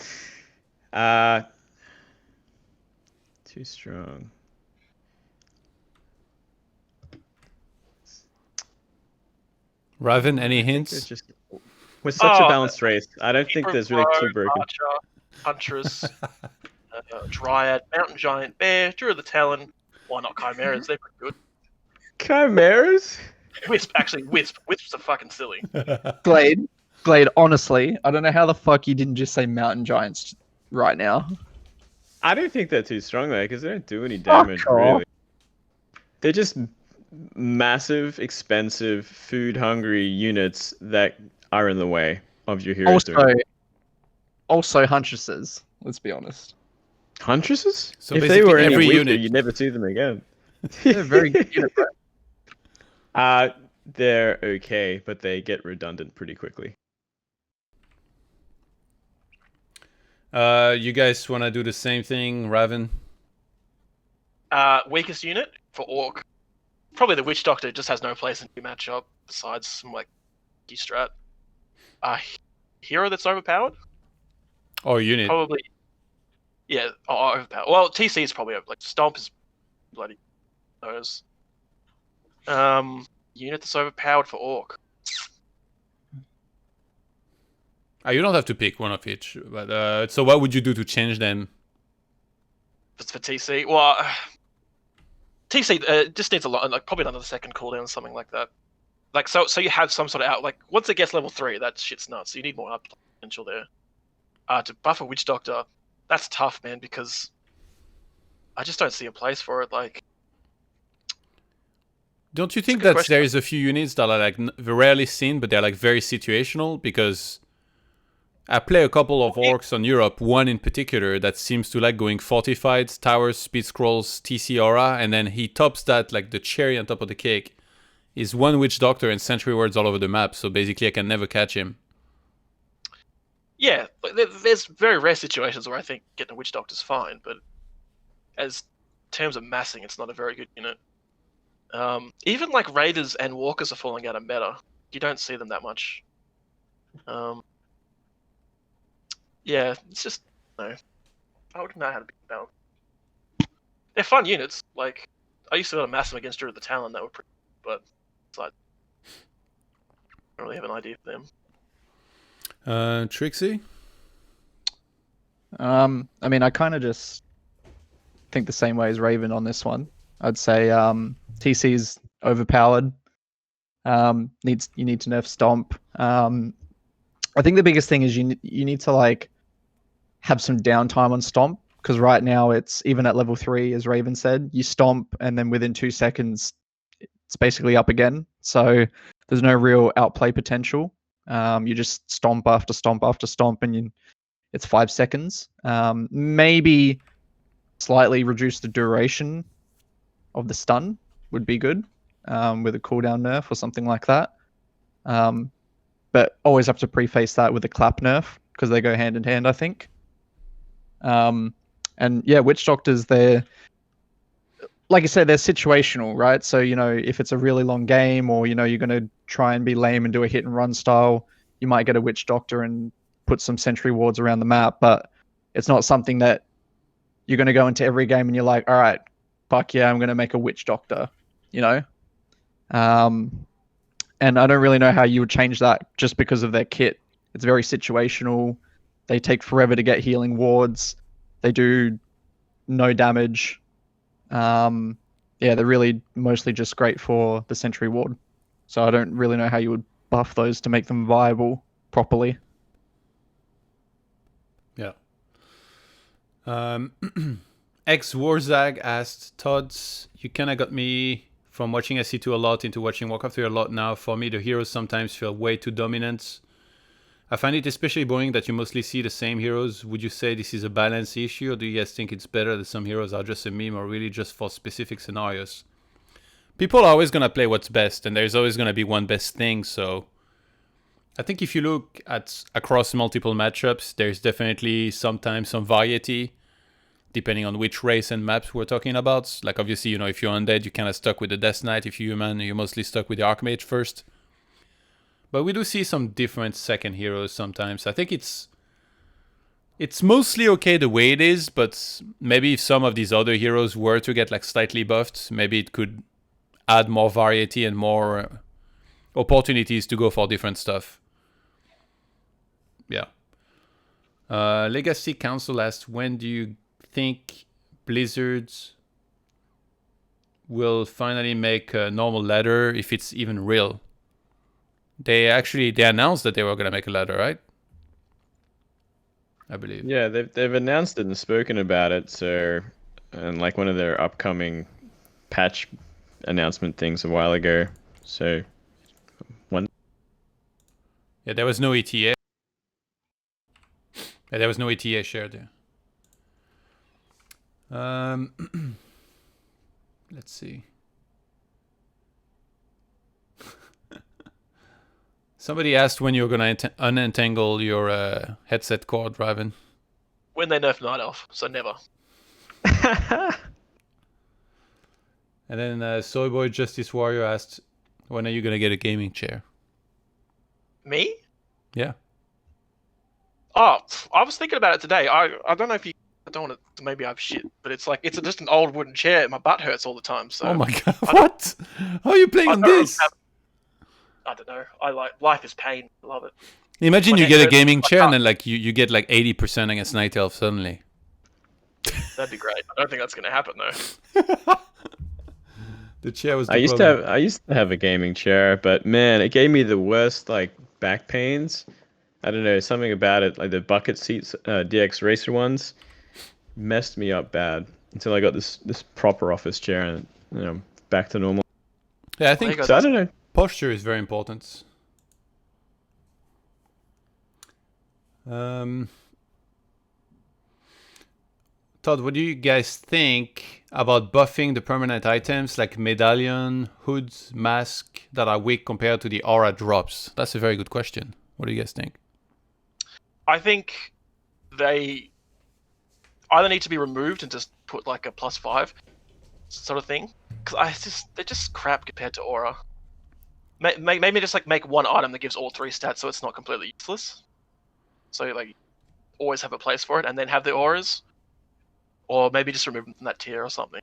Too strong. Raven, any hints? We're such a balanced race. I don't think there's really too broken. Huntress, Dryad, Mountain Giant, Bear, Druid of the Talon. Why not Chimeras? They're pretty good. Chimeras? Wisp, actually, Wisp. Wisps are fucking silly. Glade, honestly, I don't know how the fuck you didn't just say Mountain Giants right now. I don't think they're too strong though, because they don't do any damage Fuck off. really. They're just massive, expensive, food-hungry units that are in the way of your heroes doing. Also Huntresses, let's be honest. Huntresses? So if they basically were any every weaker, unit- you'd never see them again. They're very good unit, bro. They're okay, but they get redundant pretty quickly. You guys want to do the same thing, Raven? Weakest unit for Orc. Probably the Witch Doctor just has no place in your matchup besides some like strat. Hero that's overpowered? Or unit? Probably. Yeah, overpowered. Well, TC is probably like Stomp is bloody nose. Unit that's overpowered for Orc. You don't have to pick one of each. But so what would you do to change them? For TC, well, TC just needs a lot, like probably another second cooldown or something like that. Like so you have some sort of out. Like once it gets level 3, that shit's nuts. So you need more up potential there. To buff a Witch Doctor, that's tough, man, because I just don't see a place for it. Like, Don't you think good that question. there's a few units that are like rarely seen, but they're like very situational? Because I play a couple of orcs on Europe, one in particular that seems to like going fortified, towers, speed scrolls, TC aura, and then he tops that like the cherry on top of the cake. Is one Witch Doctor and Sentry Wards all over the map, so basically I can never catch him. yeah, there's very rare situations where I think getting a Witch Doctor's fine, but as terms of massing, it's not a very good unit. Even like Raiders and Walkers are falling out of meta. You don't see them that much. Yeah, it's just no. I wouldn't know how to be balanced. They're fun units. Like I used to be able to mass them against Druid of the Talon. That were pretty, but it's like I don't really have an idea for them. Tricksy? I mean, I kind of just think the same way as Raven on this one. I'd say TC is overpowered. You need to nerf Stomp. I think the biggest thing is you need to like have some downtime on Stomp, because right now it's even at level 3, as Raven said, you Stomp and then within 2 seconds it's basically up again. So there's no real outplay potential. You just Stomp after Stomp after Stomp, and it's 5 seconds. Maybe slightly reduce the duration of the stun would be good, with a cooldown nerf or something like that. But always have to preface that with a clap nerf, because they go hand in hand, I think. And yeah, Witch Doctors, they're, like you said, they're situational, right? So, if it's a really long game, or, you're going to try and be lame and do a hit and run style, you might get a Witch Doctor and put some sentry wards around the map, but it's not something that you're going to go into every game and you're like, all right, fuck yeah, I'm going to make a Witch Doctor, And I don't really know how you would change that just because of their kit. It's very situational. They take forever to get healing wards. They do no damage. Yeah, they're really mostly just great for the sentry ward. So I don't really know how you would buff those to make them viable properly. Yeah. Ex Warzag asked, ToD's, you kind of got me from watching SC2 a lot into watching Warcraft 3 a lot now. For me, the heroes sometimes feel way too dominant. I find it especially boring that you mostly see the same heroes. Would you say this is a balance issue, or do you guys think it's better that some heroes are just a meme or really just for specific scenarios? People are always going to play what's best, and there's always going to be one best thing, so I think if you look at across multiple matchups, there's definitely sometimes some variety, depending on which race and maps we're talking about. Like obviously, if you're Undead, you're kind of stuck with the Death Knight. If you're human, you're mostly stuck with the Archmage first. But we do see some different second heroes sometimes. I think it's mostly okay the way it is, but maybe if some of these other heroes were to get like slightly buffed, maybe it could add more variety and more opportunities to go for different stuff. Yeah. Legacy Council asked, when do you think Blizzards will finally make a normal ladder, if it's even real? They announced that they were gonna make a ladder, right? I believe. Yeah, they've announced it and spoken about it. So, and like one of their upcoming patch announcement things a while ago. So, Yeah, there was no ETA. Yeah, there was no ETA shared there. Let's see. Somebody asked when you're gonna unentangle your headset cord, Raven. When they nerf Night Elf, so never. And then Soyboy Justice Warrior asked, when are you gonna get a gaming chair? Me? Yeah. Oh, I was thinking about it today. I don't know if you. I don't want to. Maybe I've shit, but it's like it's just an old wooden chair. My butt hurts all the time. So. Oh my god! What? How are you playing on this? I don't know. I like life is pain. I love it. Imagine My you head get a hurts, gaming my chair and butt. then like you get like 80% against Night Elf suddenly. That'd be great. I don't think that's going to happen though. The chair was. The I used to have a gaming chair, but man, it gave me the worst like back pains. I don't know, something about it, like the bucket seats, DX Racer ones, messed me up bad until I got this proper office chair and back to normal. Yeah, I think So I don't know. posture is very important. Todd, what do you guys think about buffing the permanent items like medallion, hoods, mask that are weak compared to the aura drops? That's a very good question. What do you guys think? I think they either need to be removed and just put like a +5 sort of thing, because they're just crap compared to aura. Maybe just like make one item that gives all 3 stats, so it's not completely useless. So like always have a place for it, and then have the auras, or maybe just remove them from that tier or something.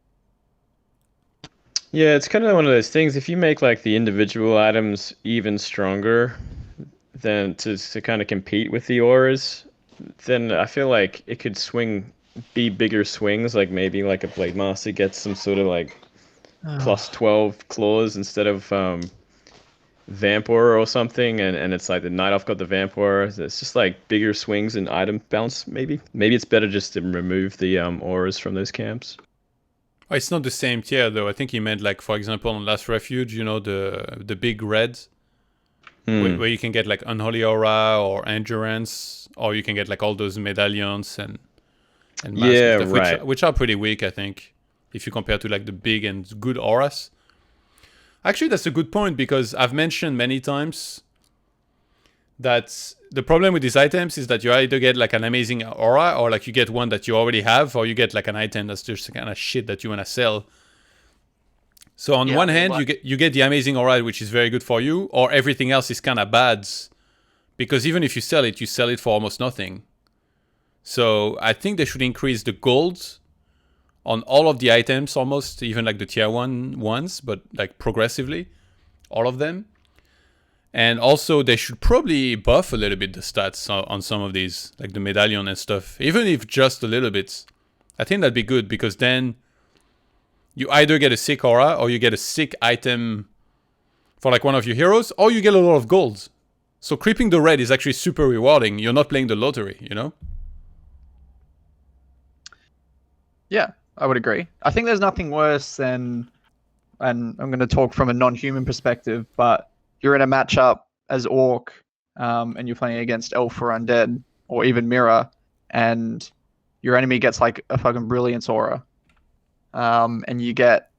Yeah, it's kind of one of those things. If you make like the individual items even stronger, then to kind of compete with the auras, then I feel like it could be bigger swings. Like maybe like a Blade Master gets some sort of like +12 claws instead of Vamp Aura or something, and it's like the Night Elf got the Vamp Aura. It's just like bigger swings in item bounce. Maybe it's better just to remove the auras from those camps. Oh, it's not the same tier though. I think he meant like, for example, on Last Refuge, you know, the big red, where you can get like Unholy Aura or Endurance, or you can get like all those medallions and masks Yeah, and stuff, right. which are pretty weak, I think, if you compare to like the big and good auras. Actually, that's a good point, because I've mentioned many times that the problem with these items is that you either get like an amazing aura, or like you get one that you already have, or you get like an item that's just kind of shit that you want to sell. So on one hand, you get the amazing aura, which is very good for you, or everything else is kind of bad, because even if you sell it for almost nothing. So I think they should increase the gold on all of the items, almost, even like the tier 1 ones, but like progressively, all of them. And also they should probably buff a little bit the stats on some of these, like the medallion and stuff, even if just a little bit. I think that'd be good, because then you either get a sick aura, or you get a sick item for like one of your heroes, or you get a lot of gold. So creeping the red is actually super rewarding. You're not playing the lottery, you know? Yeah, I would agree. I think there's nothing worse than, and I'm going to talk from a non-human perspective, but you're in a matchup as Orc, and you're playing against Elf or Undead, or even Mirror, and your enemy gets like a fucking Brilliance Aura, and you get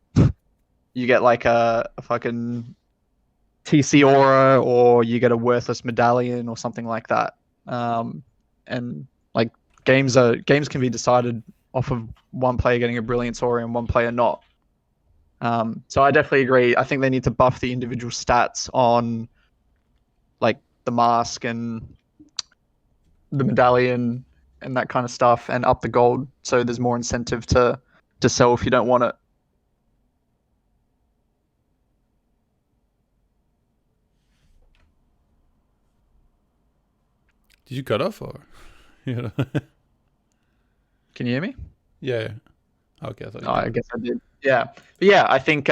like a fucking TC Aura, or you get a worthless medallion or something like that. And like games can be decided off of one player getting a Brilliance Aura and one player not. So I definitely agree. I think they need to buff the individual stats on like the mask and the medallion and that kind of stuff, and up the gold, so there's more incentive to sell if you don't want it. Did you cut off, or? You know? Can you hear me? Yeah. Okay. I thought you Oh, did. I guess I did. Yeah, but yeah, I think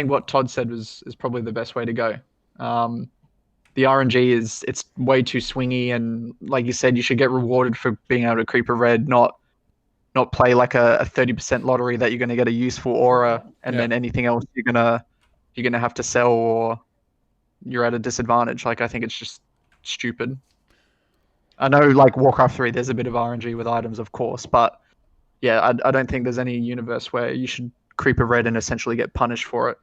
what Todd said is probably the best way to go. The RNG it's way too swingy, and like you said, you should get rewarded for being able to creep a red, not play like a 30% lottery that you're going to get a useful aura, and Yeah. then anything else you're gonna have to sell, or you're at a disadvantage. Like, I think it's just stupid. I know, like Warcraft 3, there's a bit of RNG with items, of course, but yeah, I don't think there's any universe where you should creep a red and essentially get punished for it.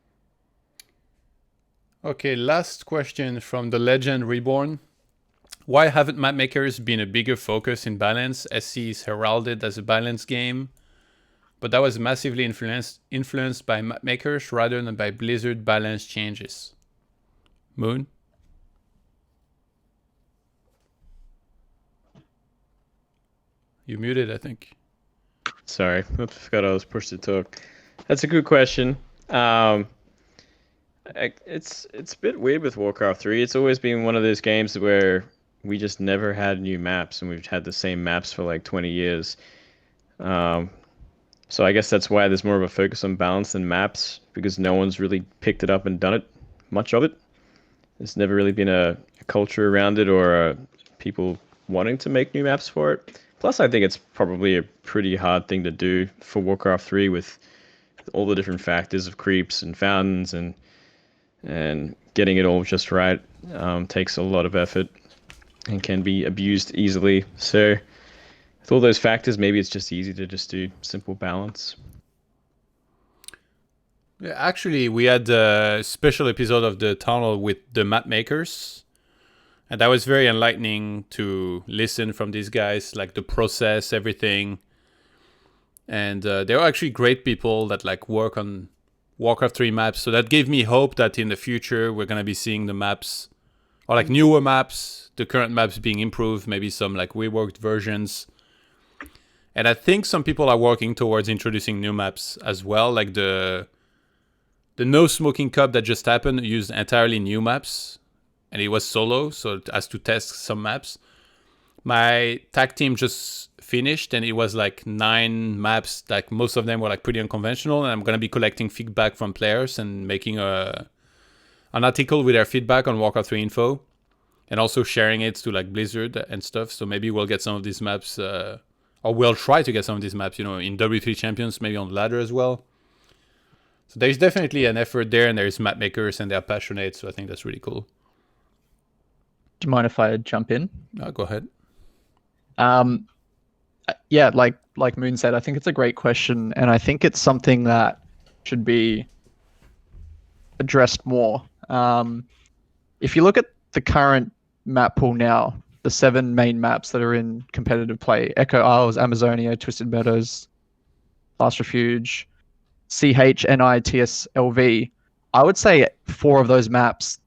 Okay, last question from the Legend Reborn. Why haven't map makers been a bigger focus in balance? SC is heralded as a balance game, but that was massively influenced by map makers rather than by Blizzard balance changes. Moon? You muted, I think. Sorry, I forgot I was pushed to talk. That's a good question. It's a bit weird with Warcraft 3. It's always been one of those games where we just never had new maps, and we've had the same maps for like 20 years. So I guess that's why there's more of a focus on balance than maps, because no one's really picked it up and done it, much of it. There's never really been a culture around it, or people wanting to make new maps for it. Plus, I think it's probably a pretty hard thing to do for Warcraft 3 with all the different factors of creeps and fountains, and getting it all just right takes a lot of effort and can be abused easily. So with all those factors, maybe it's just easy to just do simple balance. Yeah, actually, we had a special episode of the tunnel with the map makers, and that was very enlightening to listen from these guys, like the process, everything. And they were actually great people that like work on Warcraft 3 maps. So that gave me hope that in the future we're gonna be seeing the maps, or like newer maps, the current maps being improved, maybe some like reworked versions. And I think some people are working towards introducing new maps as well, like the No Smoking Cup that just happened used entirely new maps, and it was solo, so it has to test some maps. My tag team just finished, and it was like 9 maps. Like most of them were like pretty unconventional, and I'm gonna be collecting feedback from players and making an article with their feedback on Warcraft 3 info, and also sharing it to like Blizzard and stuff. So maybe we'll get some of these maps, or we'll try to get some of these maps, you know, in W3 Champions, maybe on the ladder as well. So there's definitely an effort there, and there's map makers, and they're passionate. So I think that's really cool. Do you mind if I jump in? Go ahead. Yeah, like Moon said, I think it's a great question, and I think it's something that should be addressed more. If you look at the current map pool now, the 7 main maps that are in competitive play: Echo Isles, Amazonia, Twisted Meadows, Last Refuge, CHNI, I would say 4 of those maps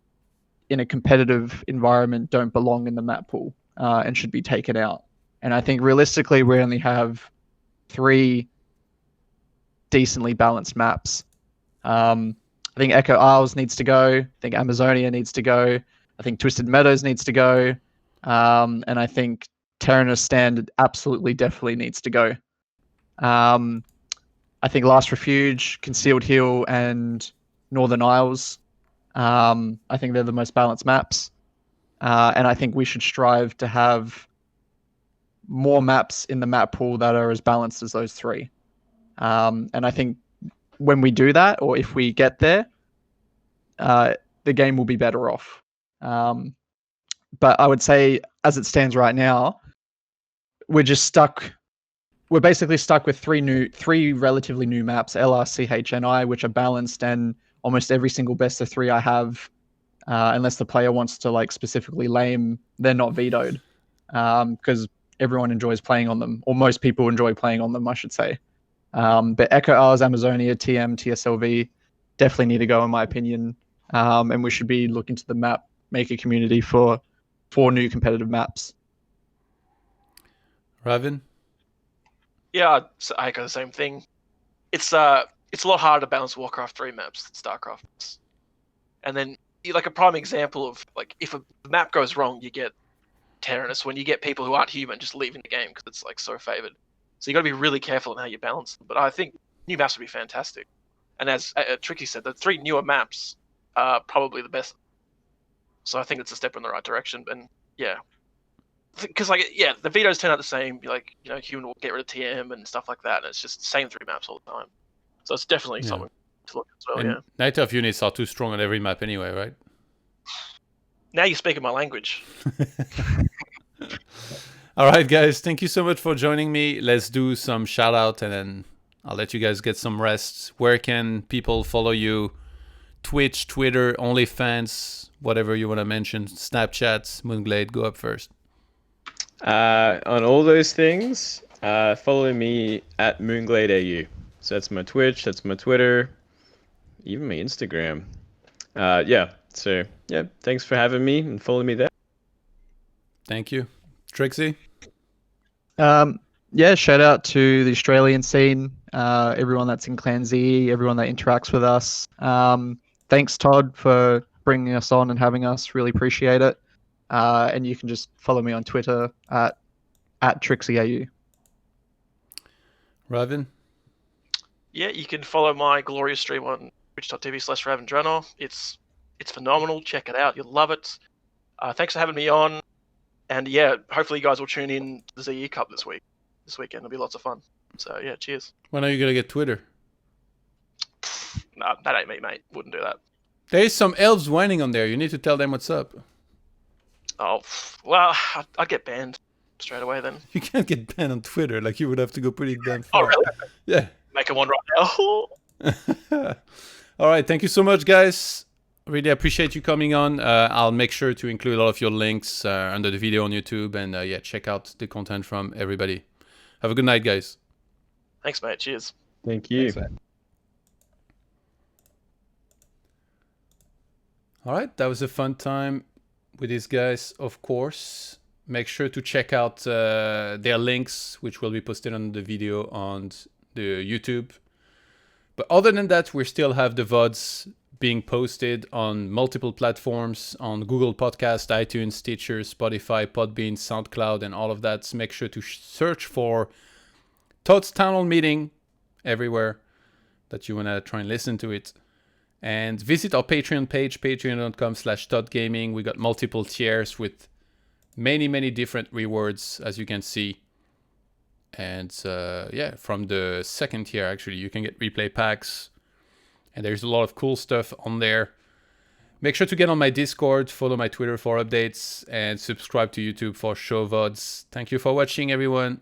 in a competitive environment don't belong in the map pool and should be taken out. And I think realistically, we only have 3 decently balanced maps. I think Echo Isles needs to go. I think Amazonia needs to go. I think Twisted Meadows needs to go. And I think Terranus Stand absolutely, definitely needs to go. I think Last Refuge, Concealed Hill, and Northern Isles, I think they're the most balanced maps. And I think we should strive to have more maps in the map pool that are as balanced as those 3. And I think when we do that, or if we get there, the game will be better off. But I would say, as it stands right now, we're basically stuck with 3 relatively new maps: LR, CH, and I, which are balanced, and almost every single best of 3 I have, unless the player wants to like specifically lame, they're not vetoed, because everyone enjoys playing on them, or most people enjoy playing on them, I should say. But Echo Isles, Amazonia, TM, TSLV definitely need to go, in my opinion. And we should be looking to the map maker community for 4 new competitive maps. Ravin? Yeah, so I echo the same thing. It's a lot harder to balance Warcraft 3 maps than StarCraft maps. And then, like a prime example of like if a map goes wrong, you get Terranus when you get people who aren't human just leaving the game because it's like so favored. So you got to be really careful in how you balance them. But I think new maps would be fantastic. And as Tricky said, the 3 newer maps are probably the best. So I think it's a step in the right direction. And yeah, because like the vetoes turn out the same. Like human will get rid of TM and stuff like that, and it's just the same 3 maps all the time. So it's definitely something to look at as well. And Night Elf units are too strong on every map anyway, right? Now you're speaking my language. All right, guys. Thank you so much for joining me. Let's do some shout out and then I'll let you guys get some rest. Where can people follow you? Twitch, Twitter, OnlyFans, whatever you want to mention. Snapchat, mOOnGLaDe, go up first. On all those things, follow me at mOOnGLadeAU. So that's my Twitch, that's my Twitter, even my Instagram. So thanks for having me and follow me there. Thank you. Trixie? Shout out to the Australian scene, everyone that's in Clan Z, everyone that interacts with us. Thanks, Todd, for bringing us on and having us. Really appreciate it. And you can just follow me on Twitter at tricksyAU. Ravin? Yeah, you can follow my glorious stream on twitch.tv/RavinDrannor. It's phenomenal. Check it out. You'll love it. Thanks for having me on. And hopefully you guys will tune in to the ZE Cup this weekend. It'll be lots of fun. So cheers. When are you going to get Twitter? Nah, that ain't me, mate. Wouldn't do that. There is some elves whining on there. You need to tell them what's up. Oh, well, I'd get banned straight away then. You can't get banned on Twitter. Like, you would have to go pretty damn far. Oh, really? Yeah. Make one right now. All right. Thank you so much, guys. Really appreciate you coming on. I'll make sure to include all of your links under the video on YouTube. And check out the content from everybody. Have a good night, guys. Thanks, mate. Cheers. Thank you. Thanks, All right. That was a fun time with these guys, of course. Make sure to check out their links, which will be posted on the video on the YouTube. But other than that, we still have the VODs being posted on multiple platforms, on Google Podcast, iTunes, Stitcher, Spotify, Podbean, SoundCloud, and all of that. So make sure to search for ToD's Town Hall Meeting everywhere that you want to try and listen to it. And visit our Patreon page, patreon.com/ToDGaming. We got multiple tiers with many, many different rewards, as you can see. And from the second tier, actually, you can get replay packs. And there's a lot of cool stuff on there. Make sure to get on my Discord, follow my Twitter for updates, and subscribe to YouTube for show VODs. Thank you for watching, everyone.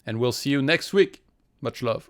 And we'll see you next week. Much love.